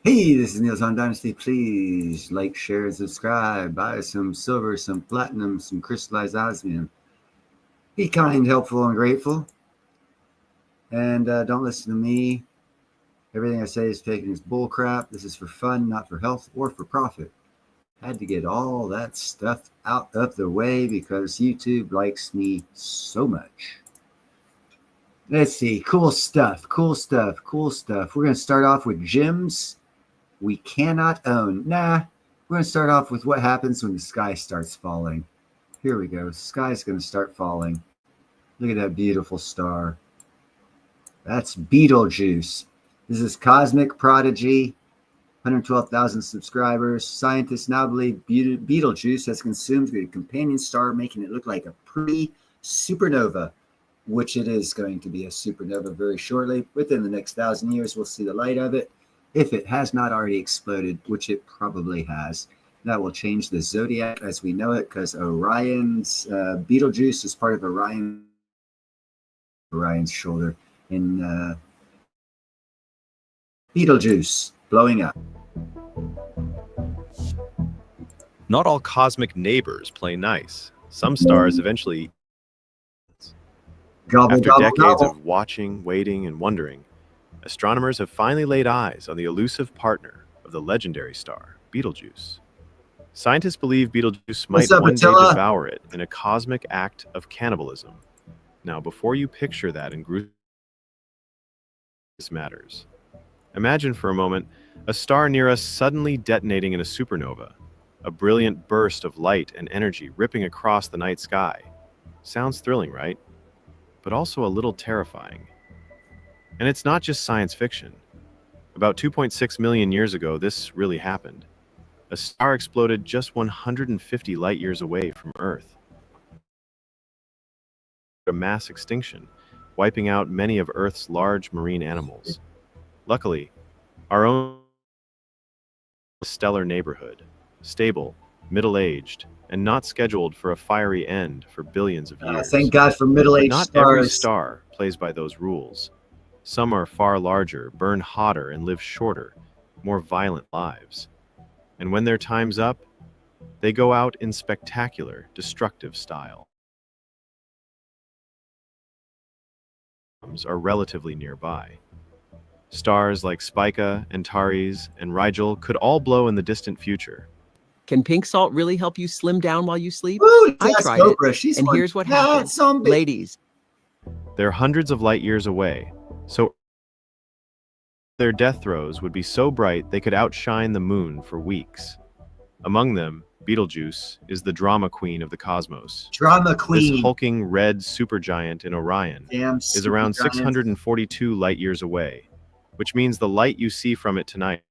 Hey, this is Niels on Dynasty. Please like, share, and subscribe. Buy some silver, some platinum, some crystallized osmium. Be kind, helpful, and grateful. And don't listen to me. Everything I say is fake and it's bullcrap. This is for fun, not for health or for profit. Had to get all that stuff out of the way because YouTube likes me so much. Let's see. Cool stuff. Cool stuff. Cool stuff. We're going to start off with gems we cannot own. Nah, we're going to start off with what happens when the sky starts falling. Here we go. Sky's going to start falling. Look at that beautiful star. That's Betelgeuse. This is Cosmic Prodigy, 112,000 subscribers. Scientists now believe Betelgeuse has consumed a companion star, making it look like a pre-supernova, which it is going to be a supernova very shortly. Within the next 1,000 years, we'll see the light of it. If it has not already exploded, which it probably has, that will change the zodiac as we know it, because Orion's Betelgeuse is part of Orion's shoulder, and Betelgeuse blowing up. Not all cosmic neighbors play nice. Some stars eventually, Gobble, after gobble, decades gobble. of watching, waiting, and wondering, astronomers have finally laid eyes on the elusive partner of the legendary star, Betelgeuse. Scientists believe Betelgeuse might up, one day Attila? devour it in a cosmic act of cannibalism. Now, before you picture that in gruesome matters, imagine for a moment a star near us suddenly detonating in a supernova, a brilliant burst of light and energy ripping across the night sky. Sounds thrilling, right? But also a little terrifying. And it's not just science fiction. About 2.6 million years ago, this really happened. A star exploded just 150 light years away from Earth. A mass extinction, wiping out many of Earth's large marine animals. Luckily, our own stellar neighborhood, stable, middle-aged, and not scheduled for a fiery end for billions of years. Thank God for But middle-aged not every stars. star plays by those rules. Some are far larger, burn hotter, and live shorter, more violent lives. And when their time's up, they go out in spectacular, destructive style. Are relatively nearby. Stars like Spica, Antares, and Rigel could all blow in the distant future. Can pink salt really help you slim down while you sleep? Woo, I ask tried Oprah. it, She's and fun. here's what Nah, happened. it's zombie. Ladies, They're hundreds of light years away, so their death throes would be so bright they could outshine the moon for weeks. Among them, Betelgeuse is the drama queen of the cosmos. Drama This queen. hulking red supergiant in Orion Damn is around supergiant. 642 light years away, which means the light you see from it tonight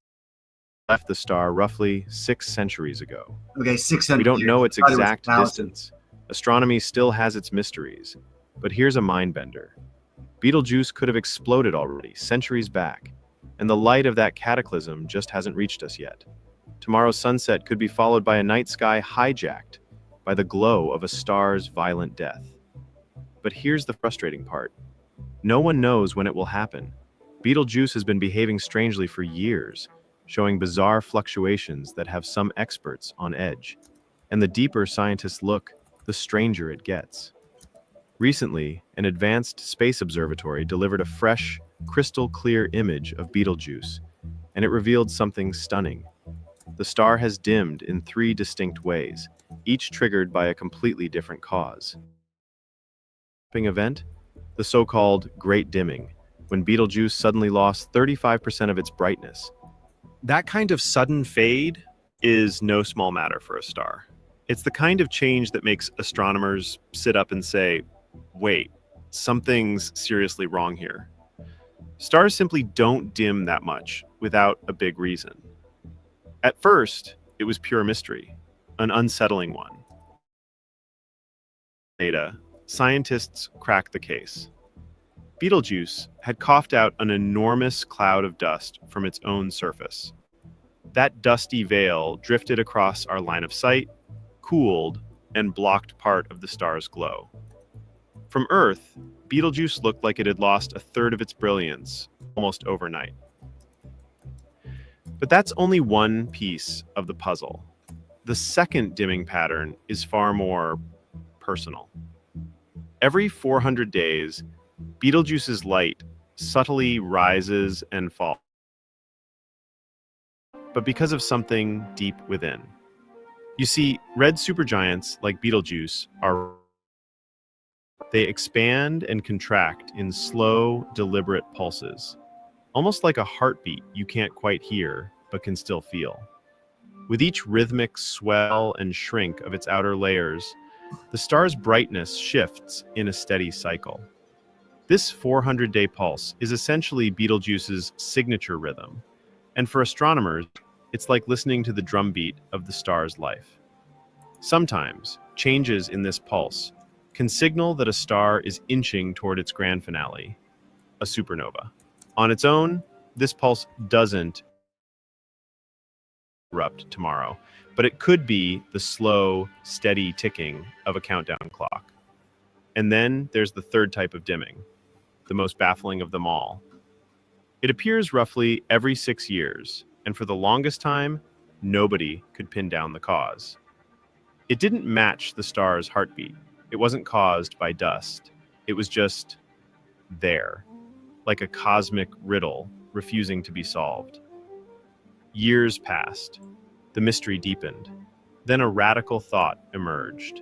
left the star roughly 6 centuries ago. Okay, 600 We don't years. know its I thought it was exact 1,000. distance. Astronomy still has its mysteries. But here's a mind bender. Betelgeuse could have exploded already, centuries back, and the light of that cataclysm just hasn't reached us yet. Tomorrow's sunset could be followed by a night sky hijacked by the glow of a star's violent death. But here's the frustrating part. No one knows when it will happen. Betelgeuse has been behaving strangely for years, showing bizarre fluctuations that have some experts on edge. And the deeper scientists look, the stranger it gets. Recently, an advanced space observatory delivered a fresh, crystal-clear image of Betelgeuse, and it revealed something stunning. The star has dimmed in 3 distinct ways, each triggered by a completely different cause. Event? The so-called Great Dimming, when Betelgeuse suddenly lost 35% of its brightness. That kind of sudden fade is no small matter for a star. It's the kind of change that makes astronomers sit up and say, wait, something's seriously wrong here. Stars simply don't dim that much without a big reason. At first, it was pure mystery, an unsettling one. Data, scientists cracked the case. Betelgeuse had coughed out an enormous cloud of dust from its own surface. That dusty veil drifted across our line of sight, cooled, and blocked part of the star's glow. From Earth, Betelgeuse looked like it had lost a third of its brilliance almost overnight. But that's only one piece of the puzzle. The second dimming pattern is far more personal. Every 400 days, Betelgeuse's light subtly rises and falls, but because of something deep within. You see, red supergiants like Betelgeuse they expand and contract in slow, deliberate pulses, almost like a heartbeat you can't quite hear, but can still feel. With each rhythmic swell and shrink of its outer layers, the star's brightness shifts in a steady cycle. This 400-day pulse is essentially Betelgeuse's signature rhythm, and for astronomers, it's like listening to the drumbeat of the star's life. Sometimes, changes in this pulse can signal that a star is inching toward its grand finale, a supernova. On its own, this pulse doesn't erupt tomorrow, but it could be the slow, steady ticking of a countdown clock. And then there's the third type of dimming, the most baffling of them all. It appears roughly every 6 years, and for the longest time, nobody could pin down the cause. It didn't match the star's heartbeat. It wasn't caused by dust. It was just there, like a cosmic riddle refusing to be solved. Years passed. The mystery deepened. Then a radical thought emerged.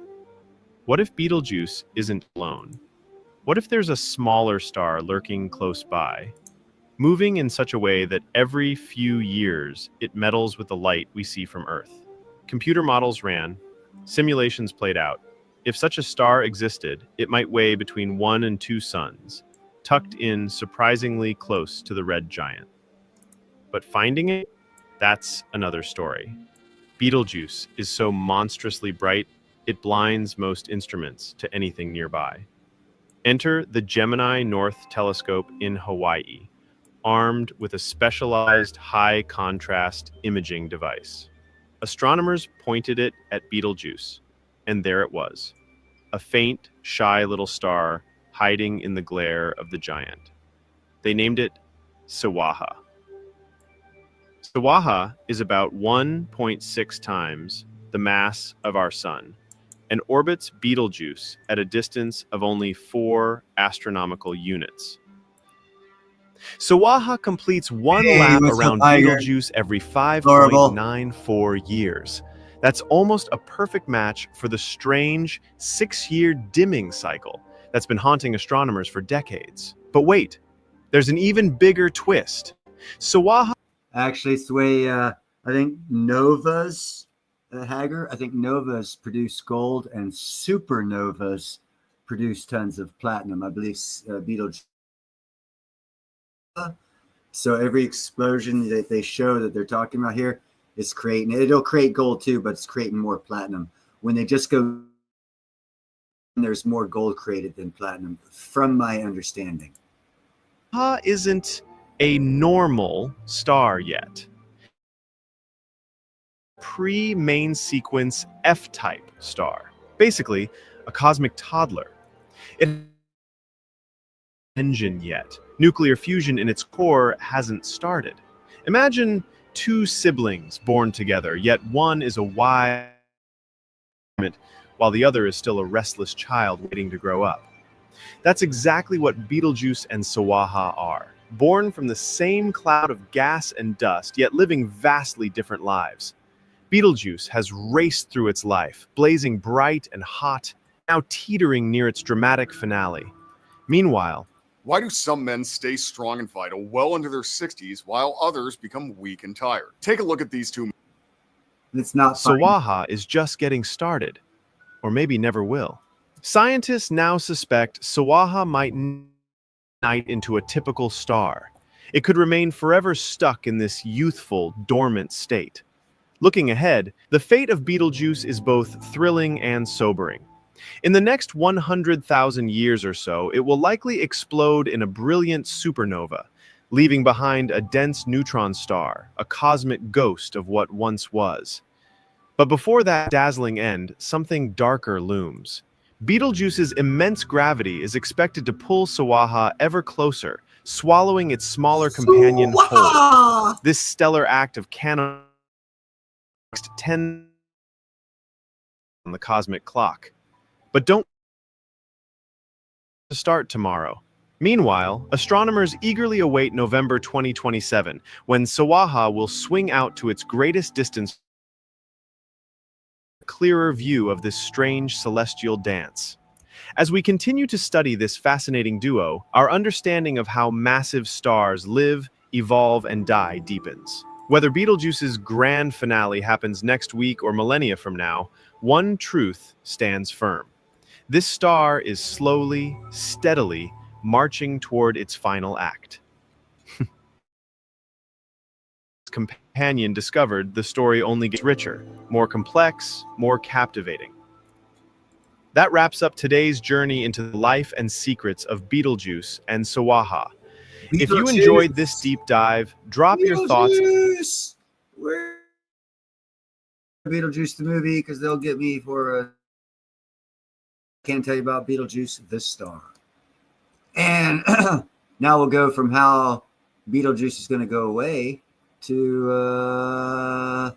What if Betelgeuse isn't alone? What if there's a smaller star lurking close by, moving in such a way that every few years it meddles with the light we see from Earth? Computer models ran, simulations played out. If such a star existed, it might weigh between 1 and 2 suns, tucked in surprisingly close to the red giant. But finding it? That's another story. Betelgeuse is so monstrously bright, it blinds most instruments to anything nearby. Enter the Gemini North Telescope in Hawaii, armed with a specialized high-contrast imaging device. Astronomers pointed it at Betelgeuse, and there it was, a faint, shy little star hiding in the glare of the giant. They named it Sawaha. Sawaha is about 1.6 times the mass of our Sun and orbits Betelgeuse at a distance of only 4 astronomical units. Sawaha completes one lap what's up, around Tiger? Betelgeuse every Adorable. 5.94 years. That's almost a perfect match for the strange 6-year dimming cycle that's been haunting astronomers for decades. But wait, there's an even bigger twist. Sawaha Actually, it's the way I think novas, Hager, I think novas produce gold and supernovas produce tons of platinum. I believe Betelgeuse. So every explosion that they show that they're talking about here is creating, it'll create gold too, but it's creating more platinum. When they just go, there's more gold created than platinum, from my understanding. isn't a normal star yet. Pre-main sequence F-type star. Basically, a cosmic toddler. It engine yet. Nuclear fusion in its core hasn't started. Imagine 2 siblings born together, yet one is a wild while the other is still a restless child waiting to grow up. That's exactly what Betelgeuse and Sawaha are. Born from the same cloud of gas and dust, yet living vastly different lives. Betelgeuse has raced through its life, blazing bright and hot, now teetering near its dramatic finale. Meanwhile, why do some men stay strong and vital well into their 60s while others become weak and tired? Take a look at these two. It's not funny. Sawaha is just getting started, or maybe never will. Scientists now suspect Sawaha might ignite into a typical star. It could remain forever stuck in this youthful, dormant state. Looking ahead, the fate of Betelgeuse is both thrilling and sobering. In the next 100,000 years or so, it will likely explode in a brilliant supernova, leaving behind a dense neutron star, a cosmic ghost of what once was. But before that dazzling end, something darker looms. Betelgeuse's immense gravity is expected to pull Sawaha ever closer, swallowing its smaller companion whole. Wah! This stellar act of canon 10 on the cosmic clock. But don't start tomorrow. Meanwhile, astronomers eagerly await November 2027, when Sawaha will swing out to its greatest distance, a clearer view of this strange celestial dance. As we continue to study this fascinating duo, our understanding of how massive stars live, evolve, and die deepens. Whether Betelgeuse's grand finale happens next week or millennia from now, one truth stands firm. This star is slowly, steadily marching toward its final act. Its companion discovered the story only gets richer, more complex, more captivating. That wraps up today's journey into the life and secrets of Betelgeuse and Sawaha. If you enjoyed this deep dive, drop your thoughts. Beetlejuice! Where Beetlejuice the movie, because they'll get me for a. Can't tell you about Beetlejuice the star. And now we'll go from how Beetlejuice is going to go away to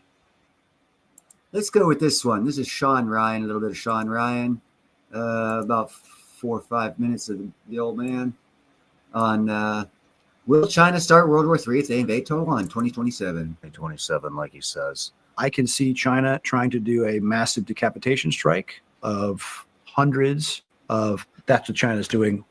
let's go with this one. This is Sean Ryan, a little bit of Sean Ryan, about 4 or 5 minutes of the old man on will China start World War III if they invade Taiwan 2027? 2027, like he says. I can see China trying to do a massive decapitation strike of hundreds of, that's what China's doing.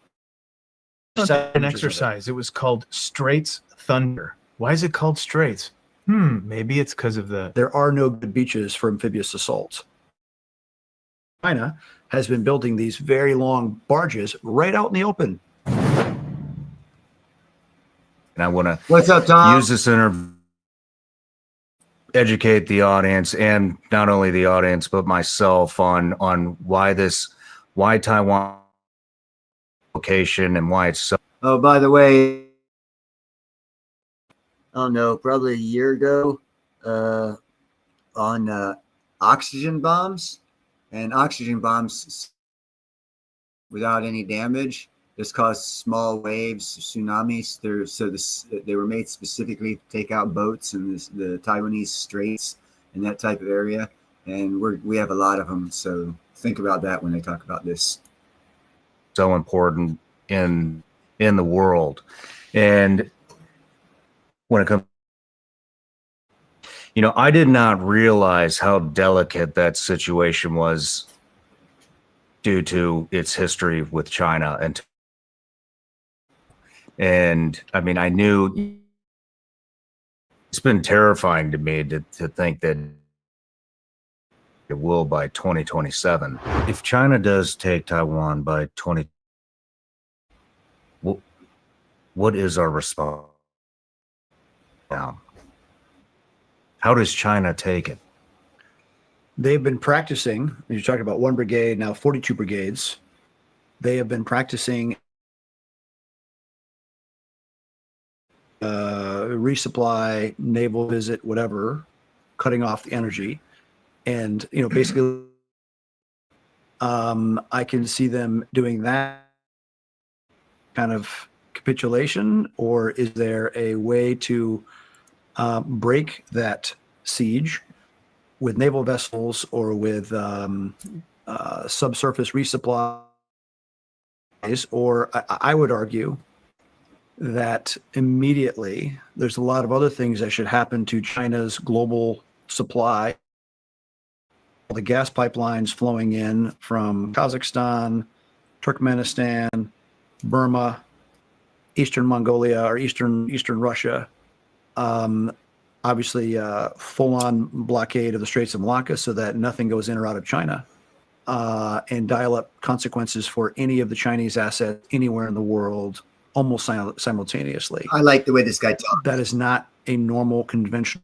An exercise. It was called Straits Thunder. Why is it called Straits? Maybe it's because of the... There are no good beaches for amphibious assaults. China has been building these very long barges right out in the open. And I want to What's up, Tom? use this interview educate the audience, and not only the audience but myself on why Taiwan location and why it's so. Oh, by the way, I don't know, probably a year ago, on oxygen bombs, and oxygen bombs without any damage just cause small waves, tsunamis. They were made specifically to take out boats in the Taiwanese straits in that type of area, and we have a lot of them. So think about that when they talk about this. So important in the world. And when it comes, I did not realize how delicate that situation was due to its history with China. And I mean, I knew it's been terrifying to me to think that it will by 2027. If China does take Taiwan by what is our response now? How does China take it? They've been practicing, you're talking about one brigade, now 42 brigades. They have been practicing resupply, naval visit, whatever, cutting off the energy. And, basically, I can see them doing that kind of capitulation, or is there a way to break that siege with naval vessels or with subsurface resupply? Or I would argue that immediately there's a lot of other things that should happen to China's global supply. The gas pipelines flowing in from Kazakhstan, Turkmenistan, Burma, Eastern Mongolia, or Eastern Russia. Obviously, full-on blockade of the Straits of Malacca so that nothing goes in or out of China, and dial up consequences for any of the Chinese assets anywhere in the world almost simultaneously. I like the way this guy talks. That is not a normal conventional.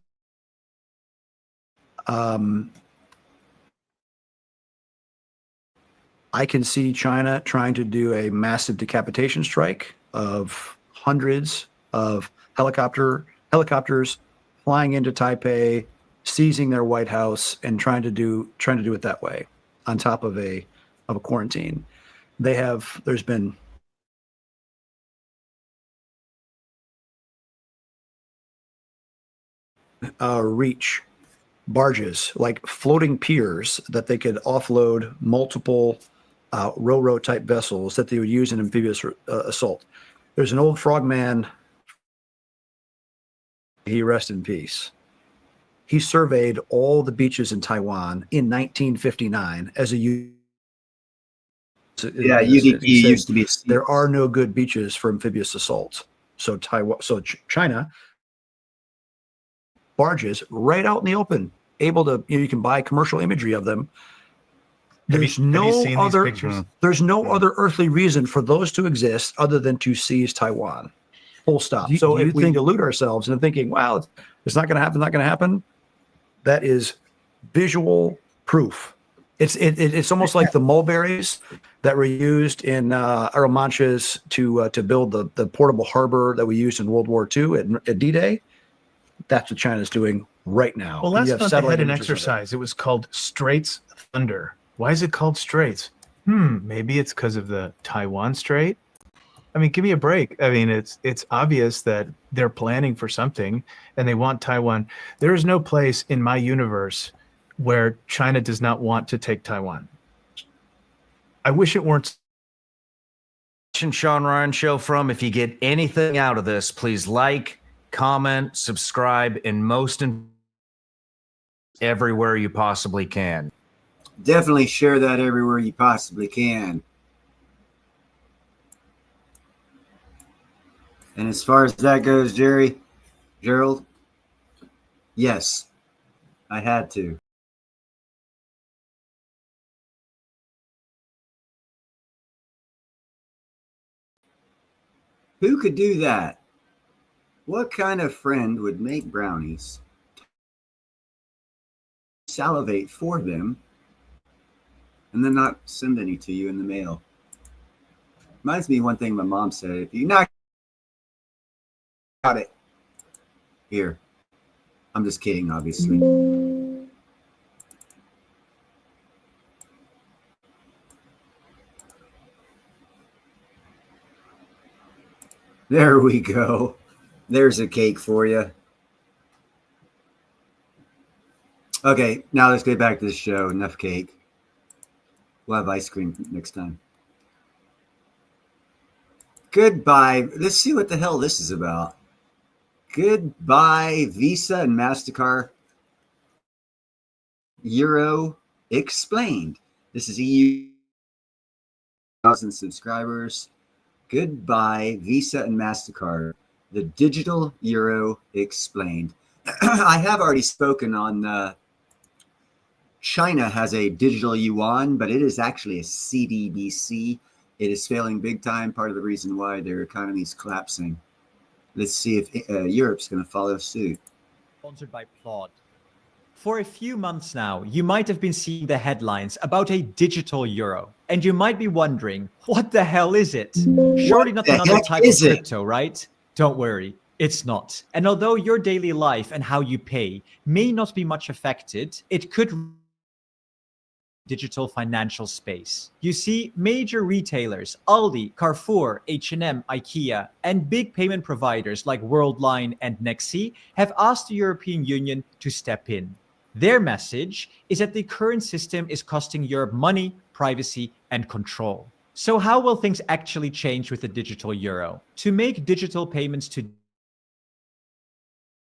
I can see China trying to do a massive decapitation strike of hundreds of helicopters flying into Taipei, seizing their White House, and trying to do it that way, on top of a quarantine. There's been reach barges, like floating piers that they could offload multiple railroad type vessels that they would use in amphibious assault. There's an old frogman, he rest in peace. He surveyed all the beaches in Taiwan in 1959 as a Yeah, he UDP said, used to be. there are no good beaches for amphibious assault. So China barges right out in the open, able to, you can buy commercial imagery of them. Have There's you no seen these other pictures? there's no other earthly reason for those to exist other than to seize Taiwan. Full stop. Do you- So do you if we think- delude ourselves into thinking, wow, it's not going to happen, not going to happen, that is visual proof. It's almost like the mulberries that were used in Arromanches to build the portable harbor that we used in World War II at D-Day. That's what China's doing right now. Well, You last have month they satellite had an images of it. exercise. It was called Straits Thunder. Why is it called Straits? Maybe it's because of the Taiwan Strait. I mean, give me a break. I mean, it's obvious that they're planning for something and they want Taiwan. There is no place in my universe where China does not want to take Taiwan. I wish it weren't. Sean Ryan Show from. If you get anything out of this, please like, comment, subscribe, and everywhere you possibly can. Definitely share that everywhere you possibly can. And as far as that goes, Gerald, yes, I had to. Who could do that? What kind of friend would make brownies, salivate for them, and then not send any to you in the mail? Reminds me of one thing my mom said. If you knock it here, I'm just kidding, obviously. There we go. There's a cake for you. Okay, now let's get back to the show. Enough cake. We'll have ice cream next time. Goodbye. Let's see what the hell this is about. Goodbye, Visa and MasterCard. Euro explained. This is EU 1,000 subscribers. Goodbye, Visa and MasterCard. The digital euro explained. I have already spoken on China has a digital yuan, but it is actually a CDBC. It is failing big time. Part of the reason why their economy is collapsing. Let's see if Europe's going to follow suit. Sponsored by Plod. For a few months now, you might have been seeing the headlines about a digital euro, and you might be wondering, what the hell is it? Surely not the another heck type of is it? crypto, right? Don't worry, it's not. And although your daily life and how you pay may not be much affected, it could digital financial space. You see, major retailers, Aldi, Carrefour, H&M, IKEA, and big payment providers like Worldline and Nexi have asked the European Union to step in. Their message is that the current system is costing Europe money, privacy, and control. So how will things actually change with the digital euro? To make digital payments to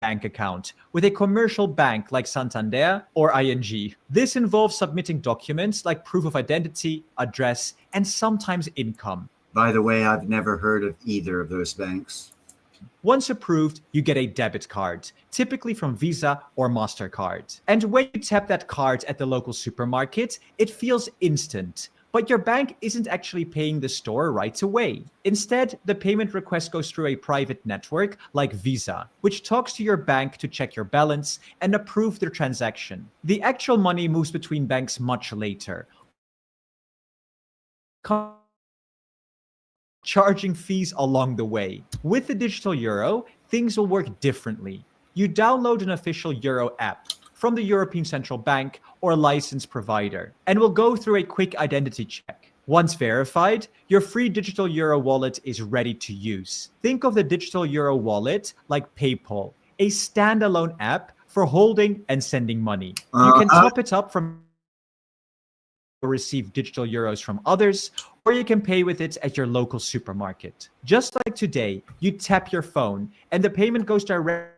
bank account with a commercial bank like Santander or ING. This involves submitting documents like proof of identity, address, and sometimes income. By the way, I've never heard of either of those banks. Once approved, you get a debit card, typically from Visa or MasterCard. And when you tap that card at the local supermarket, it feels instant. But your bank isn't actually paying the store right away. Instead, the payment request goes through a private network like Visa, which talks to your bank to check your balance and approve the transaction. The actual money moves between banks much later, charging fees along the way. With the digital euro, things will work differently. You download an official euro app from the European Central Bank or licensed provider, and will go through a quick identity check. Once verified, your free digital euro wallet is ready to use. Think of the digital euro wallet like PayPal, a standalone app for holding and sending money. You can top it up from receive digital euros from others, or you can pay with it at your local supermarket. Just like today, you tap your phone and the payment goes direct.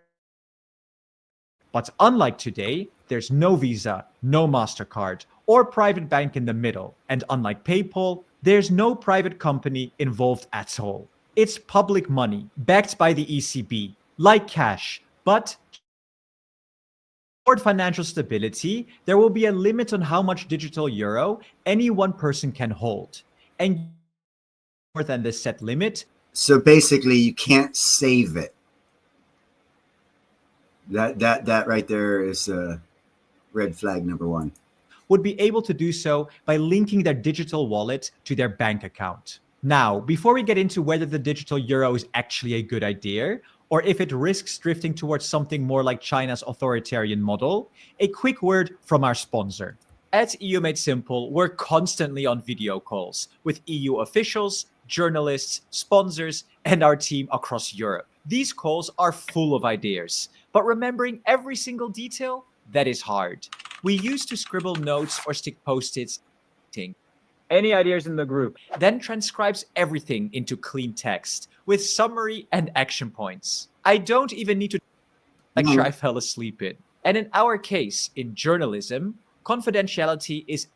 But unlike today, there's no Visa, no MasterCard, or private bank in the middle. And unlike PayPal, there's no private company involved at all. It's public money, backed by the ECB, like cash. But for financial stability, there will be a limit on how much digital euro any one person can hold. And more than this set limit. So basically, you can't save it. That right there is red flag number one. Would be able to do so by linking their digital wallet to their bank account. Now, before we get into whether the digital euro is actually a good idea, or if it risks drifting towards something more like China's authoritarian model, a quick word from our sponsor. At EU Made Simple, we're constantly on video calls with EU officials, journalists, sponsors, and our team across Europe. These calls are full of ideas, but remembering every single detail, that is hard. We used to scribble notes or stick post-its. Any ideas in the group? Then transcribes everything into clean text with summary and action points. I don't even need to lecture I fell asleep in. And in our case, in journalism, confidentiality is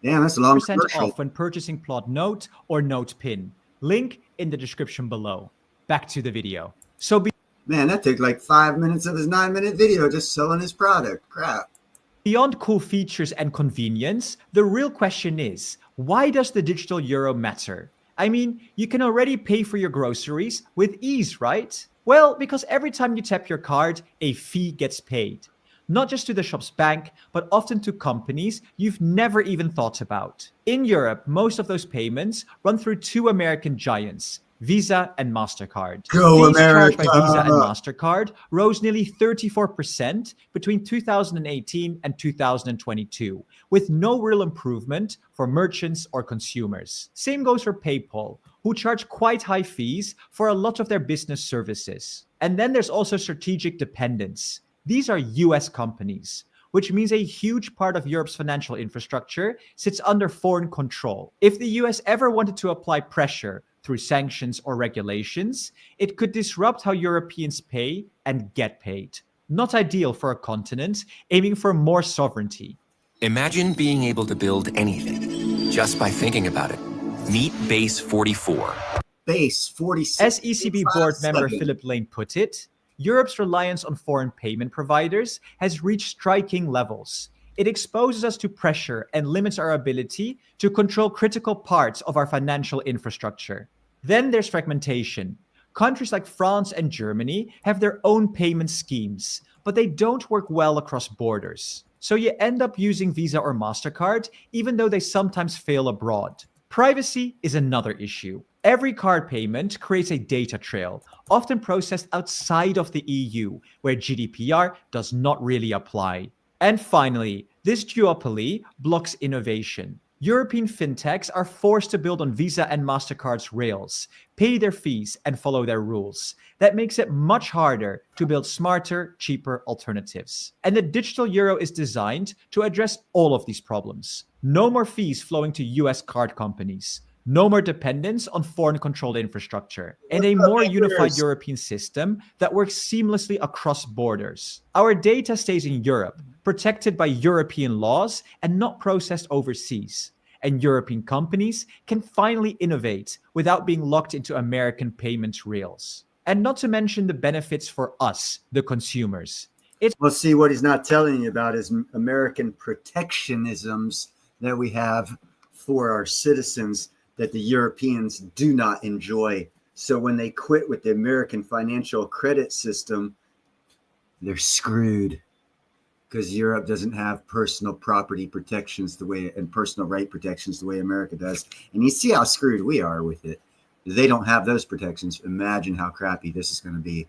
Damn, that's a long percent commercial. off when purchasing Plot Note or Note Pin. Link in the description below. Back to the video. So Man, that took like 5 minutes of his 9-minute video just selling his product. Crap. beyond cool features and convenience, the real question is, why does the digital euro matter? I mean, you can already pay for your groceries with ease, right? Well, because every time you tap your card, a fee gets paid. Not just to the shop's bank, but often to companies you've never even thought about. In Europe, most of those payments run through two American giants, Visa and MasterCard. Go Fees charged by America! Visa and MasterCard rose nearly 34% between 2018 and 2022, with no real improvement for merchants or consumers. Same goes for PayPal, who charge quite high fees for a lot of their business services. And then there's also strategic dependence. These are US companies, which means a huge part of Europe's financial infrastructure sits under foreign control. If the US ever wanted to apply pressure through sanctions or regulations, it could disrupt how Europeans pay and get paid. Not ideal for a continent aiming for more sovereignty. Imagine being able to build anything just by thinking about it. Meet Base 44. Base 46. As ECB board member Philip Lane put it, Europe's reliance on foreign payment providers has reached striking levels. It exposes us to pressure and limits our ability to control critical parts of our financial infrastructure. Then there's fragmentation. Countries like France and Germany have their own payment schemes, but they don't work well across borders. So you end up using Visa or MasterCard, even though they sometimes fail abroad. Privacy is another issue. Every card payment creates a data trail, often processed outside of the EU, where GDPR does not really apply. And finally, this duopoly blocks innovation. European fintechs are forced to build on Visa and MasterCard's rails, pay their fees, and follow their rules. That makes it much harder to build smarter, cheaper alternatives. And the digital euro is designed to address all of these problems. No more fees flowing to US card companies. No more dependence on foreign-controlled infrastructure, and a more unified European system that works seamlessly across borders. Our data stays in Europe, protected by European laws and not processed overseas. And European companies can finally innovate without being locked into American payment rails. And not to mention the benefits for us, the consumers. Well, see, what he's not telling you about is American protectionisms that we have for our citizens that the Europeans do not enjoy. So when they quit with the American financial credit system, they're screwed because Europe doesn't have personal property protections the way and personal right protections the way America does. And you see how screwed we are with it. They don't have those protections. Imagine how crappy this is going to be.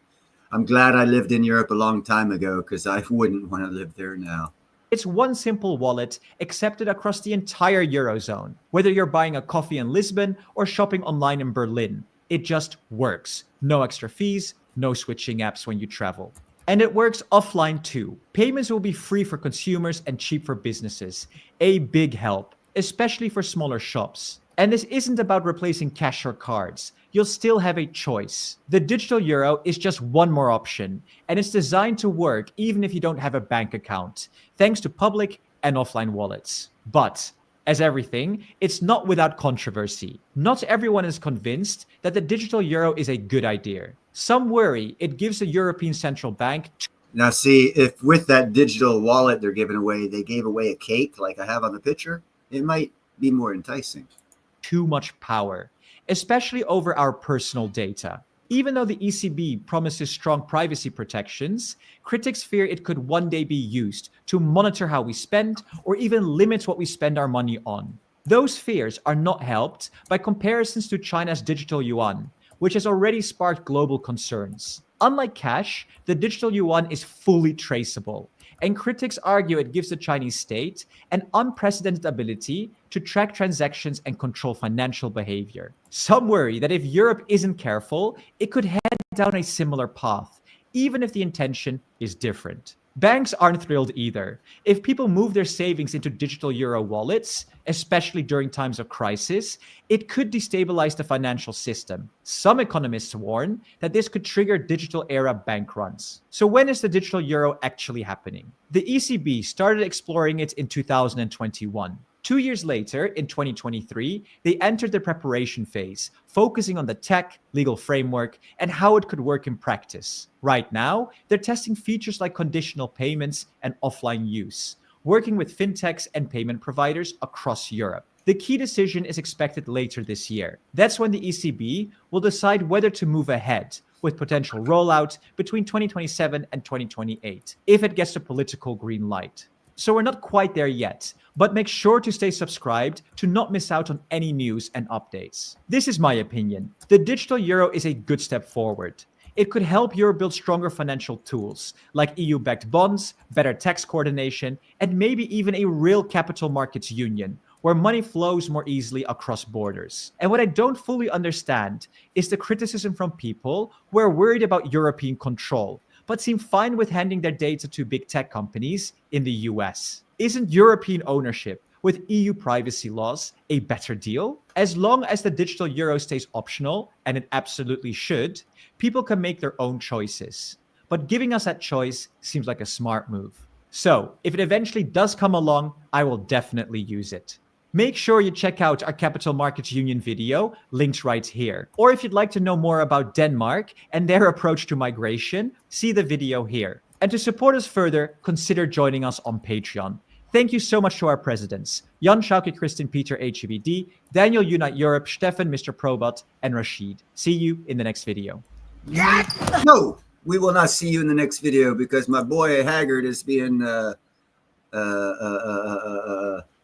I'm glad I lived in Europe a long time ago because I wouldn't want to live there now. It's one simple wallet accepted across the entire Eurozone, whether you're buying a coffee in Lisbon or shopping online in Berlin. It just works. No extra fees, no switching apps when you travel. And it works offline too. Payments will be free for consumers and cheap for businesses. A big help, especially for smaller shops. And this isn't about replacing cash or cards. You'll still have a choice. The digital euro is just one more option, and it's designed to work even if you don't have a bank account, thanks to public and offline wallets. But as everything, it's not without controversy. Not everyone is convinced that the digital euro is a good idea. Some worry it gives the European Central Bank Now, see, if with that digital wallet they're giving away, they gave away a cake like I have on the picture, it might be more enticing. too much power, especially over our personal data. Even though the ECB promises strong privacy protections, critics fear it could one day be used to monitor how we spend or even limit what we spend our money on. Those fears are not helped by comparisons to China's digital yuan, which has already sparked global concerns. Unlike cash, the digital yuan is fully traceable, and critics argue it gives the Chinese state an unprecedented ability to track transactions and control financial behavior. Some worry that if Europe isn't careful, it could head down a similar path, even if the intention is different. Banks aren't thrilled either. If people move their savings into digital euro wallets, especially during times of crisis, it could destabilize the financial system. Some economists warn that this could trigger digital era bank runs. So when is the digital euro actually happening? The ECB started exploring it in 2021. 2 years later, in 2023, they entered the preparation phase, focusing on the tech, legal framework, and how it could work in practice. Right now, they're testing features like conditional payments and offline use, working with fintechs and payment providers across Europe. The key decision is expected later this year. That's when the ECB will decide whether to move ahead with potential rollout between 2027 and 2028, if it gets the political green light. So we're not quite there yet, but make sure to stay subscribed to not miss out on any news and updates. This is my opinion. The digital euro is a good step forward. It could help Europe build stronger financial tools, like EU-backed bonds, better tax coordination, and maybe even a real capital markets union, where money flows more easily across borders. And what I don't fully understand is the criticism from people who are worried about European control, but seem fine with handing their data to big tech companies in the US. Isn't European ownership with EU privacy laws a better deal? As long as the digital euro stays optional, and it absolutely should, people can make their own choices. But giving us that choice seems like a smart move. So, if it eventually does come along, I will definitely use it. Make sure you check out our Capital Markets Union video, linked right here. Or if you'd like to know more about Denmark and their approach to migration, see the video here. And to support us further, consider joining us on Patreon. Thank you so much to our presidents, Jan Schauke, Christian Peter, HBD, Daniel Unite Europe, Stefan, Mr. Probot, and Rashid. See you in the next video. No, we will not see you in the next video because my boy Haggard is being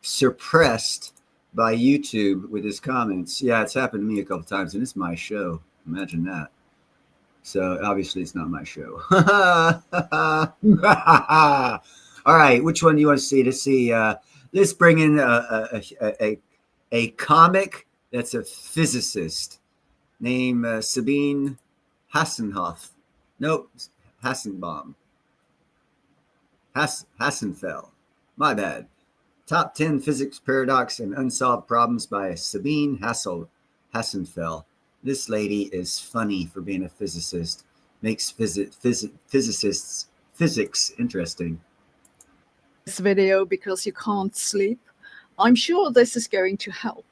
suppressed by YouTube with his comments. Yeah, it's happened to me a couple times, and it's my show. Imagine that. So obviously, it's not my show. All right, which one do you want to see? Let's bring in a comic that's a physicist named Sabine Hassenhoff. Nope, Hassenbaum. Hassenfeld. My bad. Top 10 Physics Paradox and Unsolved Problems by Sabine Hassenfeld. This lady is funny for being a physicist. Makes physicists physics interesting. This video because you can't sleep. I'm sure this is going to help.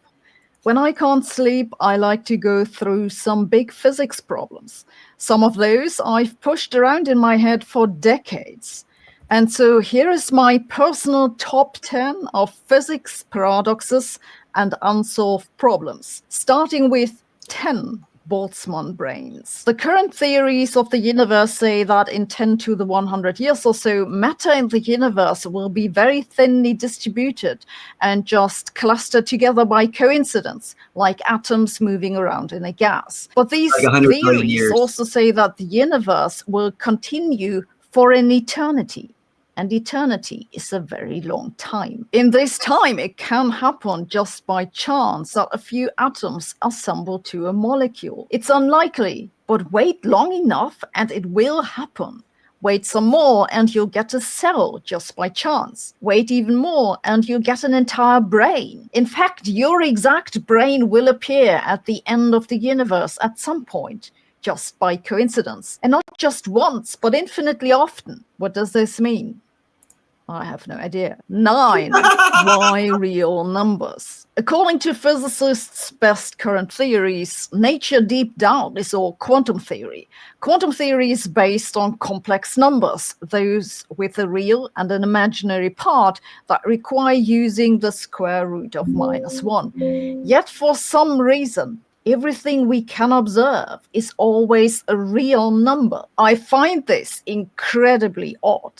When I can't sleep, I like to go through some big physics problems. Some of those I've pushed around in my head for decades. And so here is my personal top 10 of physics paradoxes and unsolved problems, starting with 10 Boltzmann brains. The current theories of the universe say that in 10 to the 100 years or so, matter in the universe will be very thinly distributed and just clustered together by coincidence, like atoms moving around in a gas. But these like theories also say that the universe will continue for an eternity. And eternity is a very long time. In this time, it can happen just by chance that a few atoms assemble to a molecule. It's unlikely, but wait long enough and it will happen. Wait some more and you'll get a cell just by chance. Wait even more and you'll get an entire brain. In fact, your exact brain will appear at the end of the universe at some point, just by coincidence. And not just once, but infinitely often. What does this mean? I have no idea. 9. Why real numbers? According to physicists' best current theories, nature deep down is all quantum theory. Quantum theory is based on complex numbers, those with a real and an imaginary part that require using the square root of -1. Yet for some reason, everything we can observe is always a real number. I find this incredibly odd.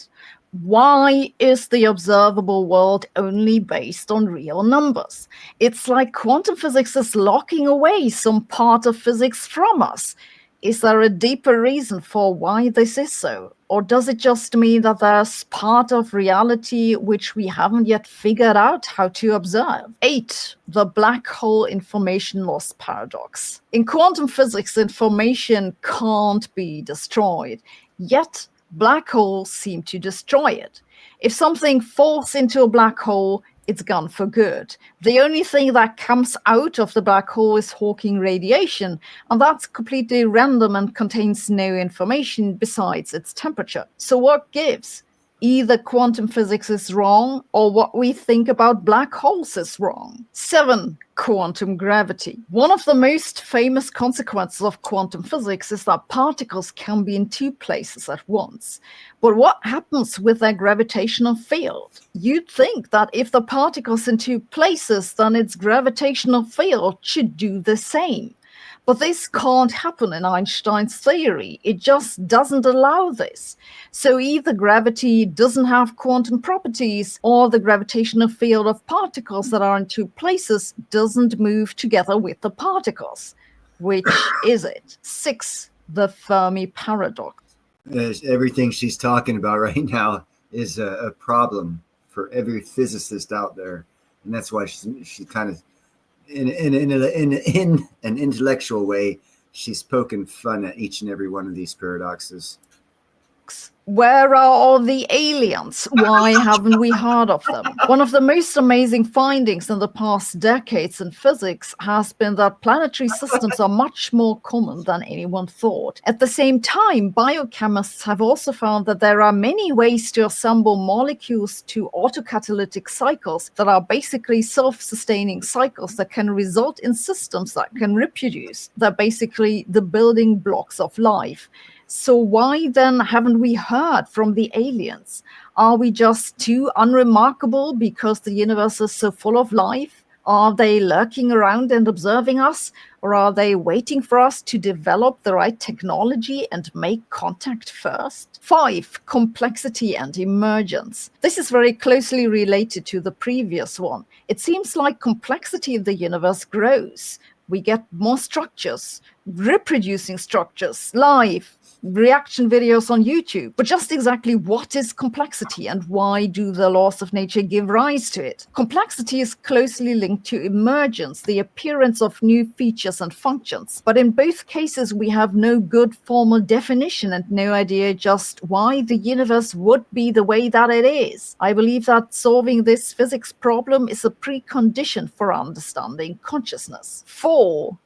Why is the observable world only based on real numbers? It's like quantum physics is locking away some part of physics from us. Is there a deeper reason for why this is so? Or does it just mean that there's part of reality which we haven't yet figured out how to observe? 8. The black hole information loss paradox. In quantum physics, information can't be destroyed. Yet, black holes seem to destroy it. If something falls into a black hole, it's gone for good. The only thing that comes out of the black hole is Hawking radiation, and that's completely random and contains no information besides its temperature. So what gives? Either quantum physics is wrong or what we think about black holes is wrong. 7. Quantum gravity. One of the most famous consequences of quantum physics is that particles can be in 2 places at once. But what happens with their gravitational field? You'd think that if the particle's in 2 places, then its gravitational field should do the same. But this can't happen in Einstein's theory. It just doesn't allow this. So either gravity doesn't have quantum properties, or the gravitational field of particles that are in 2 places doesn't move together with the particles. Which is it? 6. The Fermi paradox. Everything she's talking about right now is a problem for every physicist out there. And that's why she kind of, in an intellectual way, she's poking fun at each and every one of these paradoxes. Where are all the aliens? Why haven't we heard of them? One of the most amazing findings in the past decades in physics has been that planetary systems are much more common than anyone thought. At the same time, biochemists have also found that there are many ways to assemble molecules to autocatalytic cycles that are basically self-sustaining cycles that can result in systems that can reproduce. They're basically the building blocks of life. So why then haven't we heard from the aliens? Are we just too unremarkable because the universe is so full of life? Are they lurking around and observing us? Or are they waiting for us to develop the right technology and make contact first? 5. Complexity and emergence. This is very closely related to the previous one. It seems like complexity in the universe grows. We get more structures, reproducing structures, life, reaction videos on YouTube. But just exactly what is complexity and why do the laws of nature give rise to it? Complexity is closely linked to emergence, the appearance of new features and functions. But in both cases, we have no good formal definition and no idea just why the universe would be the way that it is. I believe that solving this physics problem is a precondition for understanding consciousness. 4.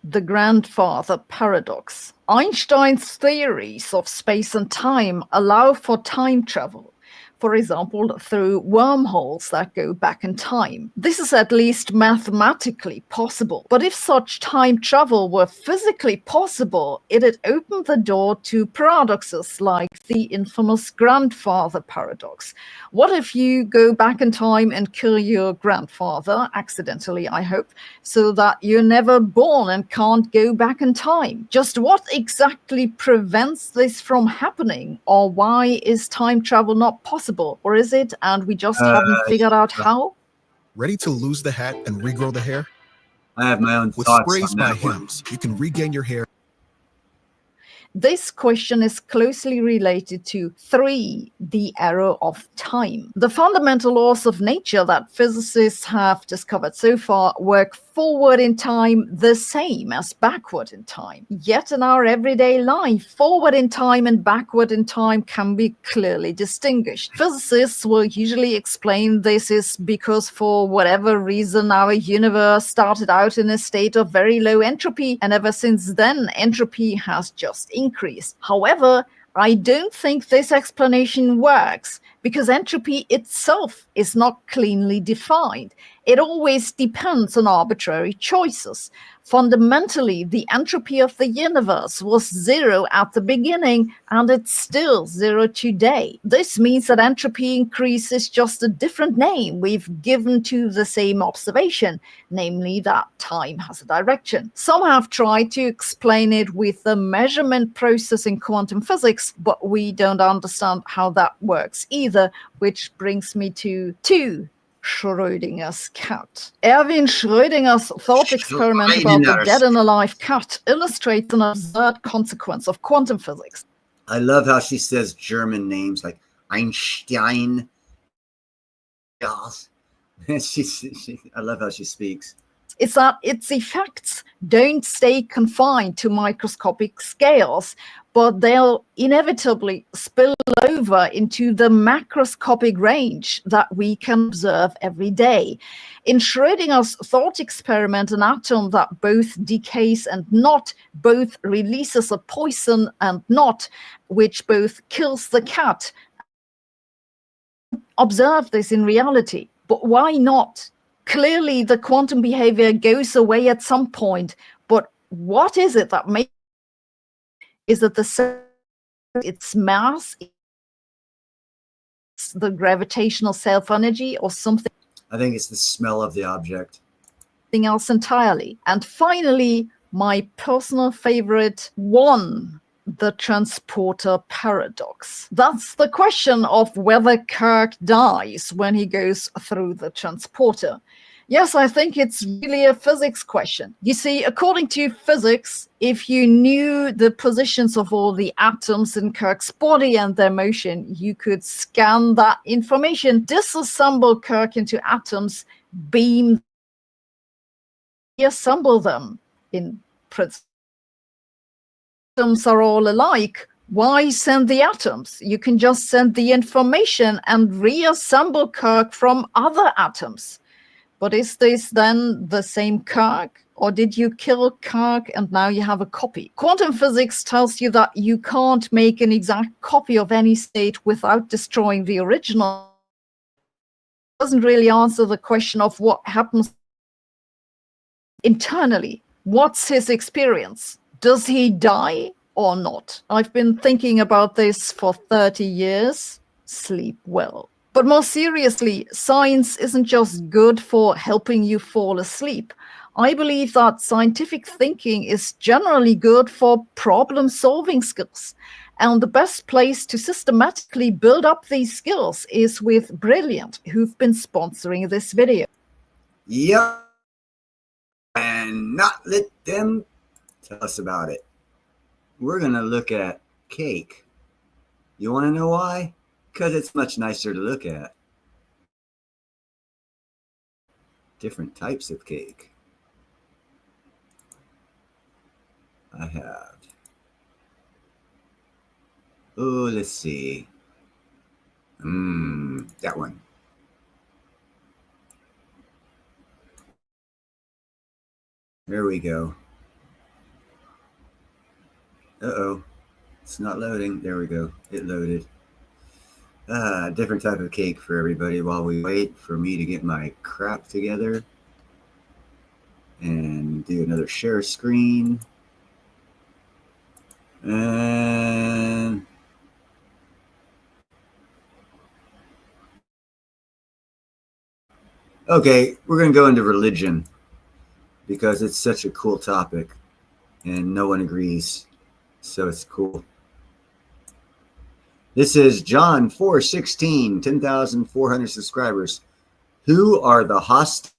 The grandfather paradox. Einstein's theories of space and time allow for time travel, for example, through wormholes that go back in time. This is at least mathematically possible. But if such time travel were physically possible, it'd open the door to paradoxes like the infamous grandfather paradox. What if you go back in time and kill your grandfather, accidentally, I hope, so that you're never born and can't go back in time? Just what exactly prevents this from happening? Or why is time travel not possible? Or is it, and we just haven't figured out how? Ready to lose the hat and regrow the hair? I have my own With thoughts sprays on by that one. Hims, you can regain your hair. This question is closely related to 3, the arrow of time. The fundamental laws of nature that physicists have discovered so far work forward in time the same as backward in time. Yet in our everyday life, forward in time and backward in time can be clearly distinguished. Physicists will usually explain this is because for whatever reason our universe started out in a state of very low entropy, and ever since then entropy has just increased. However, I don't think this explanation works because entropy itself is not cleanly defined. It always depends on arbitrary choices. Fundamentally, the entropy of the universe was 0 at the beginning, and it's still 0 today. This means that entropy increase is just a different name we've given to the same observation, namely that time has a direction. Some have tried to explain it with the measurement process in quantum physics, but we don't understand how that works either, which brings me to 2. Schrödinger's cat. Erwin Schrödinger's thought experiment about the dead and alive cat illustrates an absurd consequence of quantum physics. I love how she says German names like Einstein. I love how she speaks. Is that its effects don't stay confined to microscopic scales, but they'll inevitably spill over into the macroscopic range that we can observe every day. In Schrödinger's thought experiment, an atom that both decays and not, both releases a poison and not, which both kills the cat. Observe this in reality, but why not? Clearly, the quantum behavior goes away at some point, but what is it that makes? Is it its mass, it's the gravitational self-energy, or something? I think it's the smell of the object. Something else entirely. And finally, my personal favorite one, the transporter paradox. That's the question of whether Kirk dies when he goes through the transporter. Yes, I think it's really a physics question. You see, according to physics, if you knew the positions of all the atoms in Kirk's body and their motion, you could scan that information, disassemble Kirk into atoms, beam, reassemble them in principle. Atoms are all alike. Why send the atoms? You can just send the information and reassemble Kirk from other atoms. But is this then the same Kirk? Or did you kill Kirk and now you have a copy? Quantum physics tells you that you can't make an exact copy of any state without destroying the original. It doesn't really answer the question of what happens internally. What's his experience? Does he die or not? I've been thinking about this for 30 years. Sleep well. But more seriously, science isn't just good for helping you fall asleep. I believe that scientific thinking is generally good for problem-solving skills. And the best place to systematically build up these skills is with Brilliant, who've been sponsoring this video. Yep. And not let them tell us about it. We're going to look at cake. You want to know why? Because it's much nicer to look at. Different types of cake. I have. Oh, let's see. That one. There we go. Uh-oh. It's not loading. There we go. It loaded. Different type of cake for everybody while we wait for me to get my crap together and do another share screen. And okay, we're going to go into religion because it's such a cool topic and no one agrees. So it's cool. This is John 4:16, 10,400 subscribers. Who are the hostile?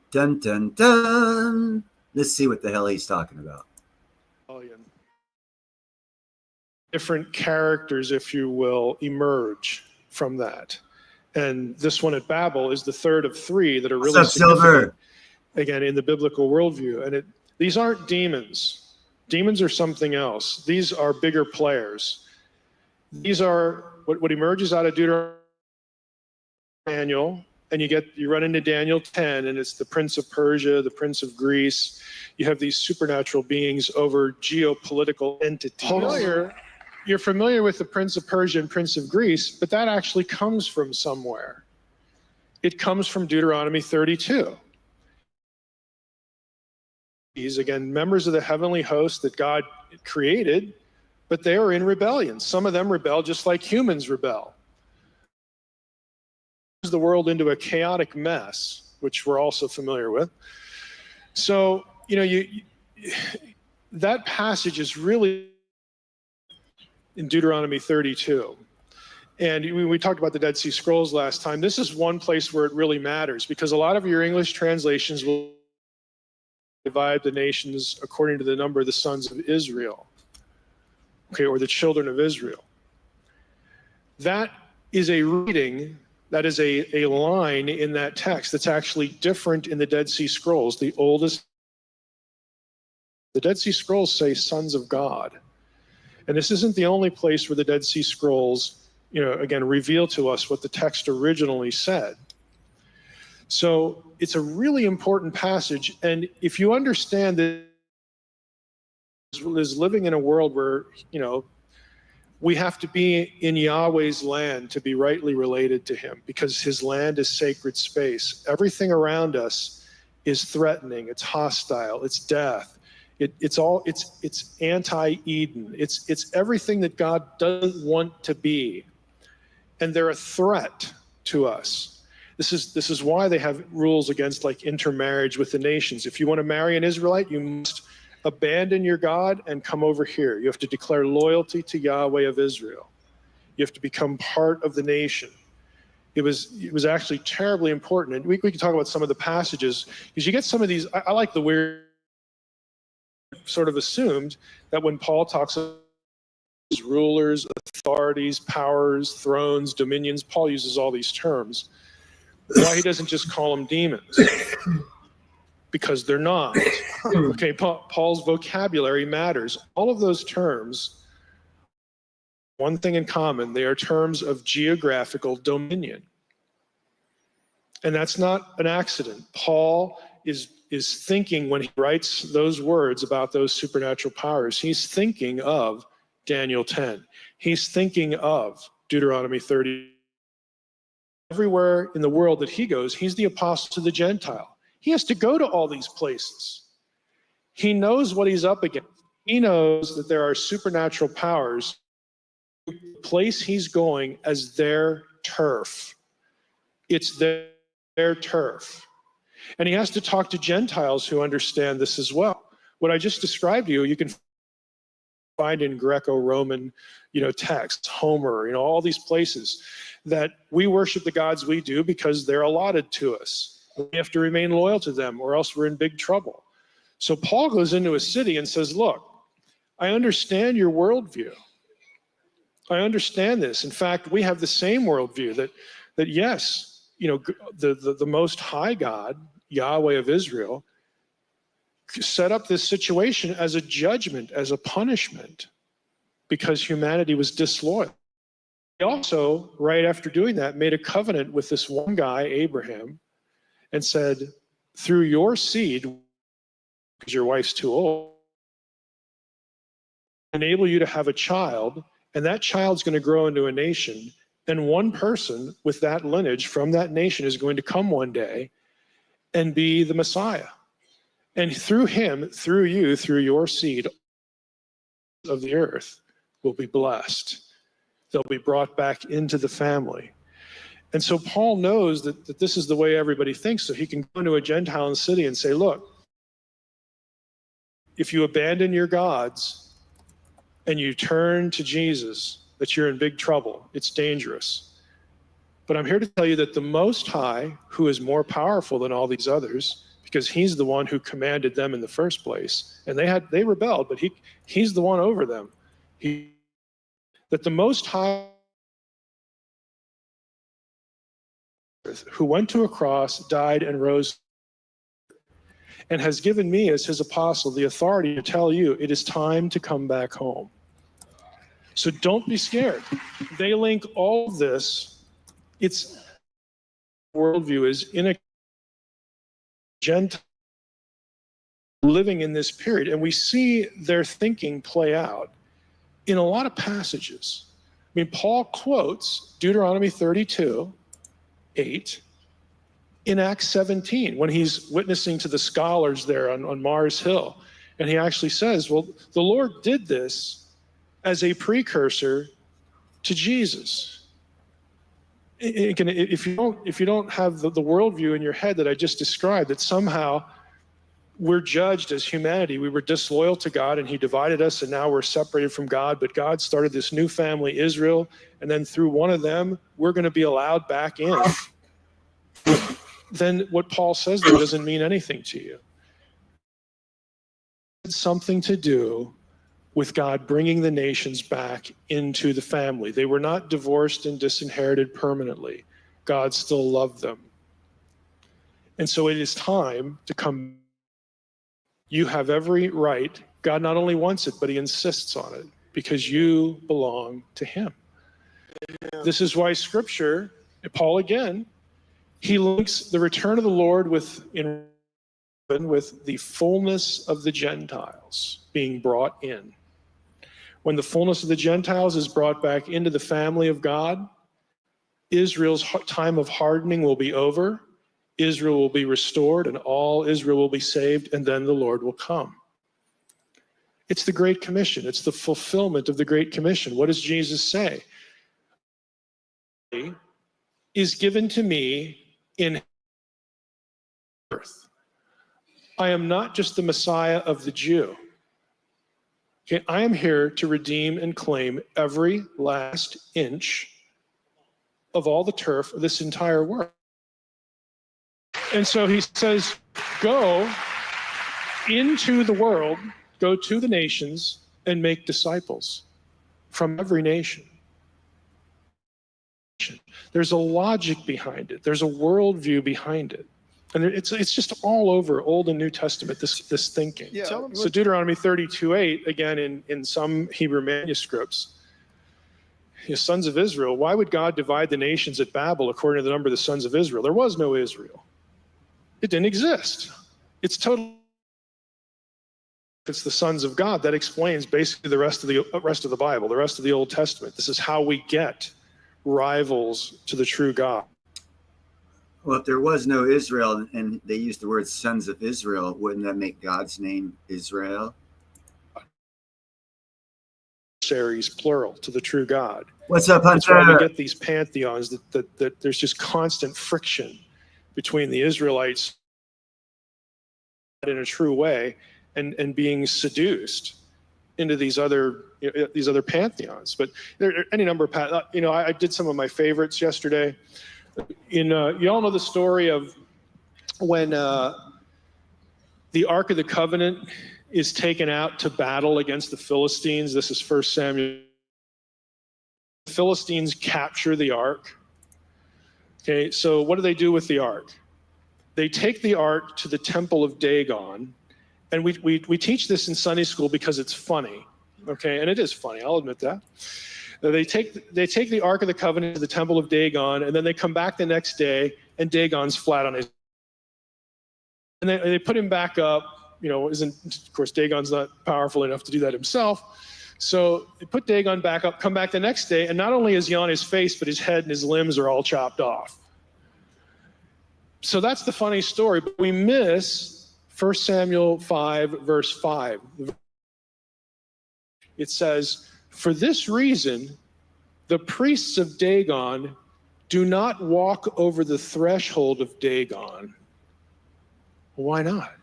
Dun, dun, dun. Let's see what the hell he's talking about. different characters, if you will, emerge from that. And this one at Babel is the third of three that are really What's up, Silver? again, in the biblical worldview. And these aren't demons. Demons are something else. These are bigger players. These are what emerges out of Deuteronomy, Daniel, and you run into Daniel 10, and it's the prince of Persia, the prince of Greece. You have these supernatural beings over geopolitical entities. You're familiar with the prince of Persia and prince of Greece, but that actually comes from somewhere. It comes from Deuteronomy 32. These, again, members of the heavenly host that God created, but they are in rebellion. Some of them rebel just like humans rebel. The world into a chaotic mess, which we're also familiar with. So, that passage is really in Deuteronomy 32. And we talked about the Dead Sea Scrolls last time. This is one place where it really matters, because a lot of your English translations will divide the nations according to the number of the sons of Israel, okay, or the children of Israel. That is a reading, that is a line in that text that's actually different in the Dead Sea Scrolls. The Dead Sea Scrolls say sons of God. And this isn't the only place where the Dead Sea Scrolls, again, reveal to us what the text originally said. So it's a really important passage. And if you understand that is living in a world where, we have to be in Yahweh's land to be rightly related to him, because his land is sacred space. Everything around us is threatening, it's hostile, it's death. It's anti-Eden. It's everything that God doesn't want to be. And they're a threat to us. This is why they have rules against intermarriage with the nations. If you want to marry an Israelite, you must abandon your God and come over here. You have to declare loyalty to Yahweh of Israel. You have to become part of the nation. It was actually terribly important. And we can talk about some of the passages, because you get some of these. I like the weird sort of assumed that when Paul talks about rulers, authorities, powers, thrones, dominions, Paul uses all these terms. Why he doesn't just call them demons? Because they're not. Okay, Paul's vocabulary matters. All of those terms, one thing in common, they are terms of geographical dominion. And that's not an accident. Paul is thinking, when he writes those words about those supernatural powers, he's thinking of Daniel 10. He's thinking of Deuteronomy 30. Everywhere in the world that he goes, he's the apostle to the Gentile. He has to go to all these places. He knows what he's up against. He knows that there are supernatural powers. The place he's going as their turf. It's their turf. And he has to talk to Gentiles who understand this as well. What I just described to you, you can find in Greco-Roman, texts, Homer, all these places, that we worship the gods we do because they're allotted to us. We have to remain loyal to them, or else we're in big trouble. So Paul goes into a city and says, look, I understand your worldview. I understand this. In fact, we have the same worldview that yes, the Most High God, Yahweh of Israel, set up this situation as a judgment, as a punishment, because humanity was disloyal. He also, right after doing that, made a covenant with this one guy, Abraham, and said, through your seed, because your wife's too old, enable you to have a child, and that child's going to grow into a nation, and one person with that lineage from that nation is going to come one day and be the Messiah. And through him, through you, through your seed of the earth will be blessed. They'll be brought back into the family. And so Paul knows that this is the way everybody thinks, so he can go into a Gentile city and say, look, if you abandon your gods and you turn to Jesus, that you're in big trouble. It's dangerous. But I'm here to tell you that the Most High, who is more powerful than all these others, because he's the one who commanded them in the first place, and they rebelled, but he's the one over them. He that the Most High, who went to a cross, died, and rose, and has given me as his apostle the authority to tell you it is time to come back home. So don't be scared. They link all of this. Its worldview is in a Gentile living in this period, and we see their thinking play out in a lot of passages. I mean, Paul quotes Deuteronomy 32:8 in Acts 17 when he's witnessing to the scholars there on Mars Hill. And he actually says, well, the Lord did this as a precursor to Jesus. If you don't have the worldview in your head that I just described, that somehow we're judged as humanity, we were disloyal to God and he divided us and now we're separated from God, but God started this new family, Israel, and then through one of them, we're going to be allowed back in. Then what Paul says there doesn't mean anything to you. It's something to do with God bringing the nations back into the family. They were not divorced and disinherited permanently. God still loved them. And so it is time to come. You have every right. God not only wants it, but he insists on it because you belong to him. Yeah. This is why Scripture, Paul again, he links the return of the Lord with the fullness of the Gentiles being brought in. When the fullness of the Gentiles is brought back into the family of God, Israel's time of hardening will be over. Israel will be restored and all Israel will be saved, and then the Lord will come. It's the Great Commission. It's the fulfillment of the Great Commission. What does Jesus say? Is given to me in earth. I am not just the Messiah of the Jew. Okay, I am here to redeem and claim every last inch of all the turf of this entire world. And so he says, go into the world, go to the nations, and make disciples from every nation. There's a logic behind it. There's a worldview behind it. And it's just all over Old and New Testament, this thinking. Yeah. So Deuteronomy 32:8, again, in some Hebrew manuscripts, sons of Israel, why would God divide the nations at Babel according to the number of the sons of Israel? There was no Israel. It didn't exist. It's the sons of God. That explains basically the rest of the Bible, the rest of the Old Testament. This is how we get rivals to the true God. Well, if there was no Israel and they used the word sons of Israel, wouldn't that make God's name Israel? Series plural to the true God. What's up, Hunter? That's why we get these pantheons that there's just constant friction between the Israelites in a true way and being seduced into these other pantheons. But there are any number of I did some of my favorites yesterday. You all know the story of when the Ark of the Covenant is taken out to battle against the Philistines. This is 1 Samuel. The Philistines capture the Ark. Okay, so what do they do with the Ark? They take the Ark to the Temple of Dagon, and we teach this in Sunday school because it's funny. Okay, and it is funny, I'll admit that. They take the Ark of the Covenant to the Temple of Dagon, and then they come back the next day, and Dagon's flat on his. And they put him back up. Of course, Dagon's not powerful enough to do that himself. So they put Dagon back up, come back the next day, and not only is he on his face, but his head and his limbs are all chopped off. So that's the funny story, but we miss 1 Samuel 5, verse 5. It says, for this reason, the priests of Dagon do not walk over the threshold of Dagon. Why not?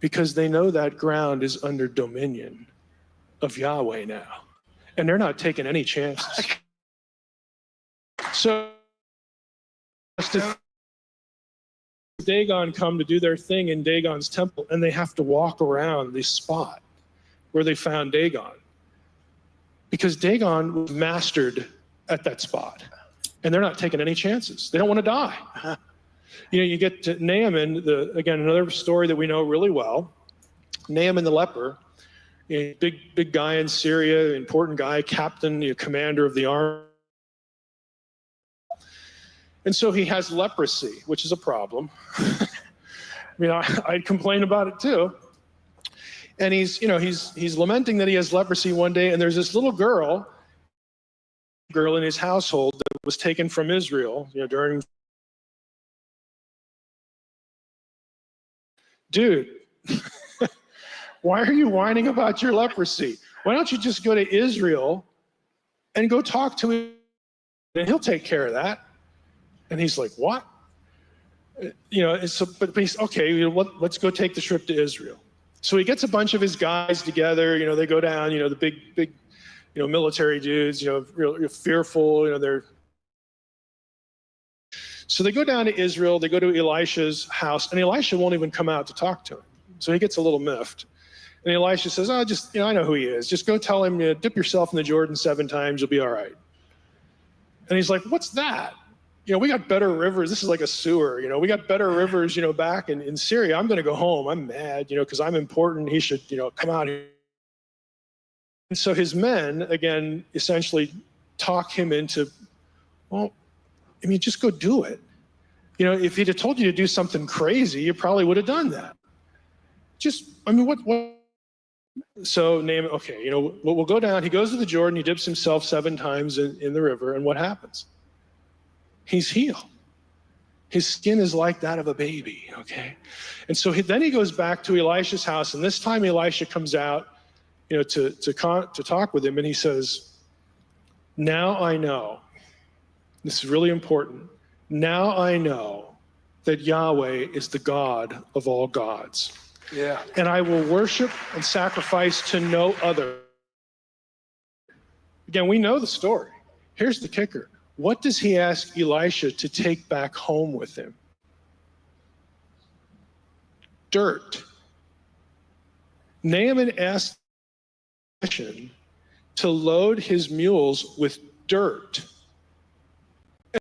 Because they know that ground is under dominion of Yahweh now. And they're not taking any chances. So Dagon come to do their thing in Dagon's temple, and they have to walk around this spot where they found Dagon. because Dagon was mastered at that spot, and they're not taking any chances. They don't want to die. You get to Naaman, again, another story that we know really well. Naaman the leper, big guy in Syria, important guy, captain, commander of the army. And so he has leprosy, which is a problem. I'd complain about it too. And he's lamenting that he has leprosy one day, and there's this little girl in his household that was taken from Israel, during. Dude, why are you whining about your leprosy? Why don't you just go to Israel and go talk to him, and he'll take care of that? And he's like, what? But he's okay. Let's go take the trip to Israel. So he gets a bunch of his guys together. They go down. The big, military dudes. Real fearful. So they go down to Israel. They go to Elisha's house, and Elisha won't even come out to talk to him. So he gets a little miffed. And Elisha says, "Oh, I know who he is. Just go tell him, dip yourself in the Jordan 7 times. You'll be all right." And he's like, "What's that? We got better rivers. This is like a sewer. We got better rivers, back in Syria. I'm going to go home. I'm mad, because I'm important. He should, come out here." And so his men, again, essentially talk him into, just go do it. If he'd have told you to do something crazy, you probably would have done that. What? So Naaman, okay, we'll go down. He goes to the Jordan. He dips himself 7 times in the river. And what happens? He's healed. His skin is like that of a baby, okay? And so then he goes back to Elisha's house, and this time Elisha comes out, to talk with him, and he says, "Now I know," this is really important, "now I know that Yahweh is the God of all gods. Yeah. And I will worship and sacrifice to no other." Again, we know the story. Here's the kicker. What does he ask Elisha to take back home with him? Dirt. Naaman asked Elisha to load his mules with dirt.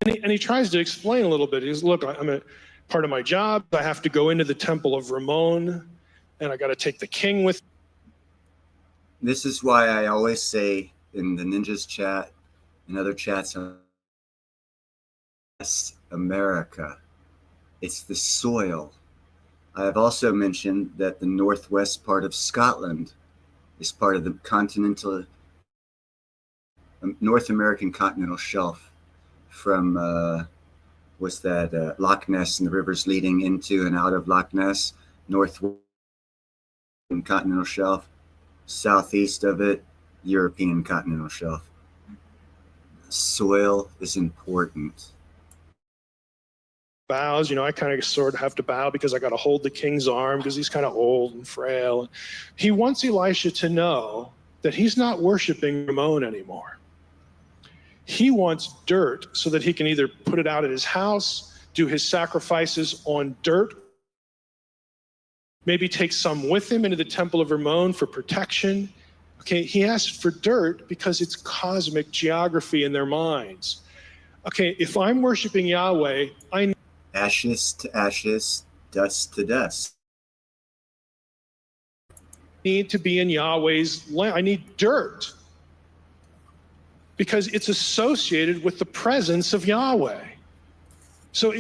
And he tries to explain a little bit. He says, "Look, part of my job, I have to go into the temple of Ramon, and I got to take the king with." This is why I always say in the Ninjas chat and other chats, America. It's the soil. I have also mentioned that the northwest part of Scotland is part of the North American continental shelf from Loch Ness and the rivers leading into and out of Loch Ness, northwest continental shelf, southeast of it, European continental shelf. Soil is important. Bows, I kind of sort of have to bow because I got to hold the king's arm because he's kind of old and frail. He wants Elisha to know that he's not worshiping Ramon anymore. He wants dirt so that he can either put it out at his house, do his sacrifices on dirt, maybe take some with him into the temple of Ramon for protection. Okay, he asked for dirt because it's cosmic geography in their minds. Okay, if I'm worshiping Yahweh, I ashes to ashes, dust to dust. need to be in Yahweh's land. I need dirt because it's associated with the presence of Yahweh. So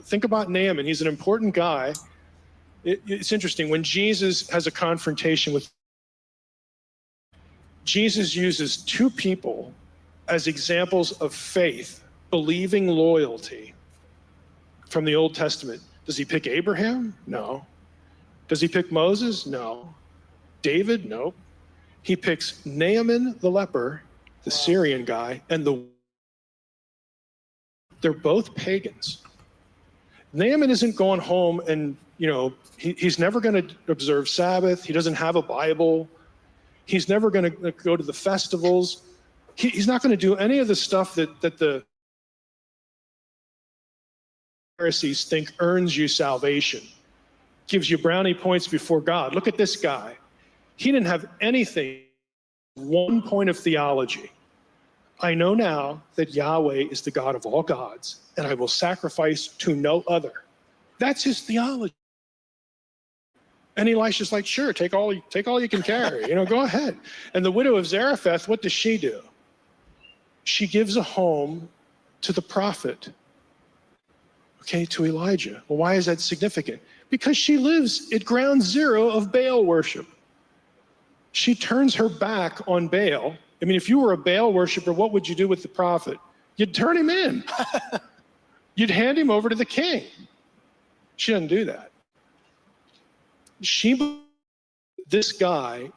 think about Naaman. He's an important guy. It's interesting. When Jesus has a confrontation with, Jesus uses 2 people as examples of faith, believing loyalty from the Old Testament. Does he pick Abraham? No. Does he pick Moses? No. David? No. He picks Naaman the leper, the Syrian guy, and they're both pagans. Naaman isn't going home and, he's never going to observe Sabbath. He doesn't have a Bible. He's never going to go to the festivals. He's not going to do any of the stuff that the Pharisees think earns you salvation, gives you brownie points before God. Look at this guy. He didn't have anything, one point of theology. I know now that Yahweh is the God of all gods, and I will sacrifice to no other. That's his theology. And Elisha's like, sure, take all you can carry, go ahead. And the widow of Zarephath, what does she do? She gives a home to the prophet, to Elijah. Well, why is that significant? Because she lives at ground zero of Baal worship. She turns her back on Baal. I mean, if you were a Baal worshiper, what would you do with the prophet? You'd turn him in. You'd hand him over to the king. She doesn't do that. This guy,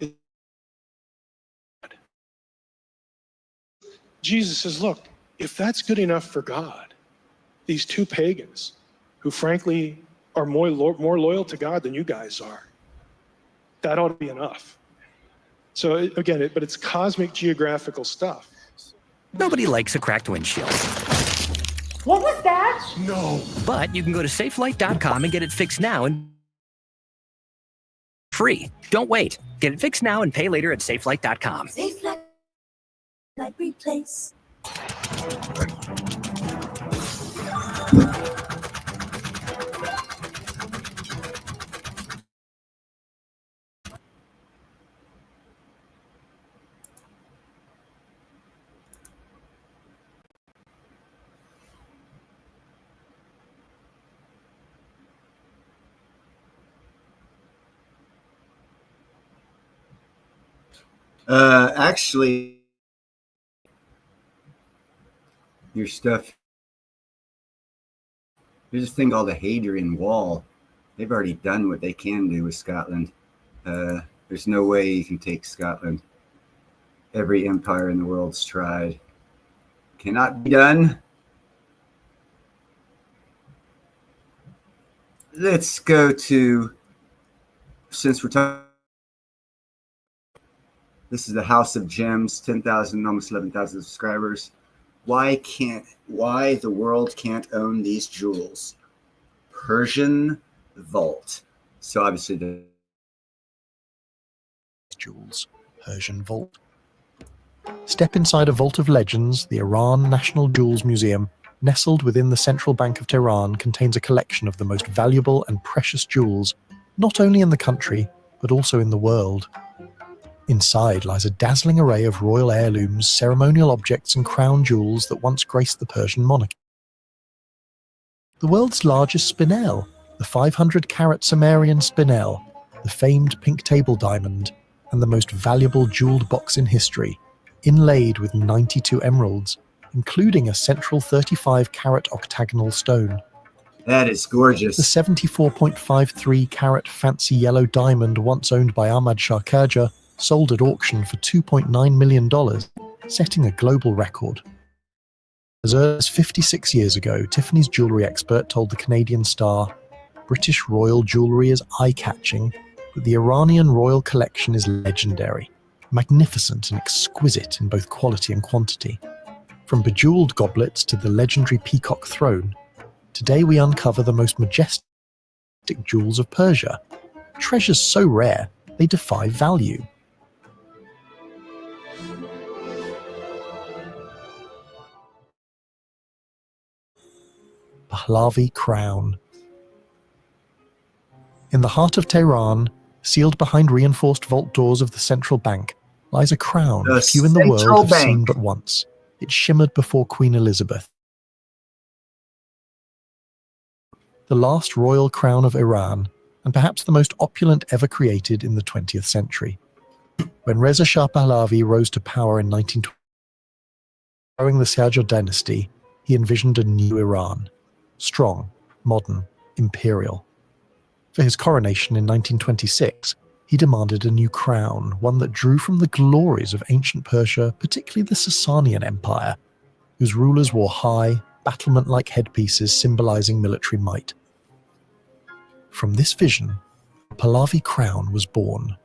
Jesus says, look, if that's good enough for God, these two pagans who frankly are more loyal to God than you guys are, that ought to be enough. So again, but it's cosmic geographical stuff. Nobody likes a cracked windshield. What was that? No. But you can go to safelight.com and get it fixed now and free. Don't wait. Get it fixed now and pay later at safelight.com. Safelite, like replace. Actually, your stuff. There's this thing called the Hadrian Wall. They've already done what they can do with Scotland. There's no way you can take Scotland. Every empire in the world's tried. Cannot be done. Let's go to, since we're talking, this is the House of Gems, 10,000, almost 11,000 subscribers. Why the world can't own these jewels? Persian Vault. So obviously the jewels, Persian Vault. Step inside a vault of legends. The Iran National Jewels Museum, nestled within the Central Bank of Tehran, contains a collection of the most valuable and precious jewels, not only in the country, but also in the world. Inside lies a dazzling array of royal heirlooms, ceremonial objects and crown jewels that once graced the Persian monarchy. The world's largest spinel, the 500-carat Sumerian spinel, the famed pink table diamond, and the most valuable jeweled box in history, inlaid with 92 emeralds, including a central 35-carat octagonal stone. That is gorgeous. The 74.53-carat fancy yellow diamond once owned by Ahmad Shah Qajar sold at auction for $2.9 million, setting a global record. As early as 56 years ago, Tiffany's jewellery expert told the Canadian Star, "British royal jewellery is eye-catching, but the Iranian royal collection is legendary, magnificent and exquisite in both quality and quantity. From bejewelled goblets to the legendary peacock throne, today we uncover the most majestic jewels of Persia, treasures so rare they defy value." Pahlavi Crown. In the heart of Tehran, sealed behind reinforced vault doors of the central bank, lies a crown few in the world have seen but once. It shimmered before Queen Elizabeth. The last royal crown of Iran, and perhaps the most opulent ever created in the 20th century. When Reza Shah Pahlavi rose to power in 1920, during the Sajar dynasty, he envisioned a new Iran. Strong, modern, imperial. For his coronation in 1926, he demanded a new crown, one that drew from the glories of ancient Persia, particularly the Sasanian Empire, whose rulers wore high, battlement-like headpieces symbolizing military might. From this vision, the Pahlavi crown was born.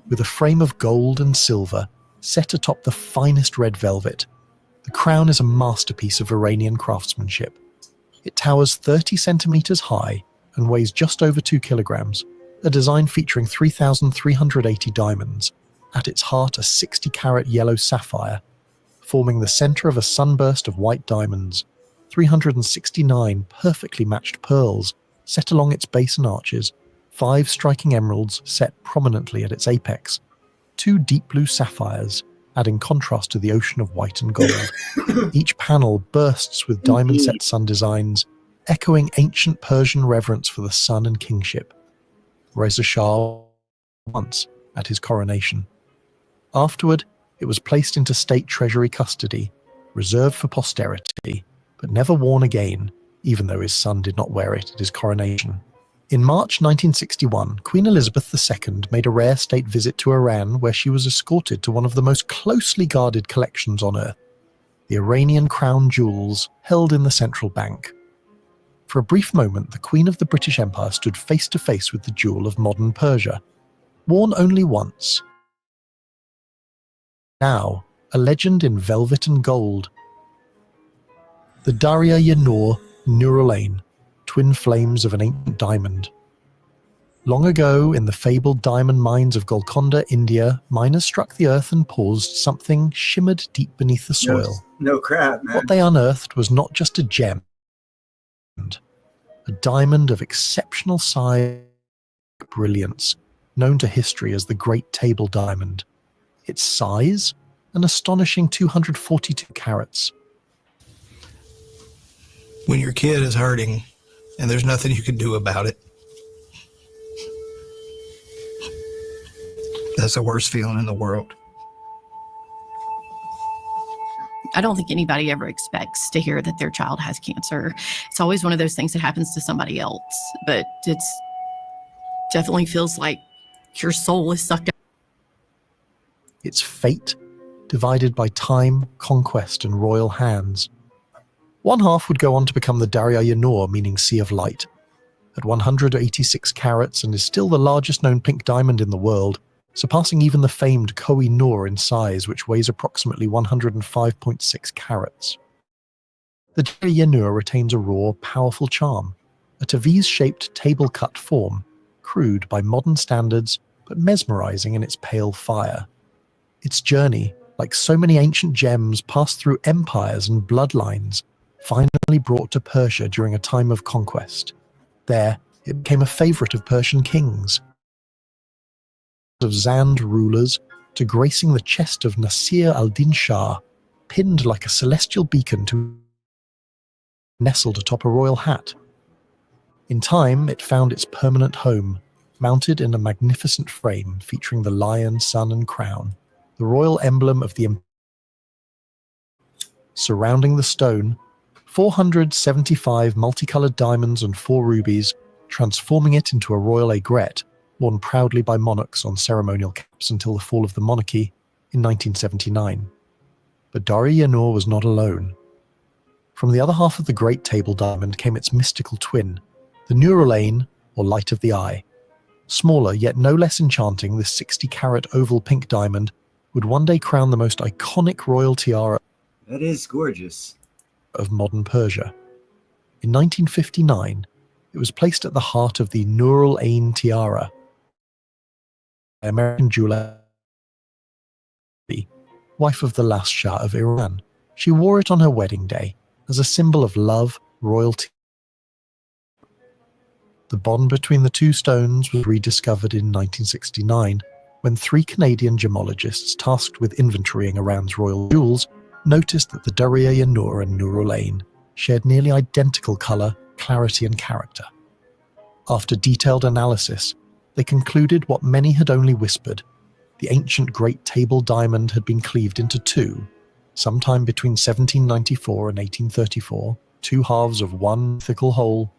With a frame of gold and silver set atop the finest red velvet, the crown is a masterpiece of Iranian craftsmanship. It towers 30 centimeters high and weighs just over 2 kilograms, a design featuring 3,380 diamonds, at its heart a 60-carat yellow sapphire, forming the center of a sunburst of white diamonds, 369 perfectly matched pearls set along its base and arches, 5 striking emeralds set prominently at its apex, 2 deep blue sapphires, adding contrast to the ocean of white and gold. Each panel bursts with diamond-set sun designs, echoing ancient Persian reverence for the sun and kingship. Reza Shah once at his coronation. Afterward, it was placed into state treasury custody, reserved for posterity, but never worn again, even though his son did not wear it at his coronation. In March 1961, Queen Elizabeth II made a rare state visit to Iran where she was escorted to one of the most closely guarded collections on Earth, the Iranian crown jewels held in the central bank. For a brief moment, the Queen of the British Empire stood face to face with the jewel of modern Persia, worn only once. Now, a legend in velvet and gold. The Darya-i-Noor Nurulain, twin flames of an ancient diamond. Long ago, in the fabled diamond mines of Golconda, India, miners struck the earth and paused. Something shimmered deep beneath the soil. No crap, man. What they unearthed was not just a gem, a diamond of exceptional size and brilliance, known to history as the Great Table Diamond. Its size, an astonishing 242 carats. When your kid is hurting and there's nothing you can do about it, that's the worst feeling in the world. I don't think anybody ever expects to hear that their child has cancer. It's always one of those things that happens to somebody else, but it's definitely feels like your soul is sucked out. Its fate divided by time, conquest, and royal hands. One half would go on to become the Darya-i-Noor, meaning Sea of Light, at 186 carats and is still the largest known pink diamond in the world, surpassing even the famed Koh-i-Noor in size, which weighs approximately 105.6 carats. The Darya-i-Noor retains a raw, powerful charm, a Taviz-shaped table-cut form, crude by modern standards, but mesmerizing in its pale fire. Its journey, like so many ancient gems, passed through empires and bloodlines, finally brought to Persia during a time of conquest. There, it became a favorite of Persian kings, of Zand rulers, to gracing the chest of Nasir al-Din Shah, pinned like a celestial beacon to nestled atop a royal hat. In time, it found its permanent home, mounted in a magnificent frame featuring the lion, sun, and crown, the royal emblem of the empire. Surrounding the stone, 475 multicolored diamonds and 4 rubies, transforming it into a royal aigrette, worn proudly by monarchs on ceremonial caps until the fall of the monarchy in 1979. But Darya-i-Noor was not alone. From the other half of the Great Table Diamond came its mystical twin, the Nurulain, or Light of the Eye. Smaller, yet no less enchanting, this 60-carat oval pink diamond would one day crown the most iconic royal tiara. That is gorgeous. Of modern Persia. In 1959, it was placed at the heart of the Nurulain tiara, by American jeweler, wife of the last Shah of Iran. She wore it on her wedding day as a symbol of love, royalty. The bond between the two stones was rediscovered in 1969 when 3 Canadian gemologists tasked with inventorying Iran's royal jewels noticed that the Darya-i-Noor and Nurulain shared nearly identical color, clarity, and character. After detailed analysis, they concluded what many had only whispered. The ancient Great Table Diamond had been cleaved into 2, sometime between 1794 and 1834, 2 halves of one mythical whole.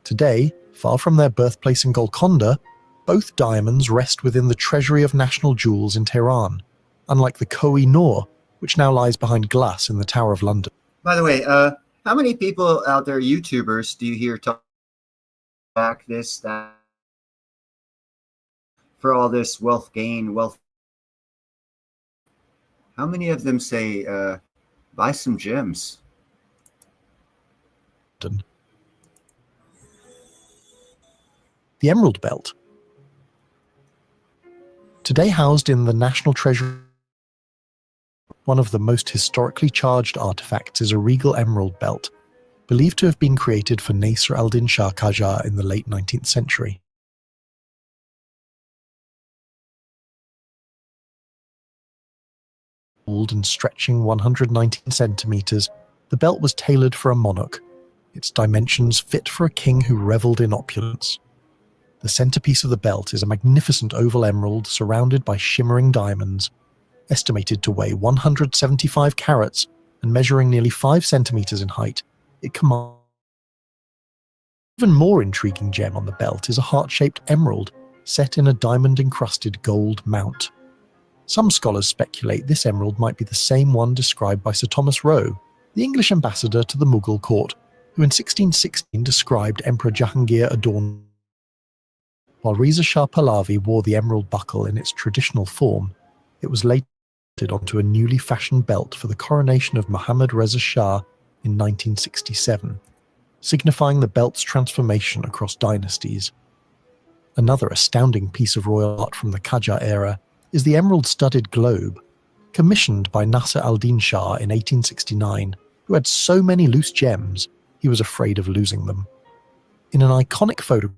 Today, far from their birthplace in Golconda, both diamonds rest within the Treasury of National Jewels in Tehran, unlike the Koh-i-Noor, which now lies behind glass in the Tower of London. By the way, how many people out there, YouTubers, do you hear talk back this, that, for all this wealth gain, wealth? How many of them say, buy some gems? The Emerald Belt, Today housed in the National Treasury, one of the most historically charged artifacts is a regal emerald belt, believed to have been created for Nasr al-Din Shah Qajar in the late 19th century. Old and stretching 119 centimeters, the belt was tailored for a monarch, its dimensions fit for a king who reveled in opulence. The centerpiece of the belt is a magnificent oval emerald surrounded by shimmering diamonds, estimated to weigh 175 carats and measuring nearly 5 centimeters in height. It commands. Even more intriguing gem on the belt is a heart-shaped emerald set in a diamond-encrusted gold mount. Some scholars speculate this emerald might be the same one described by Sir Thomas Roe, the English ambassador to the Mughal court, who in 1616 described Emperor Jahangir adorned. While Reza Shah Pahlavi wore the emerald buckle in its traditional form, it was later put onto a newly fashioned belt for the coronation of Muhammad Reza Shah in 1967, signifying the belt's transformation across dynasties. Another astounding piece of royal art from the Qajar era is the emerald-studded globe, commissioned by Nasr al-Din Shah in 1869, who had so many loose gems he was afraid of losing them. In an iconic photograph,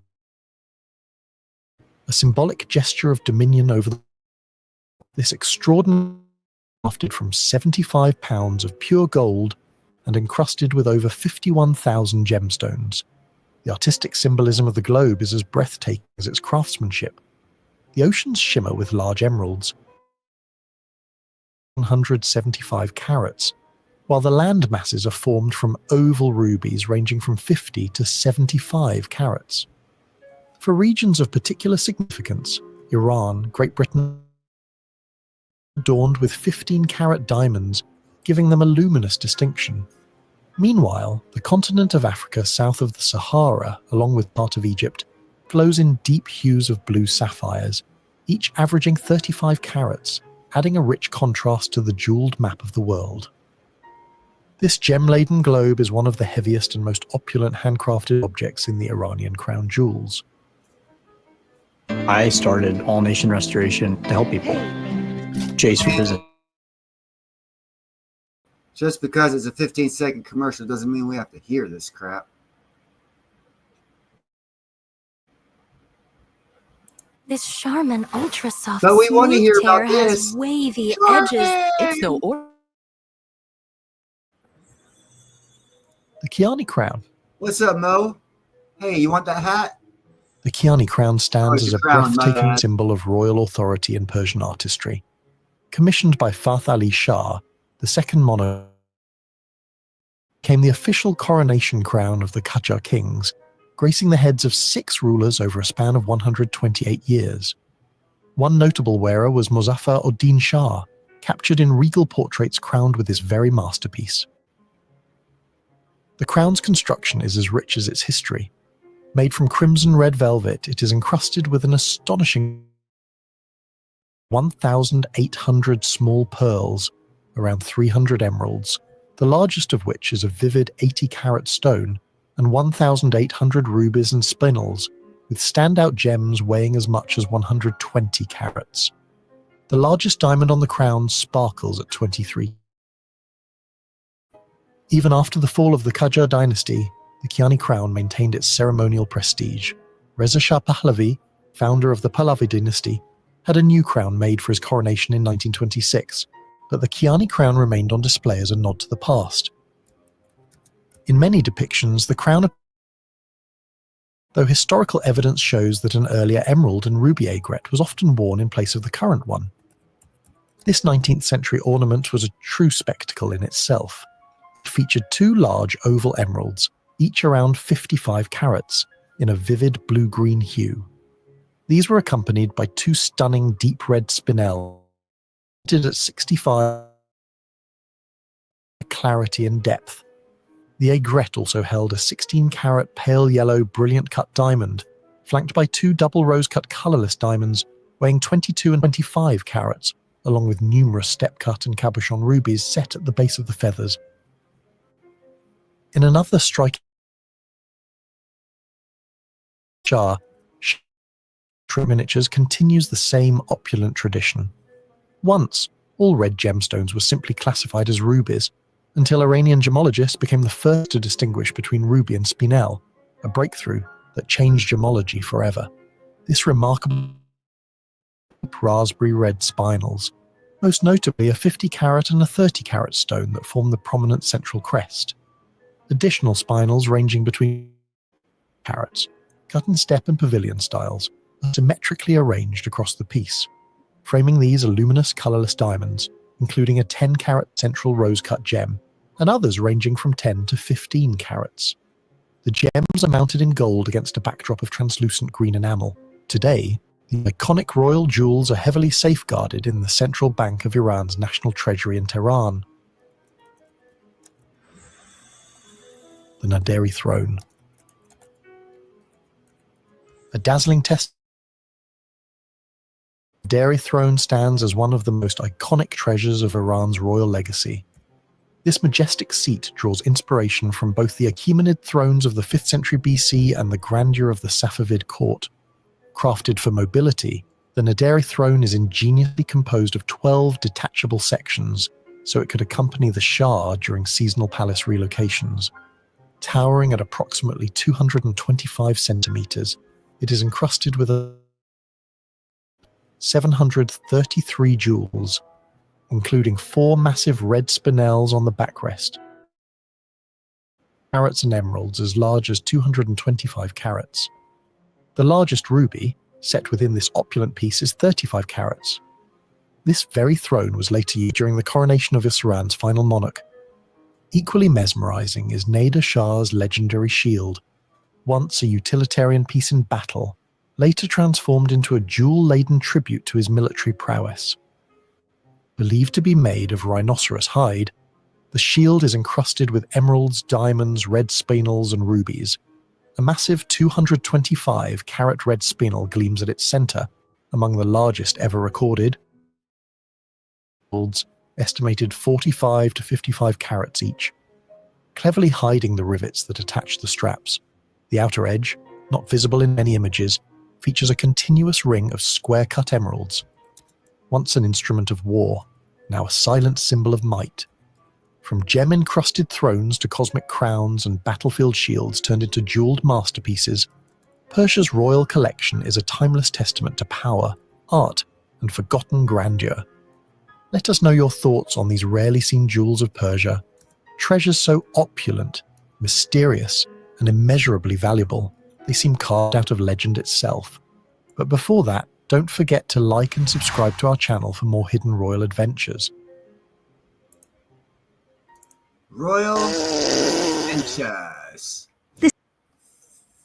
a symbolic gesture of dominion over this extraordinary crafted from 75 pounds of pure gold and encrusted with over 51,000 gemstones. The artistic symbolism of the globe is as breathtaking as its craftsmanship. The oceans shimmer with large emeralds, 175 carats, while the land masses are formed from oval rubies ranging from 50 to 75 carats. For regions of particular significance, Iran, Great Britain, adorned with 15-carat diamonds, giving them a luminous distinction. Meanwhile, the continent of Africa south of the Sahara, along with part of Egypt, glows in deep hues of blue sapphires, each averaging 35 carats, adding a rich contrast to the jeweled map of the world. This gem-laden globe is one of the heaviest and most opulent handcrafted objects in the Iranian crown jewels. I started All Nation Restoration to help people chase for business. Just because it's a 15-second commercial doesn't mean we have to hear this crap. This Charmin Ultra Soft But we want to Smooth hear Tear about has this. wavy Charmin! edges. It's no or. The Kiani crown. What's up, Mo? Hey, you want that hat? The Kiani crown stands it's as a a crown, my breathtaking bad. symbol of royal authority in Persian artistry. Commissioned by Fath Ali Shah, the second monarch, became the official coronation crown of the Qajar kings, gracing the heads of 6 rulers over a span of 128 years. One notable wearer was Muzaffar ud-Din Shah, captured in regal portraits crowned with this very masterpiece. The crown's construction is as rich as its history. Made from crimson red velvet, it is encrusted with an astonishing 1,800 small pearls, around 300 emeralds, the largest of which is a vivid 80-carat stone, and 1,800 rubies and spinels, with standout gems weighing as much as 120 carats. The largest diamond on the crown sparkles at 23. Even after the fall of the Qajar dynasty, the Kiani crown maintained its ceremonial prestige. Reza Shah Pahlavi, founder of the Pahlavi dynasty, had a new crown made for his coronation in 1926, but the Kiani crown remained on display as a nod to the past. In many depictions, the crown, though historical evidence shows that an earlier emerald and ruby aigrette was often worn in place of the current one. This 19th century ornament was a true spectacle in itself. It featured 2 large oval emeralds, each around 55 carats, in a vivid blue-green hue. These were accompanied by 2 stunning deep red spinels, at 65 clarity and depth. The aigrette also held a 16-carat pale yellow brilliant cut diamond, flanked by 2 double rose-cut colorless diamonds weighing 22 and 25 carats, along with numerous step-cut and cabochon rubies set at the base of the feathers. In another striking Shah miniatures continues the same opulent tradition. Once, all red gemstones were simply classified as rubies, until Iranian gemologists became the first to distinguish between ruby and spinel, a breakthrough that changed gemology forever. This remarkable raspberry red spinels, most notably a 50-carat and a 30-carat stone that form the prominent central crest. Additional spinels ranging between carats, cut in step and pavilion styles, are symmetrically arranged across the piece. Framing these are luminous, colorless diamonds, including a 10-carat central rose-cut gem, and others ranging from 10 to 15 carats. The gems are mounted in gold against a backdrop of translucent green enamel. Today, the iconic royal jewels are heavily safeguarded in the central bank of Iran's national treasury in Tehran. The Naderi throne. A dazzling test. The Naderi throne stands as one of the most iconic treasures of Iran's royal legacy. This majestic seat draws inspiration from both the Achaemenid thrones of the 5th century BC and the grandeur of the Safavid court. Crafted for mobility, the Naderi throne is ingeniously composed of 12 detachable sections, so it could accompany the Shah during seasonal palace relocations. Towering at approximately 225 centimeters, it is encrusted with 733 jewels, including 4 massive red spinels on the backrest, carats and emeralds as large as 225 carats. The largest ruby, set within this opulent piece, is 35 carats. This very throne was later used during the coronation of Iran's final monarch. Equally mesmerizing is Nader Shah's legendary shield, once a utilitarian piece in battle, later transformed into a jewel-laden tribute to his military prowess. Believed to be made of rhinoceros hide, the shield is encrusted with emeralds, diamonds, red spinels, and rubies. A massive 225-carat red spinel gleams at its center, among the largest ever recorded, estimated 45 to 55 carats each, cleverly hiding the rivets that attach the straps. The outer edge, not visible in many images, features a continuous ring of square-cut emeralds. Once an instrument of war, now a silent symbol of might. From gem-encrusted thrones to cosmic crowns and battlefield shields turned into jeweled masterpieces, Persia's royal collection is a timeless testament to power, art, and forgotten grandeur. Let us know your thoughts on these rarely seen jewels of Persia, treasures so opulent, mysterious, and immeasurably valuable, they seem carved out of legend itself. But before that, don't forget to like and subscribe to our channel for more hidden royal adventures. Royal Adventures.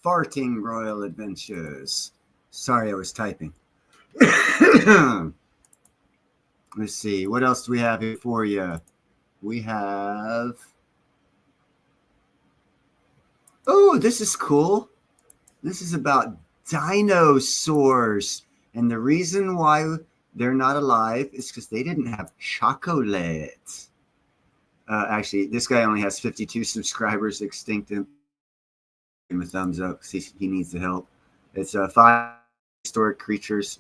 Farting Royal Adventures. Sorry, I was typing. Let's see. What else do we have here for you? We have... Oh, this is cool. This is about dinosaurs. And the reason why they're not alive is because they didn't have chocolate. Actually, this guy only has 52 subscribers. Extinct him. Give him a thumbs up because he needs the help. It's 5 historic creatures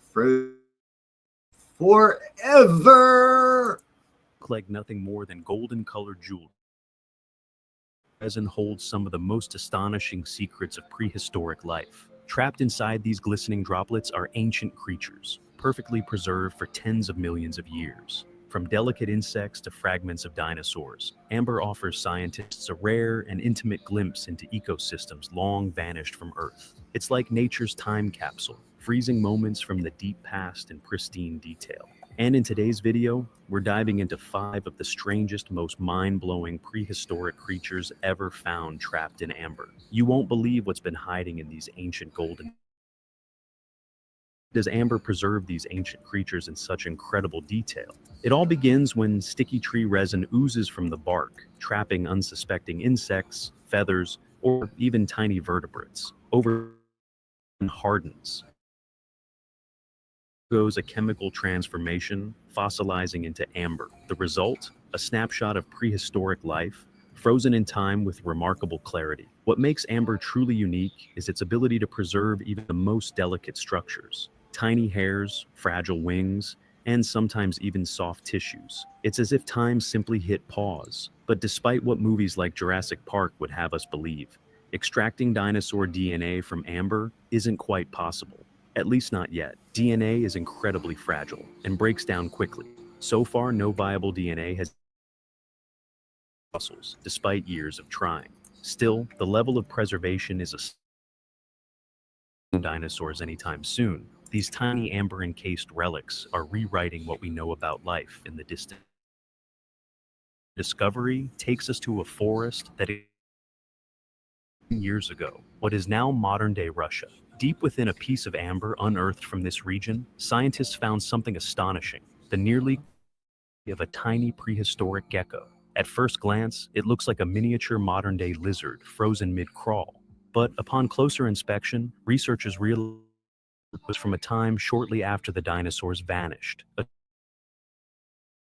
forever. Like nothing more than golden colored jewelry. Resin holds some of the most astonishing secrets of prehistoric life. Trapped inside these glistening droplets are ancient creatures, perfectly preserved for tens of millions of years. From delicate insects to fragments of dinosaurs, amber offers scientists a rare and intimate glimpse into ecosystems long vanished from Earth. It's like nature's time capsule, freezing moments from the deep past in pristine detail. And in today's video, we're diving into 5 of the strangest, most mind-blowing prehistoric creatures ever found trapped in amber. You won't believe what's been hiding in these ancient golden. Does amber preserve these ancient creatures in such incredible detail? It all begins when sticky tree resin oozes from the bark, trapping unsuspecting insects, feathers, or even tiny vertebrates. Over and hardens. Goes a chemical transformation, fossilizing into amber. The result? A snapshot of prehistoric life, frozen in time with remarkable clarity. What makes amber truly unique is its ability to preserve even the most delicate structures. Tiny hairs, fragile wings, and sometimes even soft tissues. It's as if time simply hit pause. But despite what movies like Jurassic Park would have us believe, extracting dinosaur DNA from amber isn't quite possible. At least not yet. DNA is incredibly fragile and breaks down quickly. So far, no viable DNA has fossils, despite years of trying. Still, the level of preservation is a dinosaurs anytime soon. These tiny amber-encased relics are rewriting what we know about life in the distant. Discovery takes us to a forest that years ago, what is now modern-day Russia. Deep within a piece of amber unearthed from this region, scientists found something astonishing, the nearly of a tiny prehistoric gecko. At first glance, it looks like a miniature modern-day lizard frozen mid-crawl. But upon closer inspection, researchers realized it was from a time shortly after the dinosaurs vanished, a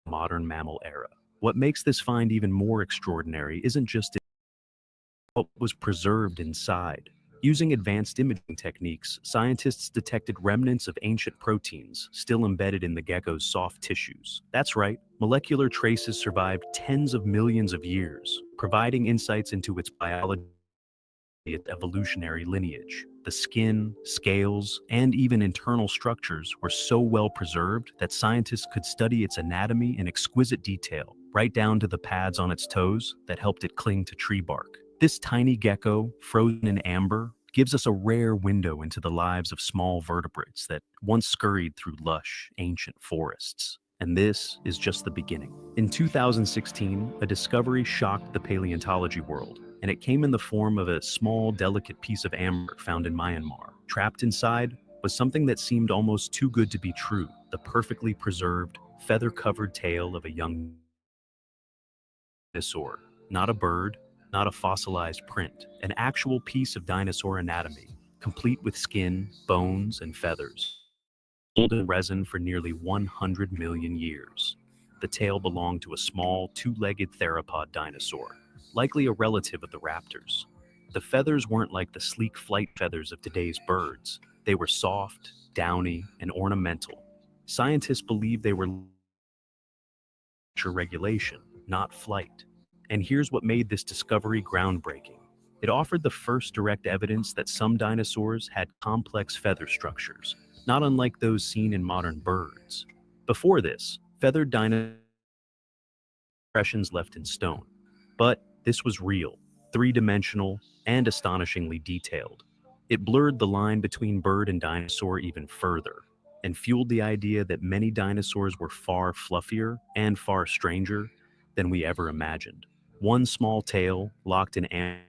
modern mammal era. What makes this find even more extraordinary isn't just what was preserved inside. Using advanced imaging techniques, scientists detected remnants of ancient proteins still embedded in the gecko's soft tissues. That's right, molecular traces survived tens of millions of years, providing insights into its biology and evolutionary lineage. The skin, scales, and even internal structures were so well preserved that scientists could study its anatomy in exquisite detail, right down to the pads on its toes that helped it cling to tree bark. This tiny gecko, frozen in amber, gives us a rare window into the lives of small vertebrates that once scurried through lush, ancient forests. And this is just the beginning. In 2016, a discovery shocked the paleontology world, and it came in the form of a small, delicate piece of amber found in Myanmar. Trapped inside was something that seemed almost too good to be true, the perfectly preserved, feather-covered tail of a young dinosaur. Not a bird, not a fossilized print, an actual piece of dinosaur anatomy, complete with skin, bones, and feathers. Old in resin for nearly 100 million years. The tail belonged to a small, two-legged theropod dinosaur, likely a relative of the raptors. The feathers weren't like the sleek flight feathers of today's birds. They were soft, downy, and ornamental. Scientists believe they were regulation, not flight. And here's what made this discovery groundbreaking. It offered the first direct evidence that some dinosaurs had complex feather structures, not unlike those seen in modern birds. Before this, feathered dinosaurs impressions left in stone. But this was real, three-dimensional, and astonishingly detailed. It blurred the line between bird and dinosaur even further, and fueled the idea that many dinosaurs were far fluffier and far stranger than we ever imagined. One small tail, locked in amber,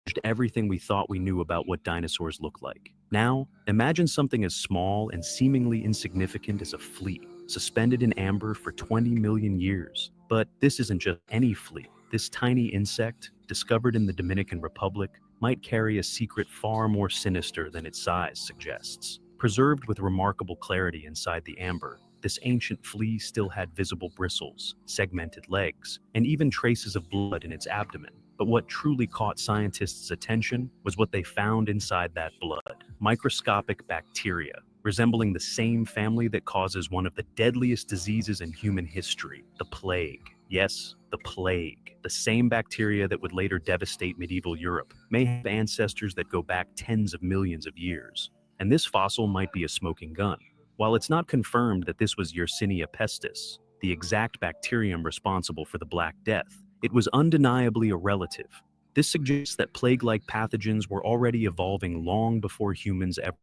changed everything we thought we knew about what dinosaurs look like. Now, imagine something as small and seemingly insignificant as a flea, suspended in amber for 20 million years. But this isn't just any flea. This tiny insect, discovered in the Dominican Republic, might carry a secret far more sinister than its size suggests. Preserved with remarkable clarity inside the amber, this ancient flea still had visible bristles, segmented legs, and even traces of blood in its abdomen. But what truly caught scientists' attention was what they found inside that blood. Microscopic bacteria, resembling the same family that causes one of the deadliest diseases in human history, the plague. Yes, the plague. The same bacteria that would later devastate medieval Europe may have ancestors that go back tens of millions of years. And this fossil might be a smoking gun. While it's not confirmed that this was Yersinia pestis, the exact bacterium responsible for the Black Death, it was undeniably a relative. This suggests that plague-like pathogens were already evolving long before humans ever.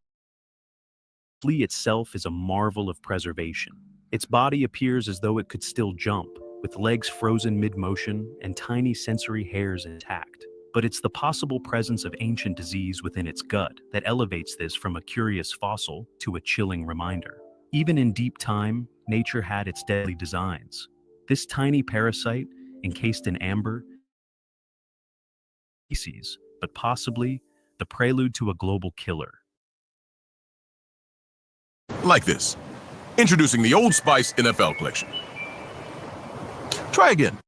The flea itself is a marvel of preservation. Its body appears as though it could still jump, with legs frozen mid-motion and tiny sensory hairs intact. But it's the possible presence of ancient disease within its gut that elevates this from a curious fossil to a chilling reminder. Even in deep time, nature had its deadly designs. This tiny parasite, encased in amber, species, but possibly the prelude to a global killer. Like this. Introducing the Old Spice NFL collection. Try again.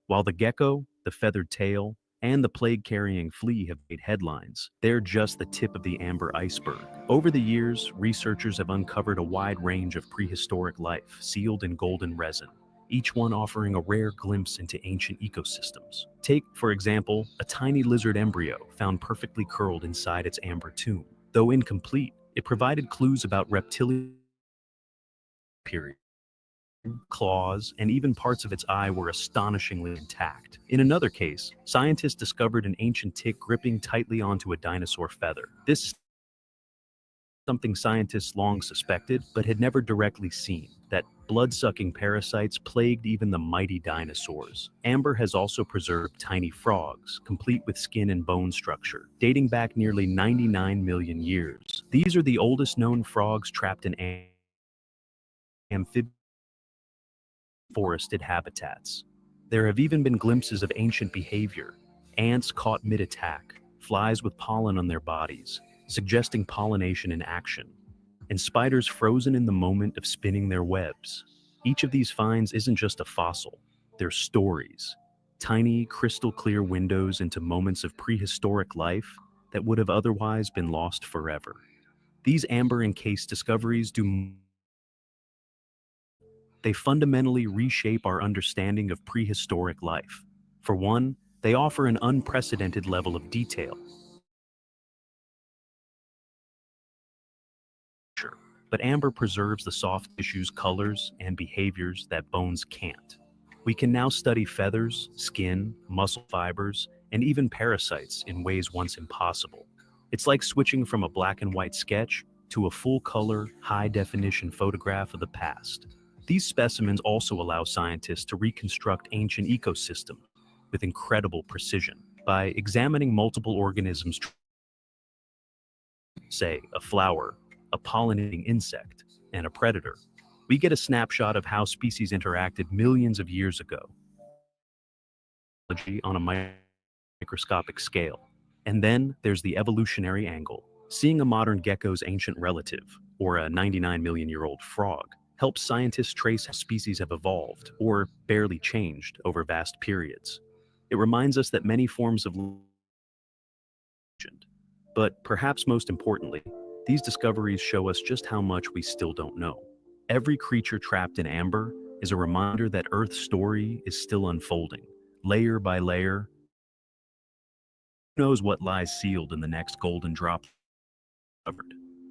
While the gecko, the feathered tail, and the plague-carrying flea have made headlines. They're just the tip of the amber iceberg. Over the years, researchers have uncovered a wide range of prehistoric life sealed in golden resin, each one offering a rare glimpse into ancient ecosystems. Take, for example, a tiny lizard embryo found perfectly curled inside its amber tomb. Though incomplete, it provided clues about reptilian period. Claws, and even parts of its eye were astonishingly intact. In another case, scientists discovered an ancient tick gripping tightly onto a dinosaur feather. This is something scientists long suspected, but had never directly seen, that blood-sucking parasites plagued even the mighty dinosaurs. Amber has also preserved tiny frogs, complete with skin and bone structure, dating back nearly 99 million years. These are the oldest known frogs trapped in amphibian forested habitats. There have even been glimpses of ancient behavior, ants caught mid-attack, flies with pollen on their bodies, suggesting pollination in action, and spiders frozen in the moment of spinning their webs. Each of these finds isn't just a fossil, they're stories, tiny, crystal-clear windows into moments of prehistoric life that would have otherwise been lost forever. These amber-encased discoveries they fundamentally reshape our understanding of prehistoric life. For one, they offer an unprecedented level of detail. But amber preserves the soft tissues, colors, and behaviors that bones can't. We can now study feathers, skin, muscle fibers, and even parasites in ways once impossible. It's like switching from a black and white sketch to a full-color, high-definition photograph of the past. These specimens also allow scientists to reconstruct ancient ecosystems with incredible precision. By examining multiple organisms, say a flower, a pollinating insect, and a predator, we get a snapshot of how species interacted millions of years ago on a microscopic scale. And then there's the evolutionary angle. Seeing a modern gecko's ancient relative, or a 99-million-year-old frog, helps scientists trace how species have evolved, or barely changed, over vast periods. It reminds us that many forms of legend. But perhaps most importantly, these discoveries show us just how much we still don't know. Every creature trapped in amber is a reminder that Earth's story is still unfolding, layer by layer. Who knows what lies sealed in the next golden drop?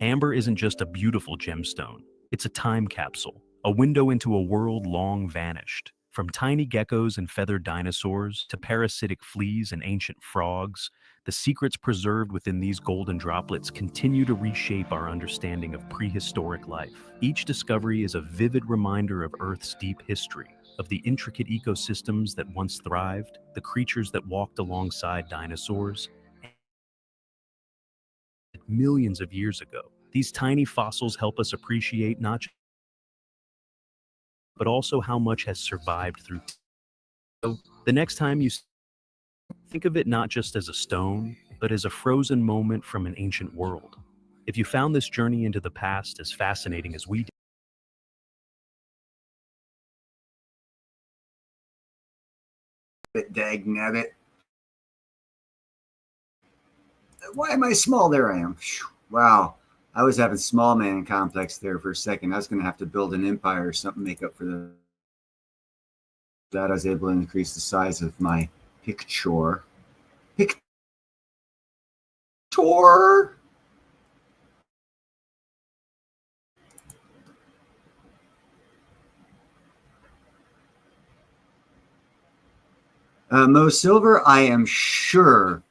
Amber isn't just a beautiful gemstone. It's a time capsule, a window into a world long vanished. From tiny geckos and feathered dinosaurs to parasitic fleas and ancient frogs, the secrets preserved within these golden droplets continue to reshape our understanding of prehistoric life. Each discovery is a vivid reminder of Earth's deep history, of the intricate ecosystems that once thrived, the creatures that walked alongside dinosaurs millions of years ago. These tiny fossils help us appreciate not just, but also how much has survived through. So the next time you think of it not just as a stone, but as a frozen moment from an ancient world. If you found this journey into the past as fascinating as we did, dagnabbit. Why am I small? There I am. Wow. I was having small man complex there for a second. I was going to have to build an empire or something, make up for that. I was able to increase the size of my picture. Mo Silver, I am sure.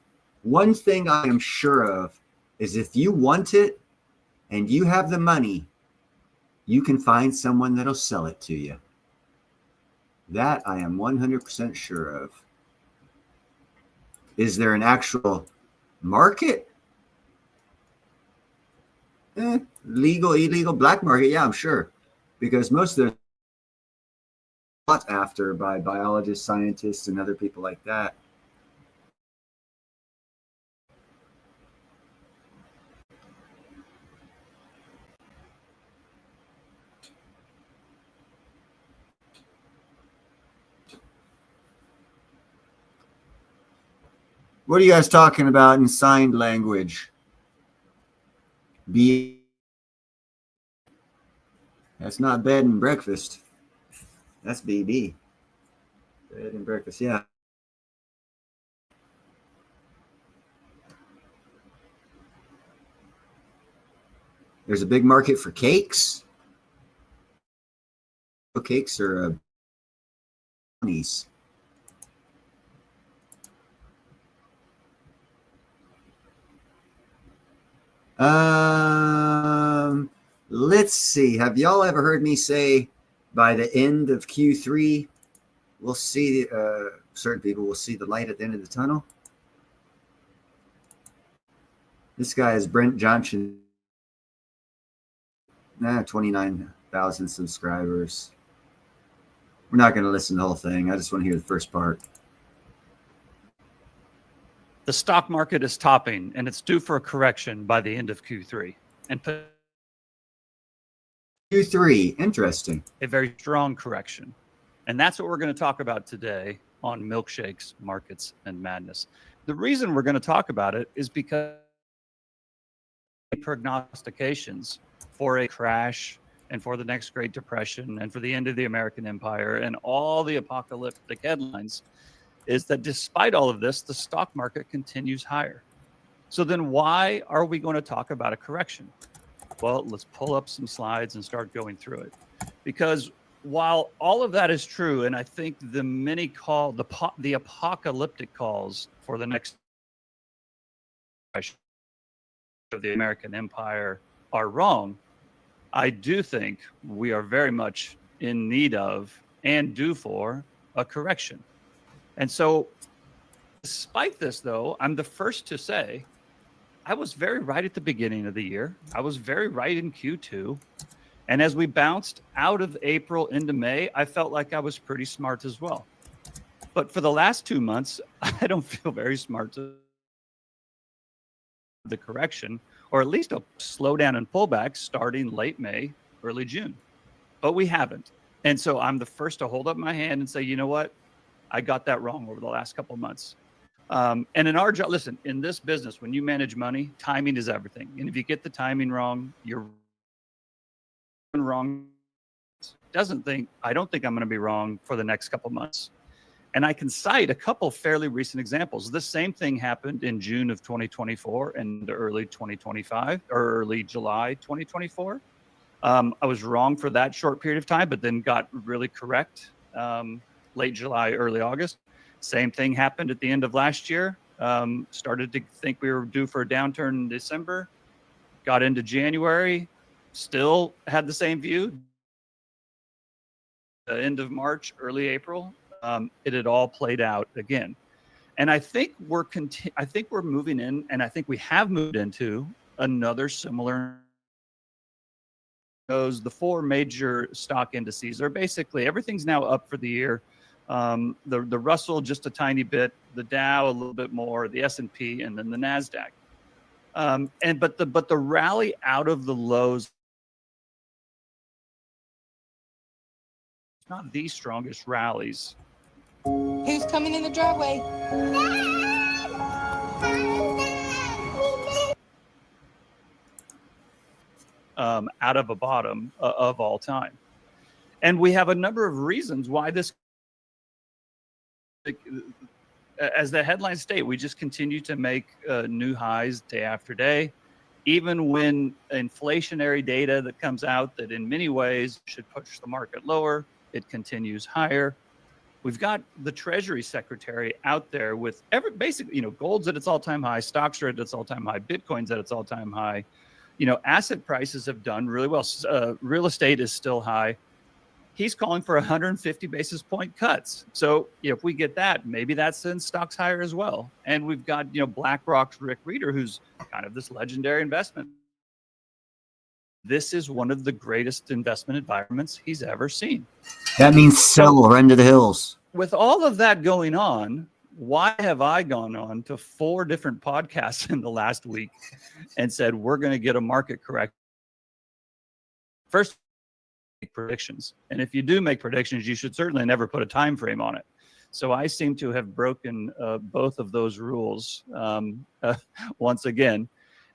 One thing I am sure of is if you want it and you have the money, you can find someone that'll sell it to you. That I am 100% sure of. Is there an actual market? Legal, illegal, black market? Yeah, I'm sure. Because most of them are sought after by biologists, scientists, and other people like that. What are you guys talking about in signed language? That's not bed and breakfast. That's BB. Bed and breakfast, yeah. There's a big market for cakes. Cakes are brownies. Let's see. Have y'all ever heard me say by the end of Q3, we'll see, certain people will see the light at the end of the tunnel? This guy is Brent Johnson. 29,000 subscribers. We're not going to listen to the whole thing. I just want to hear the first part. The stock market is topping, and it's due for a correction by the end of Q3. And Q3, interesting. a very strong correction. And that's what we're going to talk about today on Milkshakes, Markets, and Madness. The reason we're going to talk about it is because prognostications for a crash and for the next Great Depression and for the end of the American Empire and all the apocalyptic headlines is that despite all of this, the stock market continues higher. So then why are we going to talk about a correction? Well, let's pull up some slides and start going through it. Because while all of that is true, and I think the the apocalyptic calls for the next of the American Empire are wrong, I do think we are very much in need of and due for a correction. And so despite this, though, I'm the first to say I was very right at the beginning of the year. I was very right in Q2. And as we bounced out of April into May, I felt like I was pretty smart as well. But for the last 2 months, I don't feel very smart to the correction, or at least a slowdown and pullback starting late May, early June. But we haven't. And so I'm the first to hold up my hand and say, you know what? I got that wrong over the last couple of months. And in our job, listen, in this business, when you manage money, timing is everything. And if you get the timing wrong, you're wrong. I don't think I'm going to be wrong for the next couple of months. And I can cite a couple fairly recent examples. This same thing happened in June of 2024 and early 2025 or early July 2024. I was wrong for that short period of time, but then got really correct late July, early August. Same thing happened at the end of last year. Started to think we were due for a downturn in December. Got into January, still had the same view. The end of March, early April. It had all played out again. And I think we're moving in, and I think we have moved into another similar. The four major stock indices are basically everything's now up for the year. The Russell just a tiny bit, the Dow a little bit more, the S&P, and then the Nasdaq. But the rally out of the lows, not the strongest rallies. Who's coming in the driveway? Out of a bottom of all time. And we have a number of reasons why this, as the headlines state, we just continue to make new highs day after day, even when inflationary data that comes out that in many ways should push the market lower, it continues higher. We've got the Treasury Secretary out there with basically, gold's at its all-time high, stocks are at its all-time high, Bitcoin's at its all-time high. Asset prices have done really well. Real estate is still high. He's calling for 150 basis point cuts. So if we get that, maybe that sends stocks higher as well. And we've got, BlackRock's Rick Rieder, who's kind of this legendary investment. This is one of the greatest investment environments he's ever seen. That means sell or run to the hills. With all of that going on, why have I gone on to 4 different podcasts in the last week and said, we're going to get a market correction? First, make predictions. And if you do make predictions, you should certainly never put a time frame on it. So I seem to have broken both of those rules once again.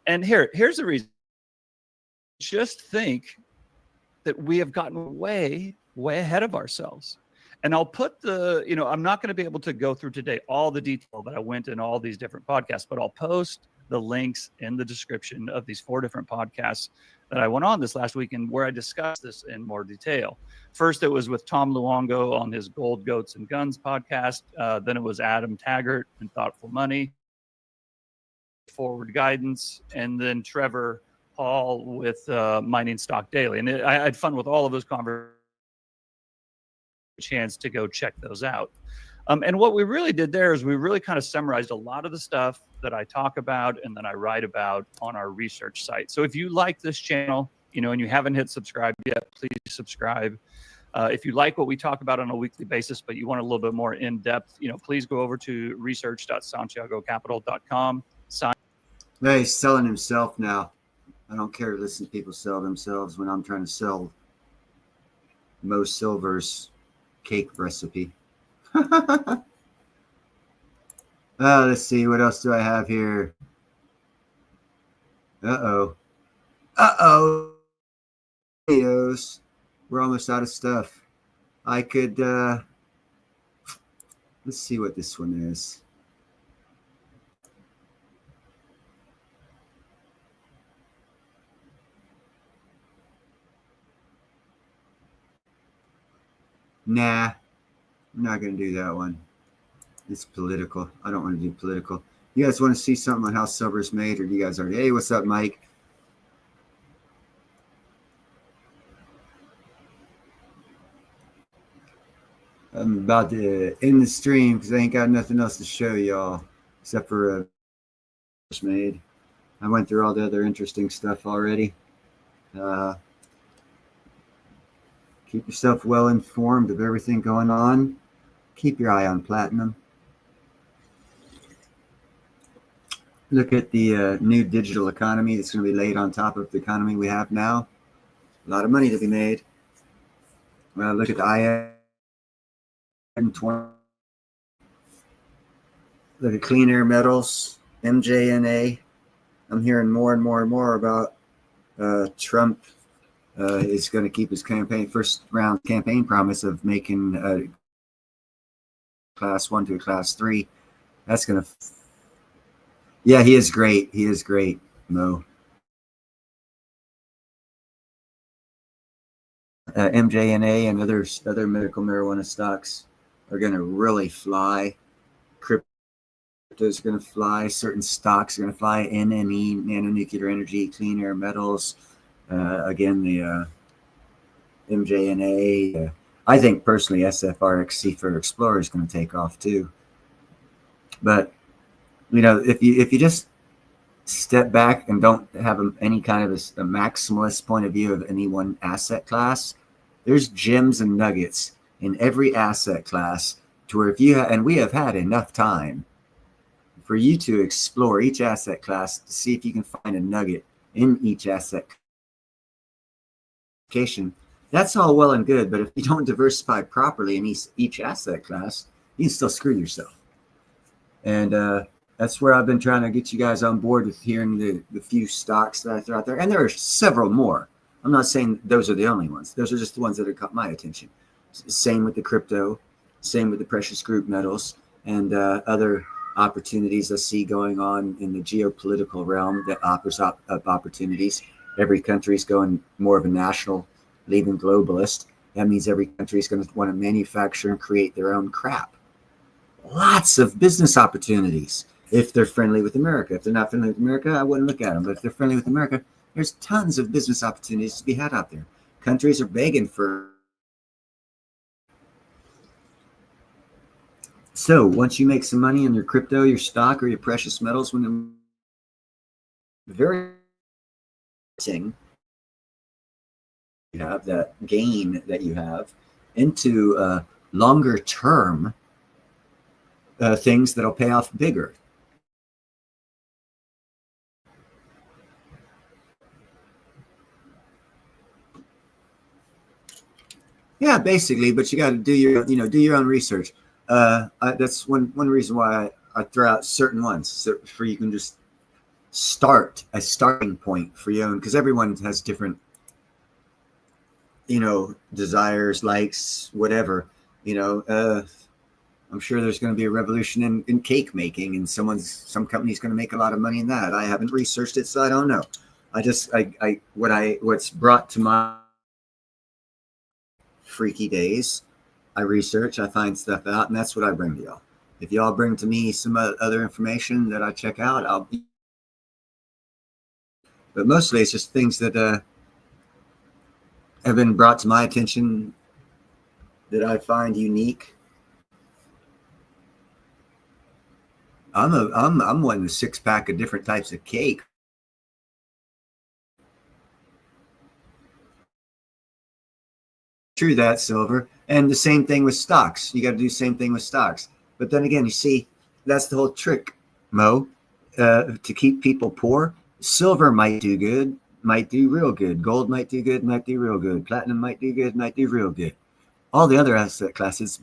And here's the reason. Just think that we have gotten way ahead of ourselves. And I'll put I'm not going to be able to go through today all the detail that I went in all these different podcasts, but I'll post the links in the description of these 4 different podcasts that I went on this last weekend where I discussed this in more detail. First, it was with Tom Luongo on his Gold, Goats, and Guns podcast. Then it was Adam Taggart and Thoughtful Money, Forward Guidance, and then Trevor Hall with Mining Stock Daily. And I had fun with all of those conversations. Chance to go check those out. And what we really did there is we really kind of summarized a lot of the stuff that I talk about and that I write about on our research site. So if you like this channel, and you haven't hit subscribe yet, please subscribe. If you like what we talk about on a weekly basis, but you want a little bit more in depth, please go over to research.santiagocapital.com. Yeah, he's selling himself now. I don't care to listen to people sell themselves when I'm trying to sell Mo Silver's cake recipe. Let's see, what else do I have here? Videos. We're almost out of stuff. I could let's see what this one is. Nah, I'm not going to do that one. It's political. I don't want to do political. You guys want to see something on how silver is made, or do you guys already? Hey, what's up, Mike? I'm about to end the stream because I ain't got nothing else to show y'all except for made. I went through all the other interesting stuff already. Keep yourself well informed of everything going on. Keep your eye on platinum. Look at the new digital economy that's going to be laid on top of the economy we have now. A lot of money to be made. Look at the IM20. Look at Clean Air Metals, MJNA. I'm hearing more and more about Trump is going to keep his first round campaign promise of making class 1 to a class 3. That's going to, yeah, he is great. He is great, Mo. MJNA and other medical marijuana stocks are going to really fly. Crypto is going to fly. Certain stocks are going to fly. NNE, nanonuclear energy, clean air metals. Again, the MJNA. I think personally SFRX Seafarer Explorer is going to take off too. But if you just step back and don't have any kind of a maximalist point of view of any one asset class, there's gems and nuggets in every asset class to where if you and we have had enough time for you to explore each asset class to see if you can find a nugget in each asset class. That's all well and good, but if you don't diversify properly in each asset class, you can still screw yourself. And that's where I've been trying to get you guys on board with hearing the few stocks that I throw out there. And there are several more. I'm not saying those are the only ones. Those are just the ones that have caught my attention. Same with the crypto, same with the precious group metals, and other opportunities I see going on in the geopolitical realm that offers up opportunities. Every country is going more of a national, leaving globalist. That means every country is going to want to manufacture and create their own crap. Lots of business opportunities if they're friendly with America. If they're not friendly with America, I wouldn't look at them. But if they're friendly with America, there's tons of business opportunities to be had out there. Countries are begging for. So once you make some money in your crypto, your stock, or your precious metals, when the very thing you have, that gain that you have, into longer term things that'll pay off bigger. Yeah, basically, but you got to do your own research. That's one reason why I throw out certain ones, so for you can just start a starting point for your own, because everyone has different, desires, likes, whatever. I'm sure there's going to be a revolution in cake making, and some company's going to make a lot of money in that. I haven't researched it, so I don't know. What's brought to my freaky days, I research, I find stuff out, and that's what I bring to y'all. If y'all bring to me some other information that I check out, but mostly it's just things that have been brought to my attention that I find unique. I'm wanting a 6-pack of different types of cake. True that, Silver. And the same thing with stocks. You got to do the same thing with stocks. But then again, you see, that's the whole trick, Mo, to keep people poor. Silver might do good, might do real good. Gold might do good, might do real good. Platinum might do good, might do real good. All the other asset classes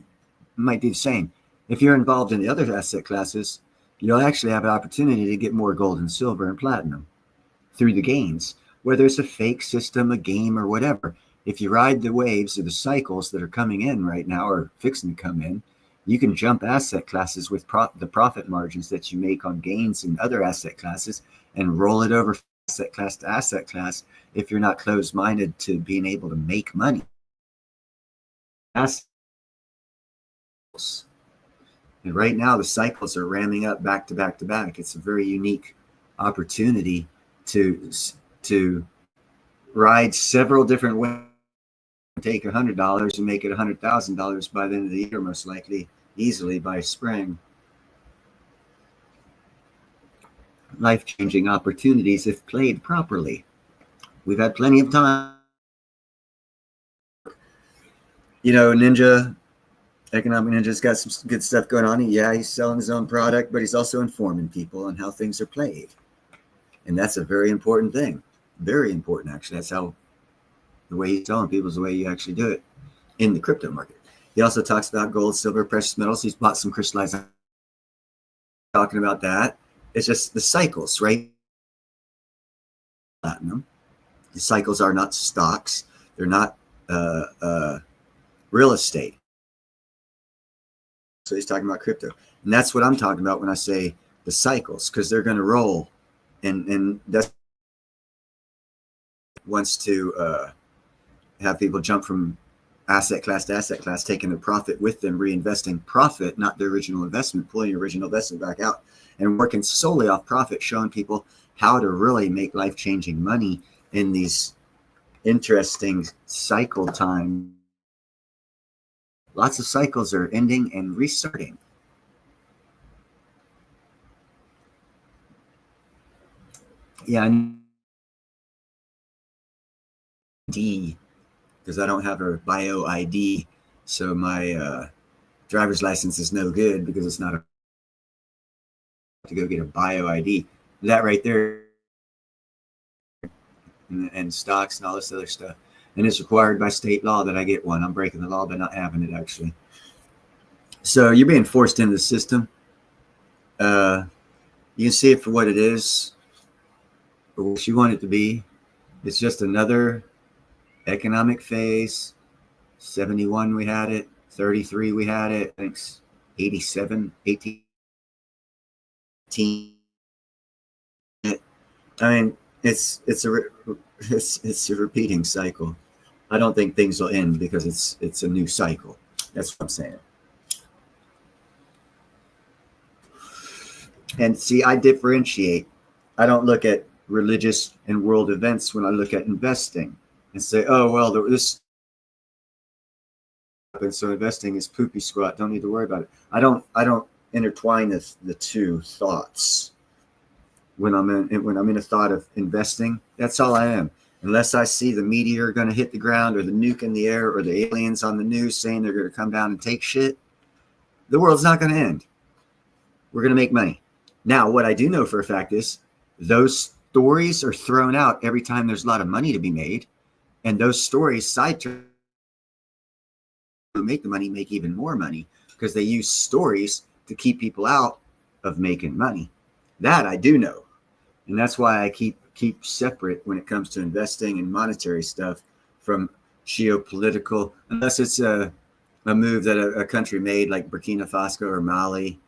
might do the same. If you're involved in the other asset classes, you'll actually have an opportunity to get more gold and silver and platinum through the gains, whether it's a fake system, a game, or whatever. If you ride the waves of the cycles that are coming in right now or fixing to come in, you can jump asset classes with the profit margins that you make on gains in other asset classes and roll it over asset class to asset class if you're not closed-minded to being able to make money. And right now, the cycles are ramming up back to back to back. It's a very unique opportunity to ride several different ways. Take $100 and make it $100,000 by the end of the year, most likely, easily by spring. Life-changing opportunities if played properly. We've had plenty of time. Ninja, Economic Ninja's got some good stuff going on. Yeah, he's selling his own product, but he's also informing people on how things are played. And that's a very important thing. Very important, actually. That's how the way he's telling people is the way you actually do it in the crypto market. He also talks about gold, silver, precious metals. He's bought some crystallized. Talking about that. It's just the cycles, right? Platinum. The cycles are not stocks. They're not real estate. So he's talking about crypto. And that's what I'm talking about when I say the cycles, because they're going to roll. And that's wants to have people jump from asset class to asset class, taking the profit with them, reinvesting profit, not the original investment, pulling your original investment back out and working solely off profit, showing people how to really make life-changing money in these interesting cycle time. Lots of cycles are ending and restarting. Yeah, D, because I don't have a bio ID, so my driver's license is no good because it's not to go get a bio ID. That right there, and stocks and all this other stuff, and it's required by state law that I get one. I'm breaking the law by not having it, actually. So you're being forced into the system. You can see it for what it is, or what you want it to be. It's just another economic phase. 71 we had it, 33 we had it, I think 87, 18. I mean, it's a repeating cycle. I don't think things will end because it's a new cycle. That's what I'm saying. And see, I differentiate. I don't look at religious and world events when I look at investing and say, oh, well, this happens, so investing is poopy squat. Don't need to worry about it. I don't intertwine the two thoughts. When I'm in a thought of investing, that's all I am. Unless I see the meteor going to hit the ground or the nuke in the air or the aliens on the news saying they're going to come down and take shit, the world's not going to end. We're going to make money. Now, what I do know for a fact is those stories are thrown out every time there's a lot of money to be made. And those stories sidetrack who make the money make even more money because they use stories to keep people out of making money. That I do know. And that's why I keep separate when it comes to investing and monetary stuff from geopolitical, unless it's a move that a country made like Burkina Faso or Mali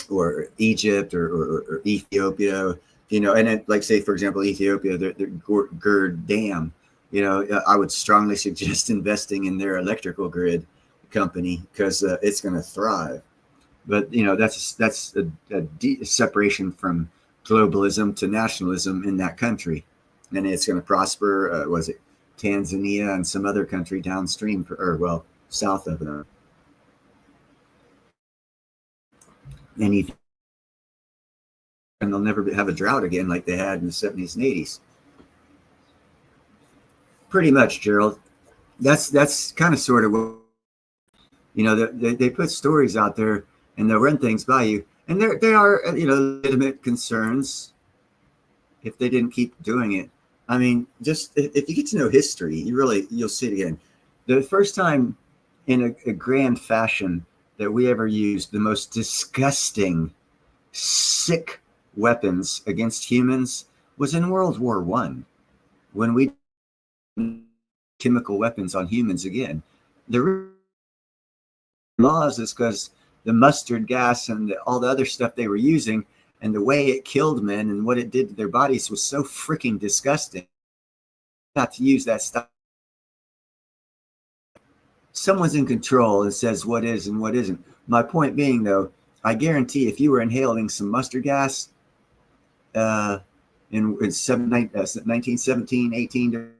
or Egypt or Ethiopia, you know, and then, like say, for example, Ethiopia, their GERD dam, you know, I would strongly suggest investing in their electrical grid company because it's going to thrive. But, you know, that's a separation from globalism to nationalism in that country. And it's going to prosper, was it Tanzania and some other country downstream, south of them. And they'll never have a drought again like they had in the 70s and 80s. Pretty much, Gerald. That's kind of sort of what, you know, they put stories out there and they'll run things by you. And there are, you know, legitimate concerns if they didn't keep doing it. I mean, just if you get to know history, you'll see it again. The first time in a grand fashion that we ever used the most disgusting, sick weapons against humans was in World War I, when we chemical weapons on humans again. The laws is because the mustard gas and all the other stuff they were using and the way it killed men and what it did to their bodies was so freaking disgusting. Not to use that stuff. Someone's in control and says what is and what isn't. My point being, though, I guarantee if you were inhaling some mustard gas in 1917, 18,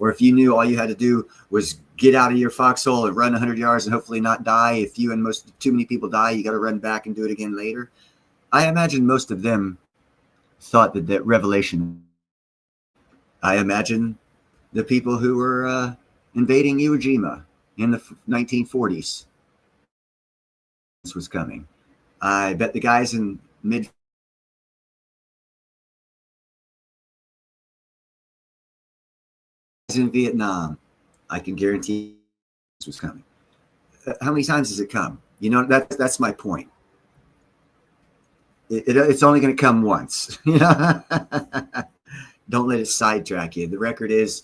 or if you knew all you had to do was get out of your foxhole and run 100 yards and hopefully not die. If you and too many people die, you got to run back and do it again later. I imagine most of them thought that revelation. I imagine the people who were invading Iwo Jima in the 1940s was coming. I bet the guys in mid in Vietnam, I can guarantee this was coming. How many times has it come? You know, that's my point. It's only going to come once. Don't let it sidetrack you. The record is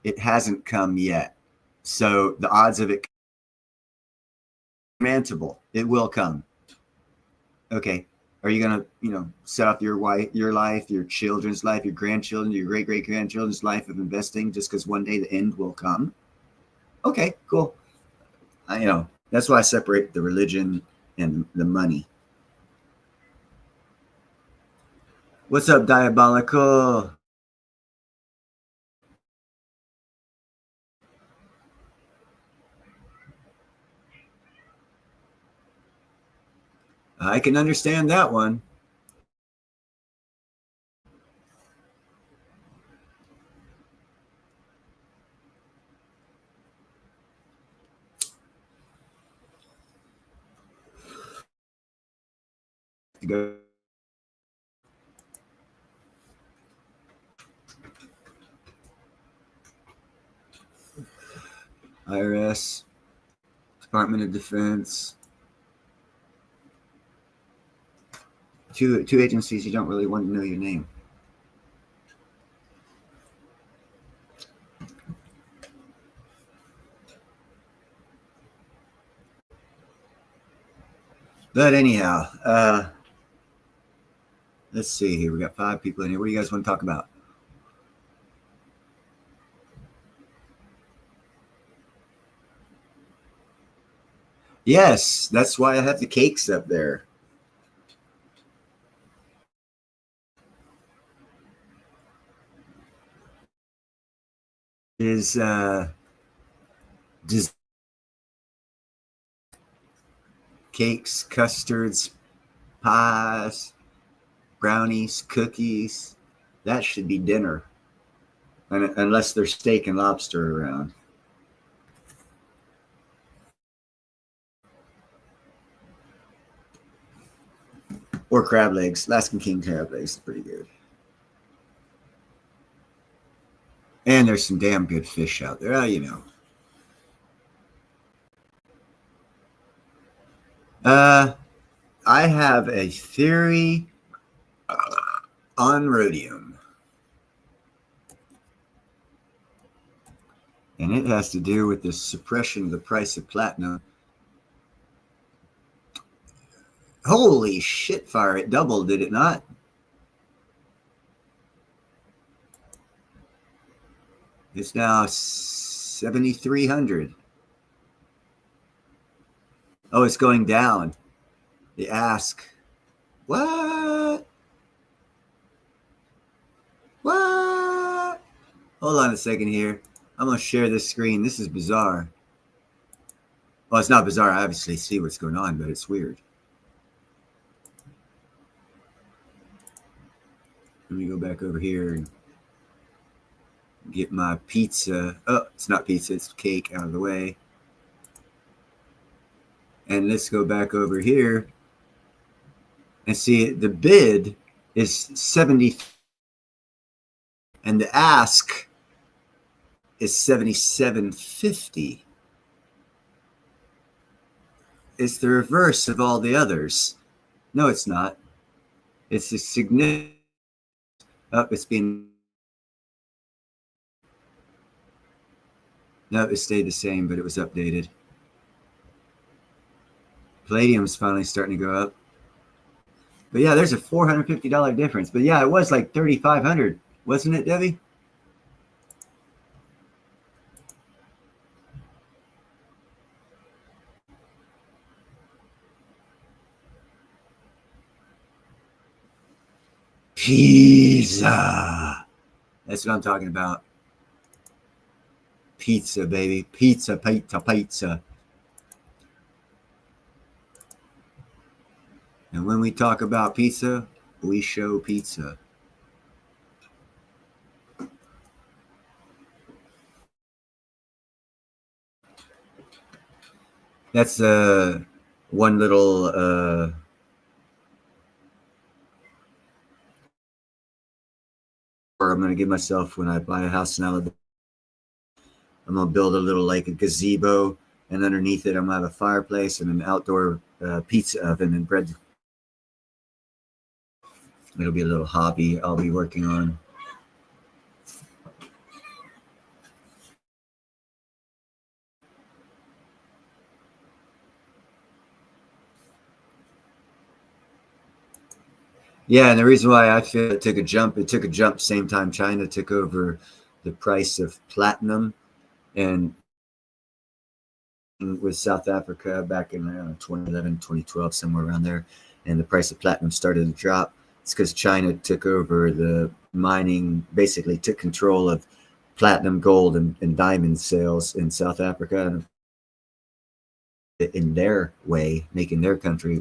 it hasn't come yet. So the odds of it manageable. It will come. Okay. Are you going to, set up your life, your children's life, your grandchildren, your great-great-grandchildren's life of investing just because one day the end will come? Okay, cool. That's why I separate the religion and the money. What's up, Diabolical? I can understand that one. Go. IRS, Department of Defense. Two agencies you don't really want to know your name. But anyhow, let's see here. We got 5 people in here. What do you guys want to talk about? Yes, that's why I have the cakes up there. Is cakes, custards, pies, brownies, cookies. That should be dinner, unless there's steak and lobster around. Or crab legs. Alaskan king crab legs is pretty good. And there's some damn good fish out there. I have a theory on rhodium. And it has to do with the suppression of the price of platinum. Holy shit fire, it doubled, did it not? It's now 7,300. Oh, it's going down. The ask. What? What? Hold on a second here. I'm going to share this screen. This is bizarre. Well, it's not bizarre. I obviously see what's going on, but it's weird. Let me go back over here and get my pizza. Oh, it's not pizza. It's cake out of the way. And let's go back over here and see the bid is 70 and the ask is 77.50. It's the reverse of all the others. No, it's not. It's a significant. Oh, it's been. No, it stayed the same, but it was updated. Palladium's finally starting to go up. But yeah, there's a $450 difference. But yeah, it was like 3,500, wasn't it, Debbie? Pizza. That's what I'm talking about. Pizza, baby. Pizza, pizza, pizza. And when we talk about pizza, we show pizza. That's one little I'm going to give myself when I buy a house in Alabama. I'm going to build a little like a gazebo, and underneath it I'm going to have a fireplace and an outdoor pizza oven and bread. It'll be a little hobby I'll be working on. Yeah, and the reason why I feel it took a jump same time China took over the price of platinum, and with South Africa back in 2011, 2012, somewhere around there, and the price of platinum started to drop. It's because China took over the mining, basically took control of platinum, gold, and diamond sales in South Africa, and in their way, making their country.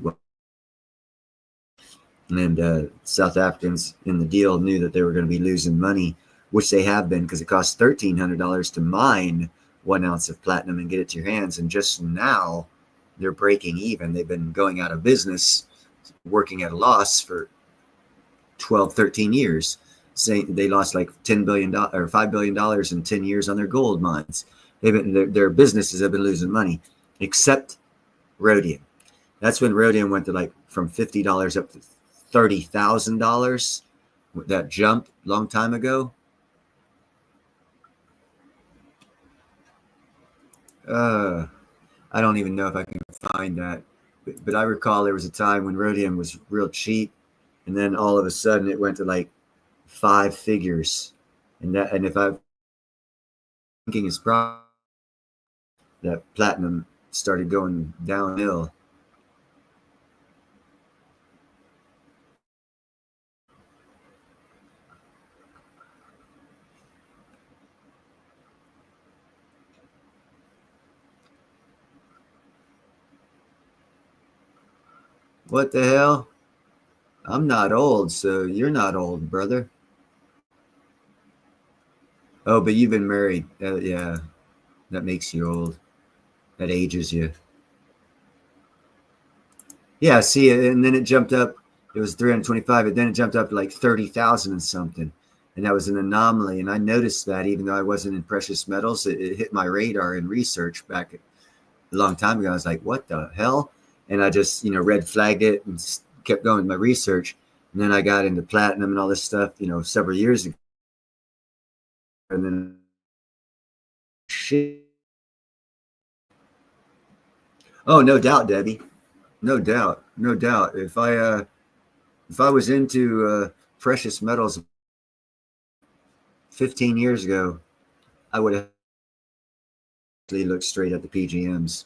And South Africans in the deal knew that they were going to be losing money, which they have been, because it costs $1,300 to mine 1 ounce of platinum and get it to your hands. And just now they're breaking even. They've been going out of business, working at a loss for 12, 13 years. Saying they lost like $10 billion or $5 billion in 10 years on their gold mines. Their businesses have been losing money, except rhodium. That's when rhodium went to like from $50 up to $30,000. That jump long time ago. I don't even know if I can find that, but I recall there was a time when rhodium was real cheap, and then all of a sudden it went to like 5 figures, and if I'm thinking is probably that platinum started going downhill. What the hell? I'm not old, so you're not old, brother. Oh, but you've been married. Yeah, that makes you old. That ages you. Yeah, see, and then it jumped up. It was 325, and then it jumped up to like 30,000 and something. And that was an anomaly. And I noticed that even though I wasn't in precious metals, it hit my radar in research back a long time ago. I was like, what the hell? and I just, you know, red flagged it and kept going with my research. And then I got into platinum and all this stuff, you know, several years ago. And then shit. Oh, no doubt, Debbie. No doubt. No doubt. If I was into precious metals 15 years ago, I would have looked straight at the PGMs.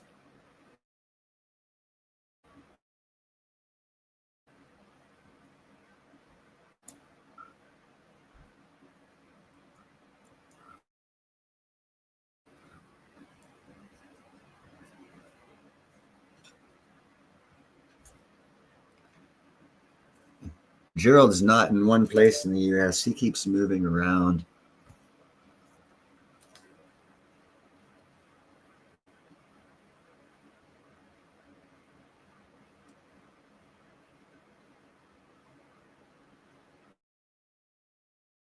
Gerald is not in one place in the U.S. He keeps moving around.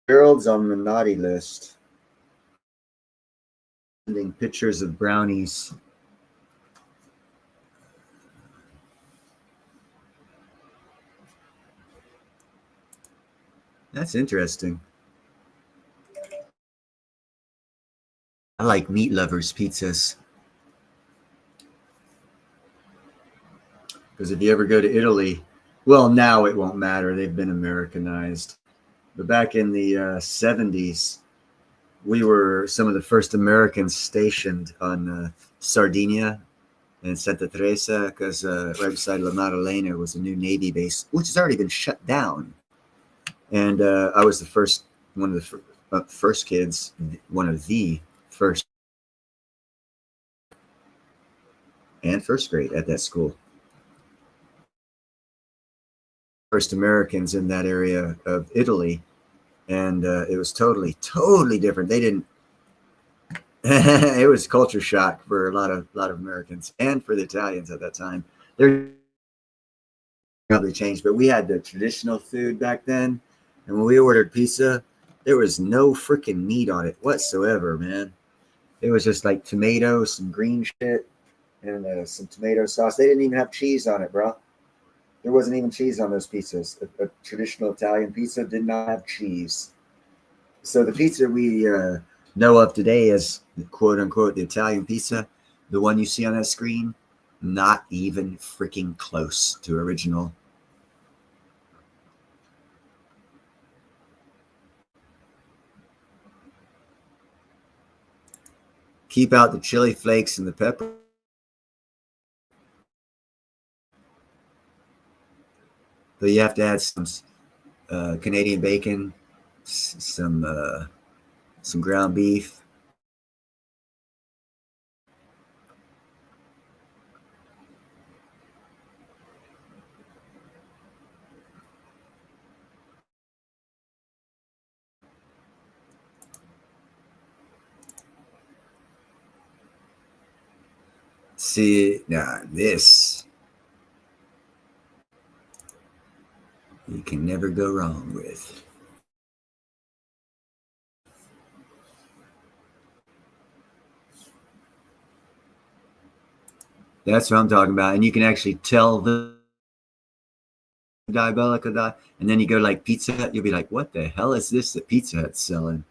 Gerald's on the naughty list. Sending pictures of brownies. That's interesting. I like meat lovers pizzas. Because if you ever go to Italy, well, now it won't matter. They've been Americanized. But back in the 70s, we were some of the first Americans stationed on Sardinia and Santa Teresa, because right beside La Maddalena was a new Navy base, which has already been shut down. And I was one of the first kids, one of the first, and first grade at that school. First Americans in that area of Italy, and it was totally different. They didn't. It was culture shock for a lot of Americans and for the Italians at that time. They're probably changed, but we had the traditional food back then, and when we ordered pizza, there was no freaking meat on it whatsoever, man. It was just like tomatoes, some green shit, and some tomato sauce. They didn't even have cheese on it, bro. There wasn't even cheese on those pizzas. A traditional Italian pizza did not have cheese. So the pizza we know of today as quote unquote the Italian pizza, the one you see on that screen, not even freaking close to original. Keep out the chili flakes and the pepper. But you have to add some Canadian bacon, some ground beef. See, now this you can never go wrong with. That's what I'm talking about. And you can actually tell the Diabolical Die. And then you go like Pizza Hut, you'll be like, what the hell is this that Pizza Hut's selling?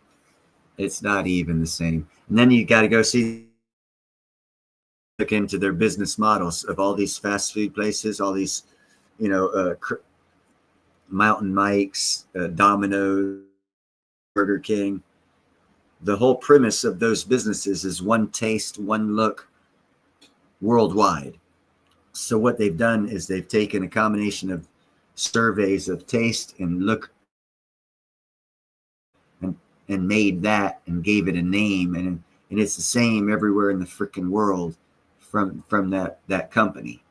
It's not even the same. And then you got to go look into their business models of all these fast food places, all these, you know, Mountain Mike's, Domino's, Burger King. The whole premise of those businesses is one taste, one look worldwide. So what they've done is they've taken a combination of surveys of taste and look and made that and gave it a name, and it's the same everywhere in the freaking world from that company.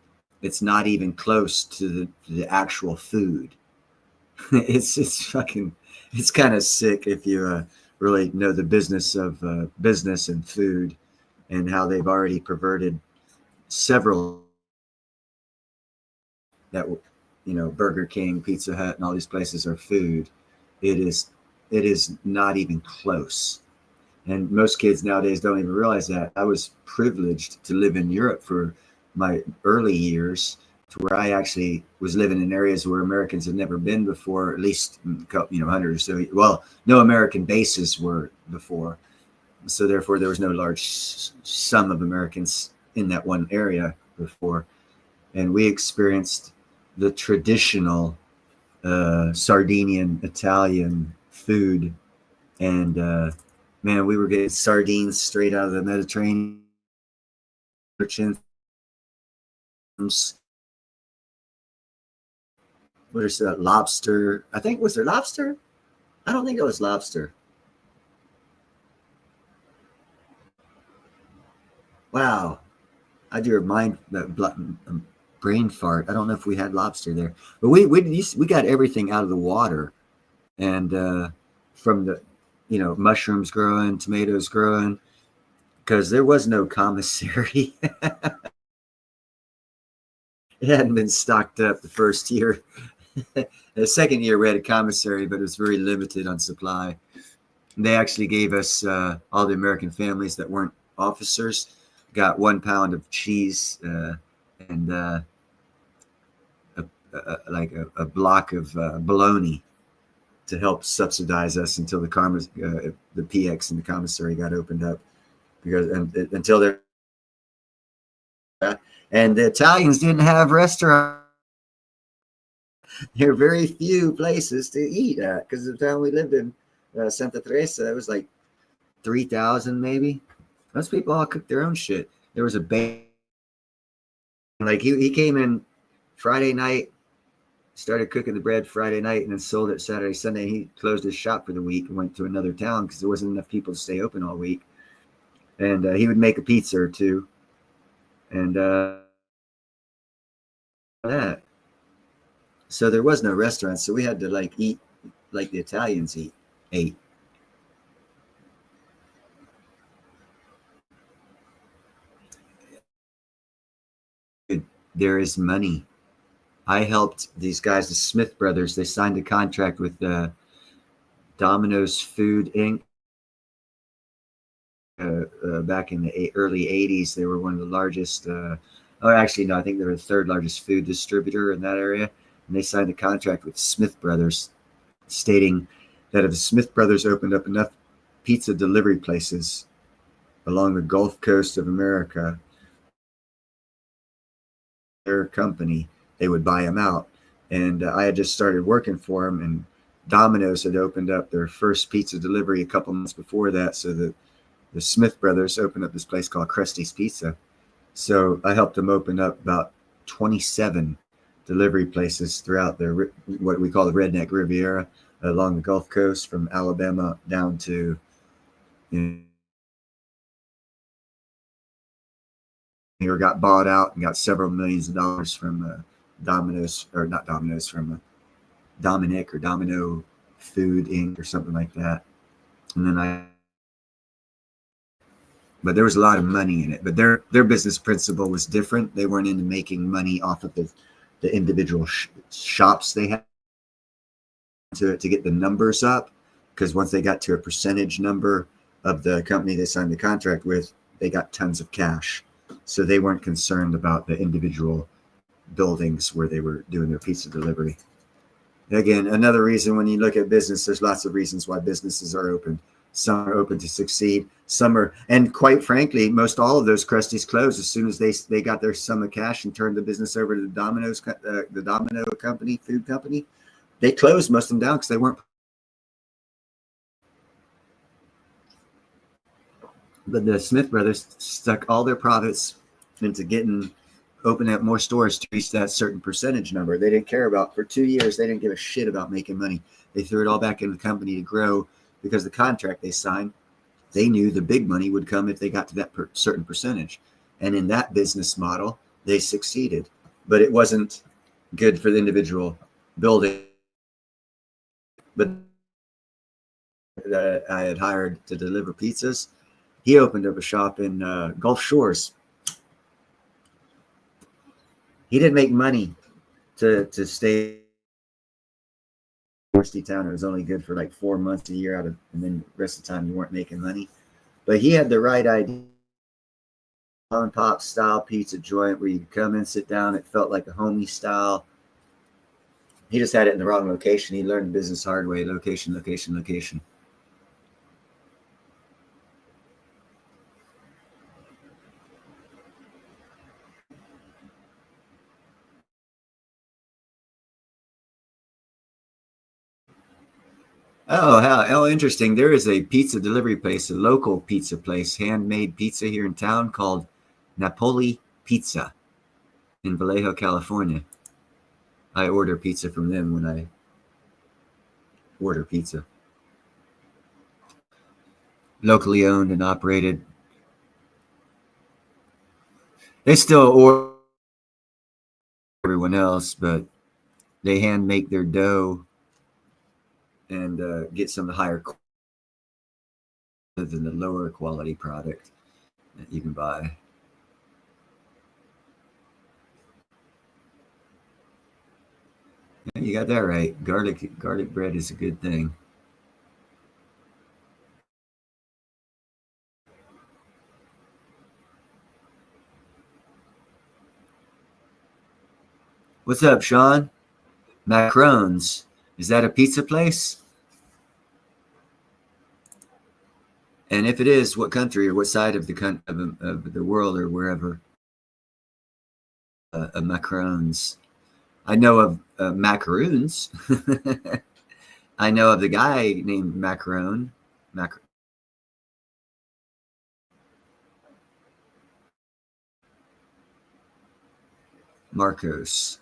It's not even close to the actual food. It's kind of sick if you really know the business of business and food and how they've already perverted several that, you know, Burger King, Pizza Hut, and all these places are food. It is not even close. And most kids nowadays don't even realize that. I was privileged to live in Europe for my early years, to where I actually was living in areas where Americans had never been before, at least 100 or so. Well, no American bases were before, so therefore there was no large sum of Americans in that one area before, and we experienced the traditional Sardinian Italian food, and man, we were getting sardines straight out of the Mediterranean. What is that? Lobster? I think, was there lobster? I don't think it was lobster. Wow, I do remind that brain fart. I don't know if we had lobster there, but we got everything out of the water, and from the mushrooms growing, tomatoes growing, because there was no commissary. It hadn't been stocked up the first year. The second year we had a commissary, but it was very limited on supply. They actually gave us all the American families that weren't officers got 1 pound of cheese and a block of bologna to help subsidize us until the PX and the commissary got opened up, because until they're and the Italians didn't have restaurants. There are very few places to eat at, because the town we lived in, Santa Teresa, it was like 3,000 maybe. Most people all cooked their own shit. There was a bake. Like he came in Friday night, started cooking the bread Friday night, and then sold it Saturday, Sunday. He closed his shop for the week and went to another town because there wasn't enough people to stay open all week. And he would make a pizza or two. And that. So there was no restaurant, so we had to eat like the Italians ate. There is money. I helped these guys, the Smith brothers. They signed a contract with Domino's Food Inc. Back in the early 80s. They were one of the largest, actually, no, I think they were the third largest food distributor in that area. And they signed a contract with Smith Brothers, stating that if the Smith Brothers opened up enough pizza delivery places along the Gulf Coast of America, their company, they would buy them out. And I had just started working for them, and Domino's had opened up their first pizza delivery a couple months before that. So the Smith Brothers opened up this place called Krusty's Pizza. So I helped them open up about 27 delivery places throughout what we call the Redneck Riviera, along the Gulf Coast from Alabama down to He got bought out and got several millions of dollars from Domino's, or not Domino's, from Dominic or Domino Food Inc. or something like that. And then but there was a lot of money in it. But their business principle was different. They weren't into making money off of the individual shops they had to get the numbers up, because once they got to a percentage number of the company they signed the contract with, they got tons of cash. So they weren't concerned about the individual buildings where they were doing their pizza delivery. Again, another reason when you look at business, there's lots of reasons why businesses are open. Some are open to succeed. Some are, and quite frankly, most all of those Krusty's closed as soon as they got their sum of cash and turned the business over to the Domino company, food company. They closed most of them down because they weren't. But the Smith brothers stuck all their profits into opening up more stores to reach that certain percentage number. They didn't care about, for 2 years, they didn't give a shit about making money. They threw it all back in the company to grow, because the contract they signed, they knew the big money would come if they got to that certain percentage. And in that business model, they succeeded. But it wasn't good for the individual building. But I had hired to deliver pizzas. He opened up a shop in Gulf Shores. He didn't make money to stay in University Town. It was only good for like 4 months a year and then the rest of the time you weren't making money. But he had the right idea. mom and pop style pizza joint where you could come in, sit down. It felt like a homey style. He just had it in the wrong location. He learned the business hard way. Location, location, location. Oh, how interesting. There is a pizza delivery place, a local pizza place, handmade pizza here in town called Napoli Pizza in Vallejo, California. I order pizza from them when I order pizza. Locally owned and operated. They still order everyone else, but they hand make their dough and get some of the higher than the lower quality product that you can buy. Yeah, you got that right. Garlic bread is a good thing. What's up, Sean? Macron's. Is that a pizza place? And if it is, what country or what side of the world or wherever? Macron's. I know of macaroons. I know of the guy named Macron. Marcos.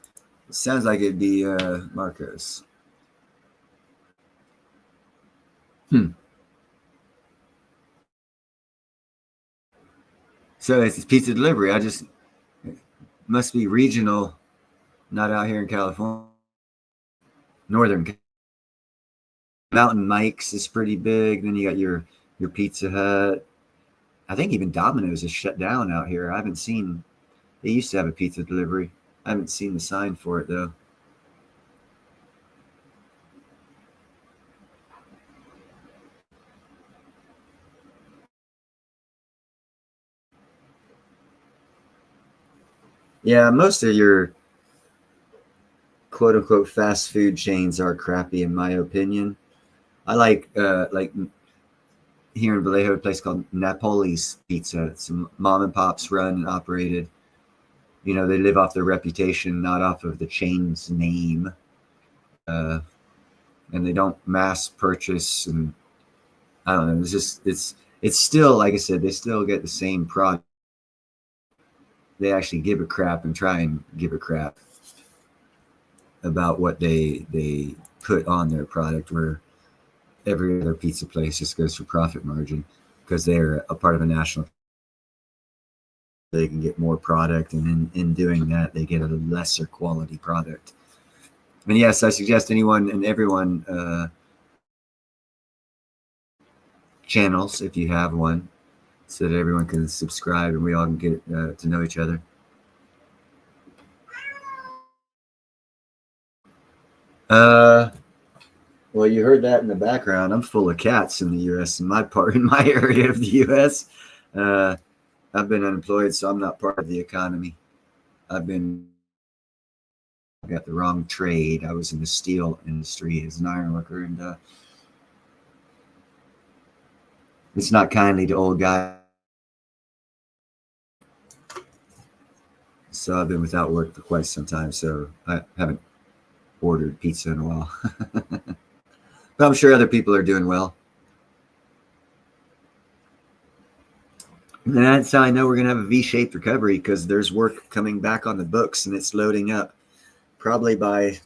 It sounds like it'd be Marcos. So it's pizza delivery. It must be regional, not out here in California. Northern Mountain Mike's is pretty big. Then you got your Pizza Hut. I think even Domino's is shut down out here. I haven't seen. They used to have a pizza delivery. I haven't seen the sign for it though. Yeah, most of your quote unquote fast food chains are crappy in my opinion. I like here in Vallejo, a place called Napoli's Pizza. Some mom and pops run and operated. You know, they live off their reputation, not off of the chain's name. And they don't mass purchase, and I don't know. It's still, like I said, they still get the same product. They actually give a crap and try and give a crap about what they put on their product, where every other pizza place just goes for profit margin because they're a part of a national. They can get more product, and in doing that, they get a lesser quality product. And yes, I suggest anyone and everyone channels, if you have one, so that everyone can subscribe and we all can get to know each other. Well, you heard that in the background. I'm full of cats in the U.S. in my area of the U.S. I've been unemployed, so I'm not part of the economy. I got the wrong trade. I was in the steel industry as an iron worker, and it's not kindly to old guys. So I've been without work for quite some time, so I haven't ordered pizza in a while. But I'm sure other people are doing well. And that's how I know we're going to have a V-shaped recovery, because there's work coming back on the books and it's loading up. Probably by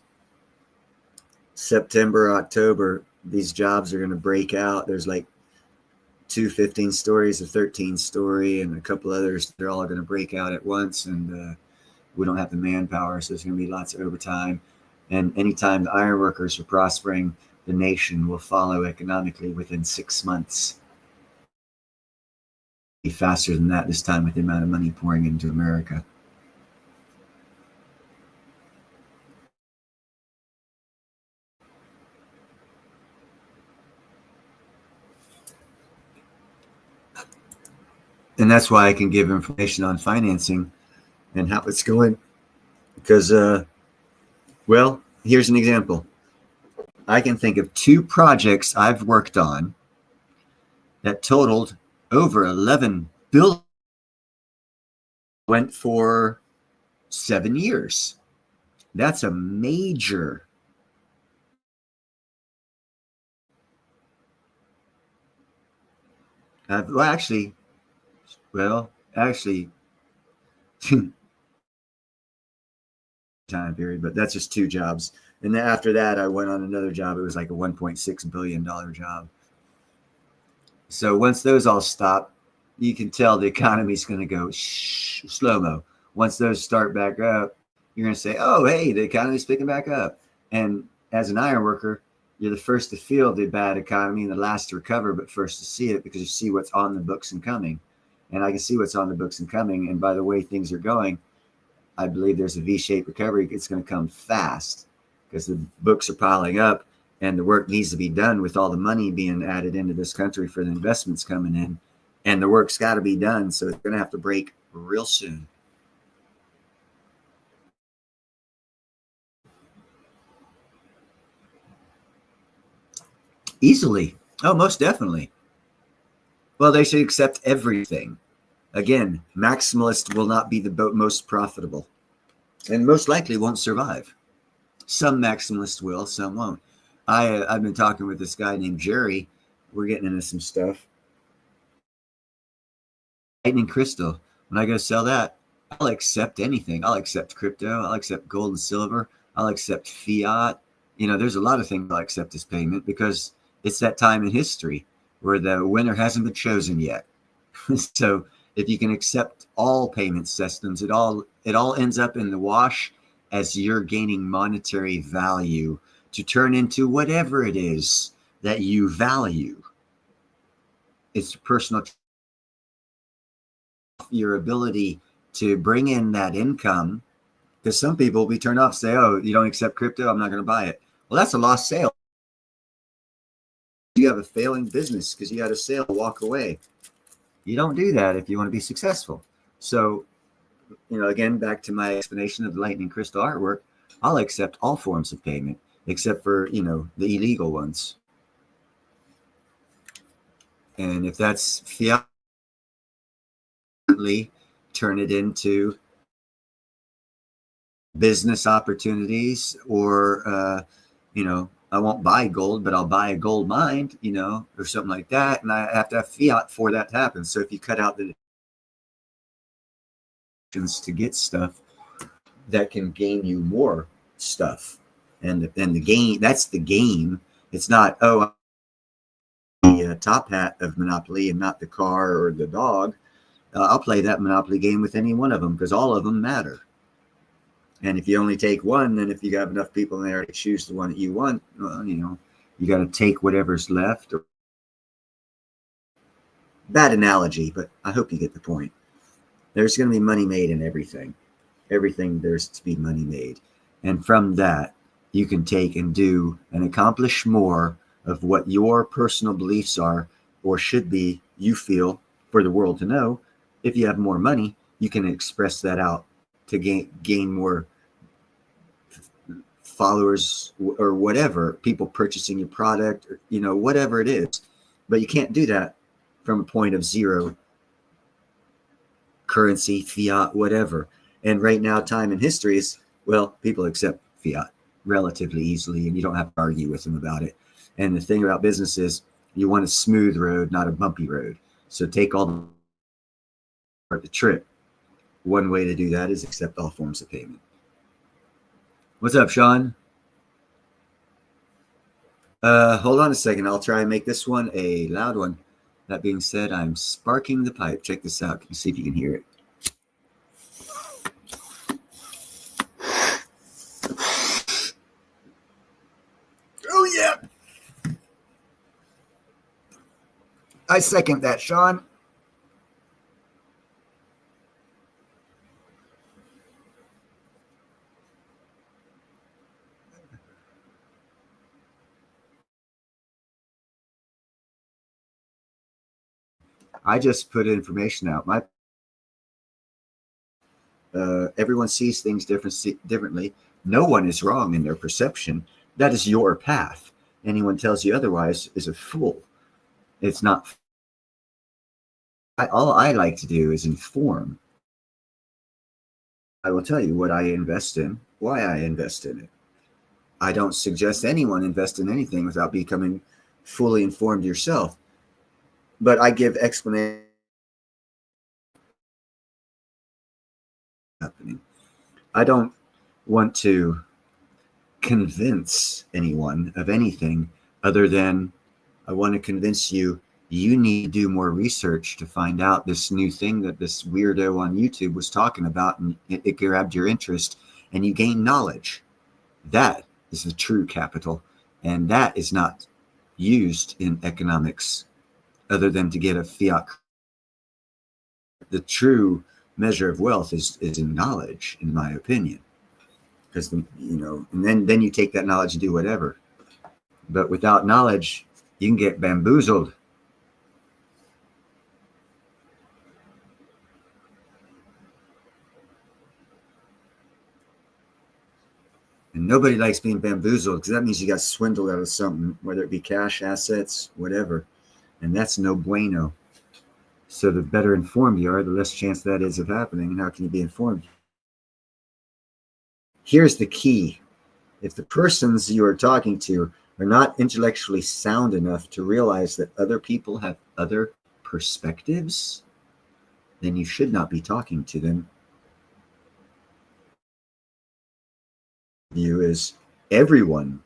September, October, these jobs are going to break out. There's like 2 15 stories, a 13 story, and a couple others. They're all going to break out at once, and we don't have the manpower, so there's going to be lots of overtime. And anytime the iron workers are prospering, the nation will follow economically within 6 months. Be faster than that this time with the amount of money pouring into America. And that's why I can give information on financing and how it's going. Because, well, here's an example. I can think of 2 projects I've worked on that totaled over 11 billion, went for 7 years. That's a major. Actually, time period, but that's just 2 jobs. And then after that, I went on another job. It was like a $1.6 billion job. So once those all stop, you can tell the economy's going to go slow-mo. Once those start back up, you're going to say, oh, hey, the economy's picking back up. And as an iron worker, you're the first to feel the bad economy and the last to recover, but first to see it because you see what's on the books and coming. And I can see what's on the books and coming. And by the way things are going, I believe there's a V-shaped recovery. It's going to come fast because the books are piling up and the work needs to be done with all the money being added into this country for the investments coming in. And the work's got to be done. So it's going to have to break real soon. Easily. Oh, most definitely. Well, they should accept everything. Again, maximalist will not be the most profitable and most likely won't survive. Some maximalists will, some won't. I've been talking with this guy named Jerry. We're getting into some stuff. Lightning crystal. When I go sell that, I'll accept anything. I'll accept crypto. I'll accept gold and silver. I'll accept fiat. There's a lot of things I'll accept as payment because it's that time in history where the winner hasn't been chosen yet. So if you can accept all payment systems, it all ends up in the wash as you're gaining monetary value to turn into whatever it is that you value. It's personal, your ability to bring in that income, because some people will be turned off, say, oh, you don't accept crypto, I'm not going to buy it. Well, that's a lost sale. You have a failing business because you had a sale, walk away. You don't do that if you want to be successful. So, again, back to my explanation of the lightning crystal artwork, I'll accept all forms of payment except for, the illegal ones. And if that's fiat, turn it into business opportunities or, I won't buy gold, but I'll buy a gold mine, or something like that. And I have to have fiat for that to happen. So if you cut out the to get stuff that can gain you more stuff, and the game, that's the game. It's not, oh, the top hat of Monopoly and not the car or the dog. I'll play that Monopoly game with any one of them because all of them matter. And if you only take one, then if you have enough people in there to choose the one that you want, well, you got to take whatever's left. Bad analogy, but I hope you get the point. There's going to be money made in everything. Everything there's to be money made. And from that, you can take and do and accomplish more of what your personal beliefs are or should be, you feel, for the world to know. If you have more money, you can express that out to gain more followers or whatever, people purchasing your product, or, whatever it is. But you can't do that from a point of zero currency, fiat, whatever. And right now, time in history is, well, people accept fiat relatively easily, and you don't have to argue with them about it. And the thing about business is you want a smooth road, not a bumpy road. So take all the trip. One way to do that is accept all forms of payment. What's up, Sean? Hold on a second. I'll try and make this one a loud one. That being said, I'm sparking the pipe. Check this out. Can you see if you can hear it? Oh, yeah. I second that, Sean. I just put information out. Everyone sees things differently. No one is wrong in their perception. That is your path. Anyone tells you otherwise is a fool. It's not. All I like to do is inform. I will tell you what I invest in, why I invest in it. I don't suggest anyone invest in anything without becoming fully informed yourself. But I give explanation. Happening. I don't want to convince anyone of anything other than I want to convince you need to do more research to find out this new thing that this weirdo on YouTube was talking about, and it grabbed your interest and you gain knowledge. That is the true capital, and that is not used in economics other than to get a fiat. The true measure of wealth is in knowledge, in my opinion, because and then you take that knowledge and do whatever. But without knowledge, you can get bamboozled. And nobody likes being bamboozled, because that means you got swindled out of something, whether it be cash, assets, whatever. And that's no bueno. So the better informed you are, the less chance that is of happening. And how can you be informed? Here's the key. If the persons you are talking to are not intellectually sound enough to realize that other people have other perspectives, then you should not be talking to them. View is everyone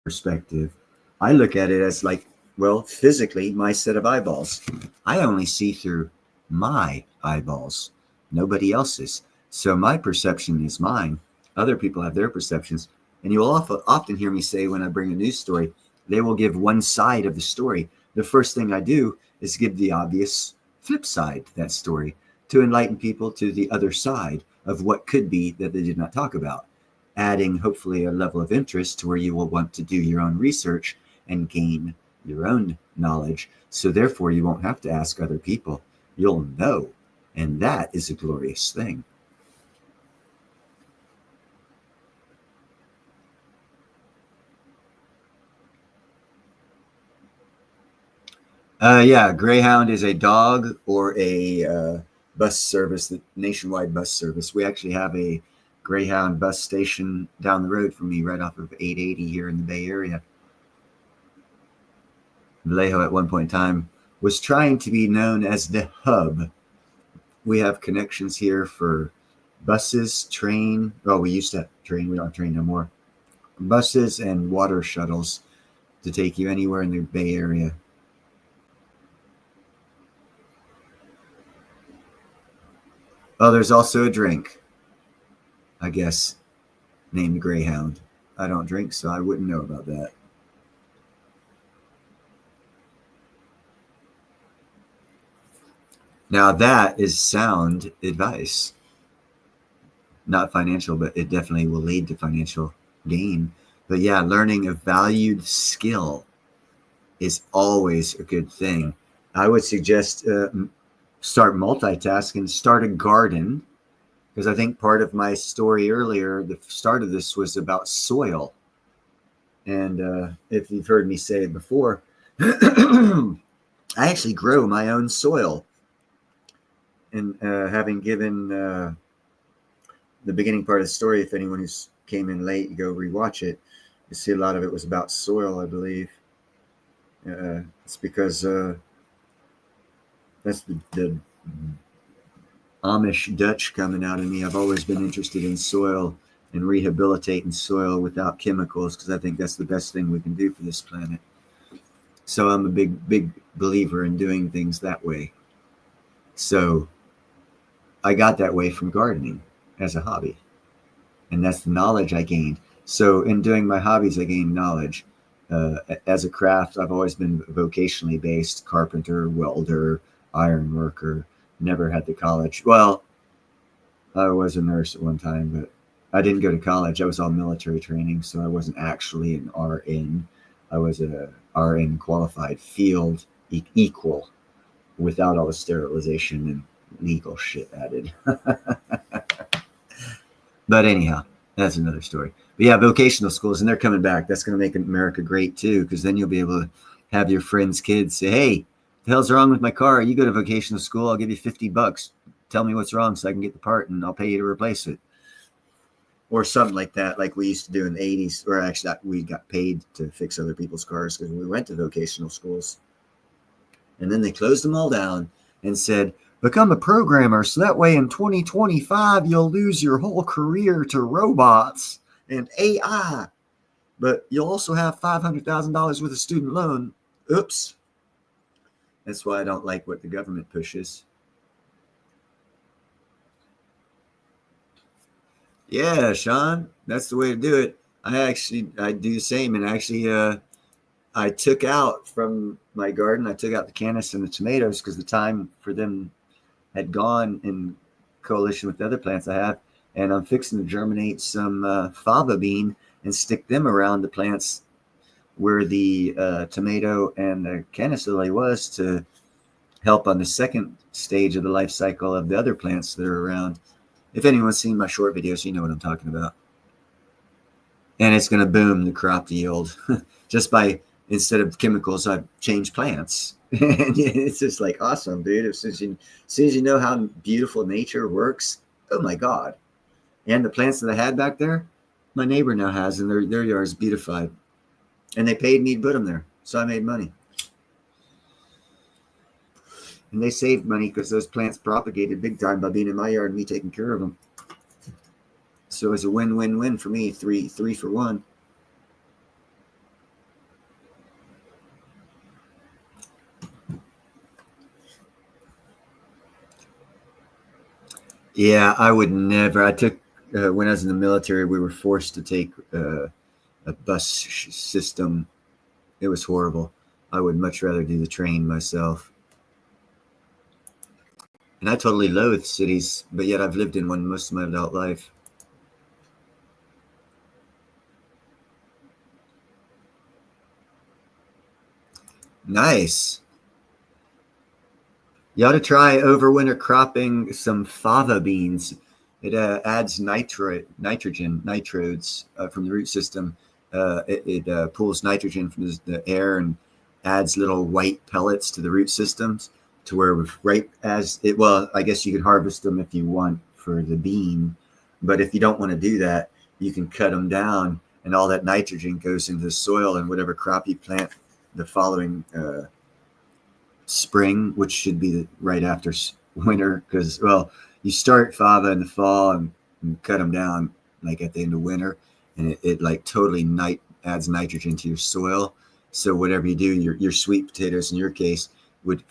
perspective. I look at it as like, well, physically, my set of eyeballs. I only see through my eyeballs, nobody else's. So my perception is mine. Other people have their perceptions. And you will often hear me say when I bring a news story, they will give one side of the story. The first thing I do is give the obvious flip side to that story to enlighten people to the other side of what could be that they did not talk about, adding hopefully a level of interest to where you will want to do your own research and gain your own knowledge. So therefore you won't have to ask other people. You'll know. And that is a glorious thing. Yeah, Greyhound is a dog or a bus service, the nationwide bus service. We actually have a Greyhound bus station down the road from me, right off of 880 here in the Bay Area. Vallejo at one point in time was trying to be known as the hub. We have connections here for buses, train. Well, we used to have train. We don't have train no more. Buses and water shuttles to take you anywhere in the Bay Area. Oh, there's also a drink, I guess, named Greyhound. I don't drink, so I wouldn't know about that. Now that is sound advice. Not financial, but it definitely will lead to financial gain. But yeah, learning a valued skill is always a good thing. I would suggest start multitasking, start a garden, because I think part of my story earlier, the start of this was about soil. And if you've heard me say it before, I actually grow my own soil. And having given the beginning part of the story, if anyone who's came in late, you go rewatch it, you see a lot of it was about soil, I believe. It's because that's the Amish Dutch coming out of me. I've always been interested in soil and rehabilitating soil without chemicals, because I think that's the best thing we can do for this planet. So I'm a big believer in doing things that way. So I got that way from gardening as a hobby. And that's the knowledge I gained. So in doing my hobbies, I gained knowledge. As a craft, I've always been vocationally based: carpenter, welder, iron worker. Never had the college. Well, I was a nurse at one time, but I didn't go to college. I was all military training, so I wasn't actually an RN. I was a RN qualified field equal. without all the sterilization and legal shit added. But anyhow, that's another story. But yeah, vocational schools, and they're coming back. That's going to make America great too, because then you'll be able to have your friends' kids say, "Hey, the hell's wrong with my car? You go to vocational school, I'll give you $50. Tell me what's wrong so I can get the part, and I'll pay you to replace it." Or something like that, like we used to do in the 80s, or actually we got paid to fix other people's cars because we went to vocational schools. And then they closed them all down and said, become a programmer so that way in 2025 you'll lose your whole career to robots and AI, but you'll also have $500,000 with a student loan. Oops. That's why I don't like what the government pushes. Yeah, Sean, that's the way to do it. I do the same, and actually I took out from my garden, I took out the cannas and the tomatoes because the time for them had gone in coalition with the other plants I have, and I'm fixing to germinate some fava bean and stick them around the plants where the tomato and the canis lily was, to help on the second stage of the life cycle of the other plants that are around. If anyone's seen my short videos, you know what I'm talking about. And it's going to boom the crop yield just by, instead of chemicals, I've changed plants. And it's just like awesome, dude. As soon as you know how beautiful nature works, oh my God. And the plants that I had back there, my neighbor now has, and their yard is beautified. And they paid me to put them there. So I made money. And they saved money because those plants propagated big time by being in my yard and me taking care of them. So it's a win-win-win for me, three for one. Yeah, I would never. I took, when I was in the military, we were forced to take a bus system. It was horrible. I would much rather do the train myself. And I totally loathe cities, but yet I've lived in one most of my adult life. Nice. You ought to try overwinter cropping some fava beans. It adds nitrodes from the root system. It pulls nitrogen from the air and adds little white pellets to the root systems, to where right as it, well, I guess you can harvest them if you want for the bean, but if you don't want to do that, you can cut them down, and all that nitrogen goes into the soil and whatever crop you plant the following spring, which should be right after winter, because, well, you start fava in the fall and cut them down like at the end of winter, and it like totally adds nitrogen to your soil. So whatever you do, your sweet potatoes in your case would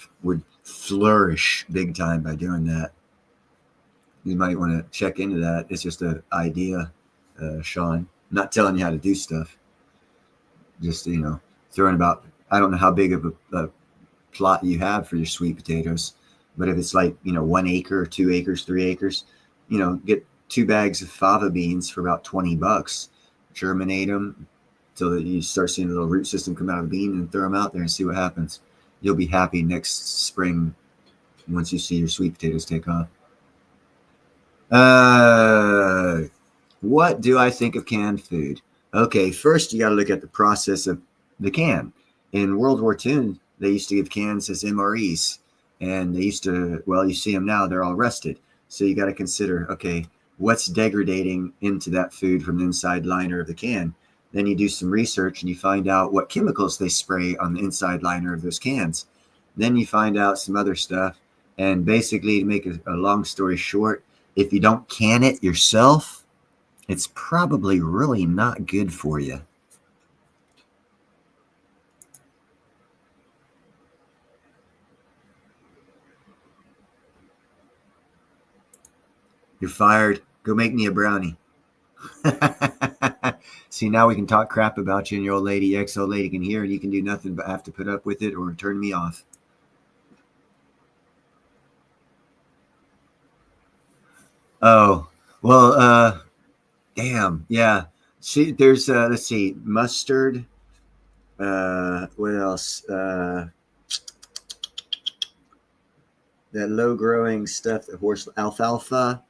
flourish big time by doing that. You might want to check into that. It's just an idea, Sean. I'm not telling you how to do stuff. Just, throwing about, I don't know how big of a plot you have for your sweet potatoes, but if it's like, 1 acre, 2 acres, 3 acres, get 2 bags of fava beans for about $20, germinate them till that you start seeing a little root system come out of the bean, and throw them out there and see what happens. You'll be happy next spring once you see your sweet potatoes take off. What do I think of canned food? Okay, first you got to look at the process of the can. In World War II, they used to give cans as MREs, and they used to, well, you see them now, they're all rusted. So you got to consider, okay, what's degrading into that food from the inside liner of the can? Then you do some research and you find out what chemicals they spray on the inside liner of those cans. Then you find out some other stuff. And basically, to make a long story short, if you don't can it yourself, it's probably really not good for you. You're fired. Go make me a brownie. See, now we can talk crap about you, and your old lady, ex-old lady can hear, and you can do nothing but have to put up with it or turn me off. Oh, well, damn, yeah. See, there's, let's see, mustard. What else? that low growing stuff, the horse alfalfa,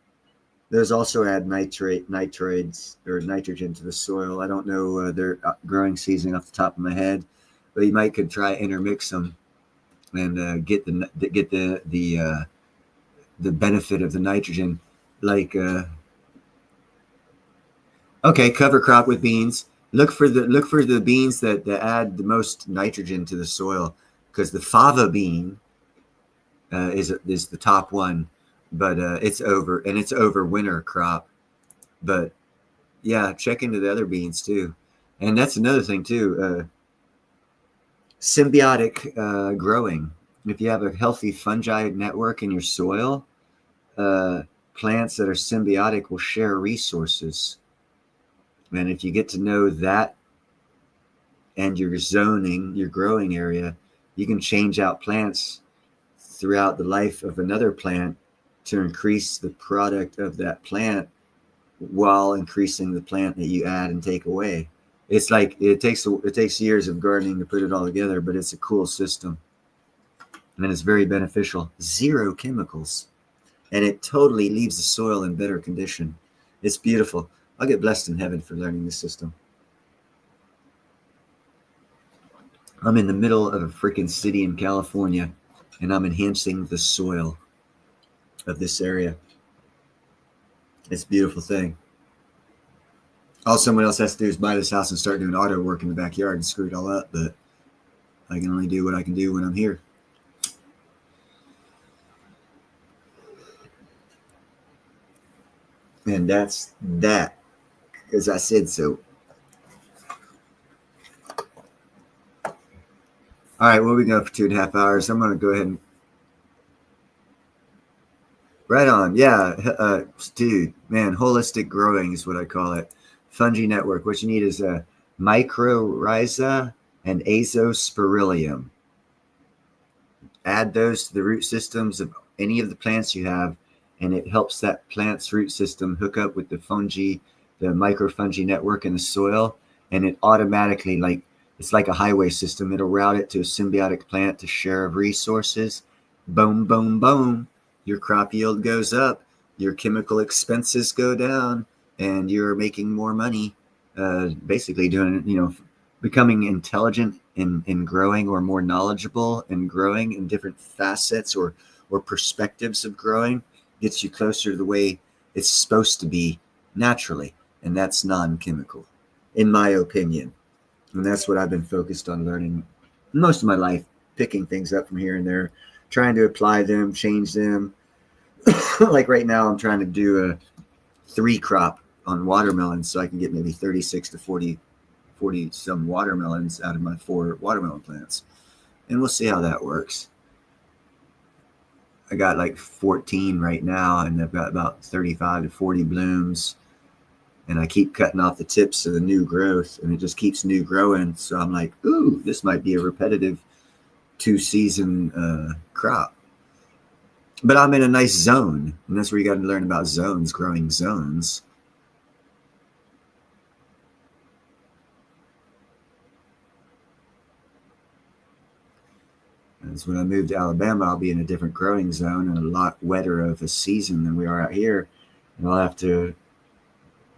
those also add nitrates or nitrogen to the soil. I don't know their growing season off the top of my head, but you could try intermix them and get the benefit of the nitrogen. Like okay, cover crop with beans. Look for the beans that add the most nitrogen to the soil, because the fava bean is the top one, but it's over winter crop. But yeah, check into the other beans too, and that's another thing too. Symbiotic growing. If you have a healthy fungi network in your soil, plants that are symbiotic will share resources. And if you get to know that and your zoning, your growing area, you can change out plants throughout the life of another plant to increase the product of that plant while increasing the plant that you add and take away. It's like it takes years of gardening to put it all together, but it's a cool system. And it's very beneficial. 0 chemicals. And it totally leaves the soil in better condition. It's beautiful. I'll get blessed in heaven for learning this system. I'm in the middle of a freaking city in California, and I'm enhancing the soil of this area. It's a beautiful thing. All someone else has to do is buy this house and start doing auto work in the backyard and screw it all up, but I can only do what I can do when I'm here. And that's that, because I said so. All right, well, we go for 2.5 hours. I'm going to go ahead and right on. Yeah, dude, man, holistic growing is what I call it. Fungi network. What you need is a mycorrhiza and azospirillum. Add those to the root systems of any of the plants you have, and it helps that plant's root system hook up with the fungi, the microfungi network in the soil, and it automatically, like, it's like a highway system. It'll route it to a symbiotic plant to share of resources. Boom, boom, boom. Your crop yield goes up, your chemical expenses go down, and you're making more money. Basically doing, becoming intelligent in growing, or more knowledgeable in growing in different facets or perspectives of growing, gets you closer to the way it's supposed to be naturally. And that's non-chemical, in my opinion. And that's what I've been focused on learning most of my life, picking things up from here and there, trying to apply them, change them. Like right now, I'm trying to do a 3 crop on watermelons so I can get maybe 36 to 40 some watermelons out of my 4 watermelon plants. And we'll see how that works. I got like 14 right now, and I've got about 35 to 40 blooms. And I keep cutting off the tips of the new growth, and it just keeps new growing. So I'm like, ooh, this might be a repetitive 2-season crop. But I'm in a nice zone, and that's where you got to learn about zones, growing zones. And so when I move to Alabama, I'll be in a different growing zone and a lot wetter of a season than we are out here. And I'll have to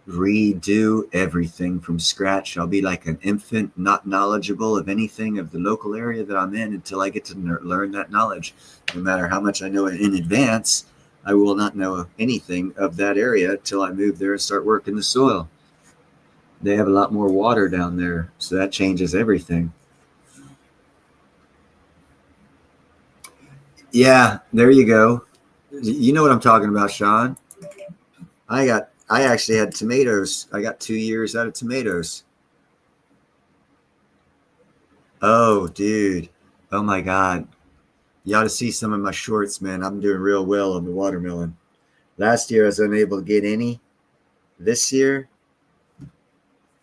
redo everything from scratch. I'll be like an infant, not knowledgeable of anything of the local area that I'm in until I get to learn that knowledge. No matter how much I know in advance, I will not know anything of that area until I move there and start working the soil. They have a lot more water down there, so that changes everything. Yeah, there you go. You know what I'm talking about, Sean. I actually had tomatoes. I got 2 years out of tomatoes. Oh, dude. Oh, my God. You ought to see some of my shorts, man. I'm doing real well on the watermelon. Last year, I was unable to get any. This year,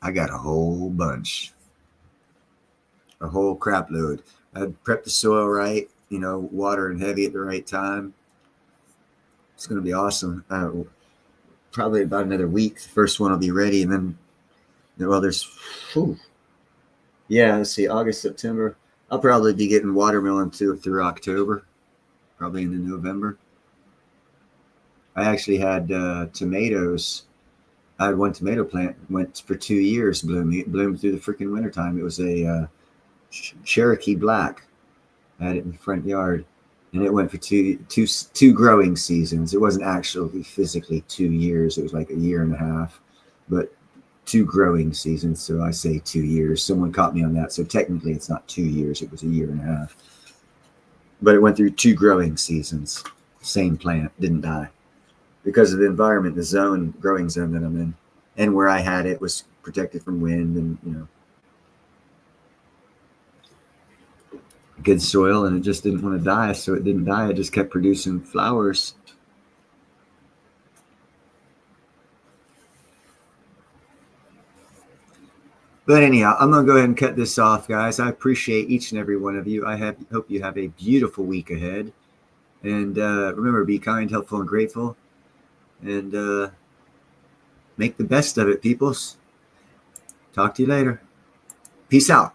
I got a whole bunch. A whole crap load. I prepped the soil right, water and heavy at the right time. It's going to be awesome. Probably about another week. The first one will be ready, and then, let's see, August, September. I'll probably be getting watermelon through October. probably in November. I actually had tomatoes. I had one tomato plant, went for 2 years blooming. It bloomed through the freaking wintertime. It was a Cherokee Black. I had it in the front yard, and it went for two growing seasons. It wasn't actually physically 2 years. It was like a year and a half, but 2 growing seasons. So I say 2 years. Someone caught me on that. So technically it's not 2 years. It was a year and a half. But it went through 2 growing seasons. Same plant, didn't die. Because of the environment, the zone, growing zone that I'm in, and where I had it was protected from wind and, you know, good soil, and it just didn't want to die. So it didn't die. It just kept producing flowers. But anyhow, I'm going to go ahead and cut this off, guys. I appreciate each and every one of you. Hope you have a beautiful week ahead. And remember, be kind, helpful, and grateful. And make the best of it, peoples. Talk to you later. Peace out.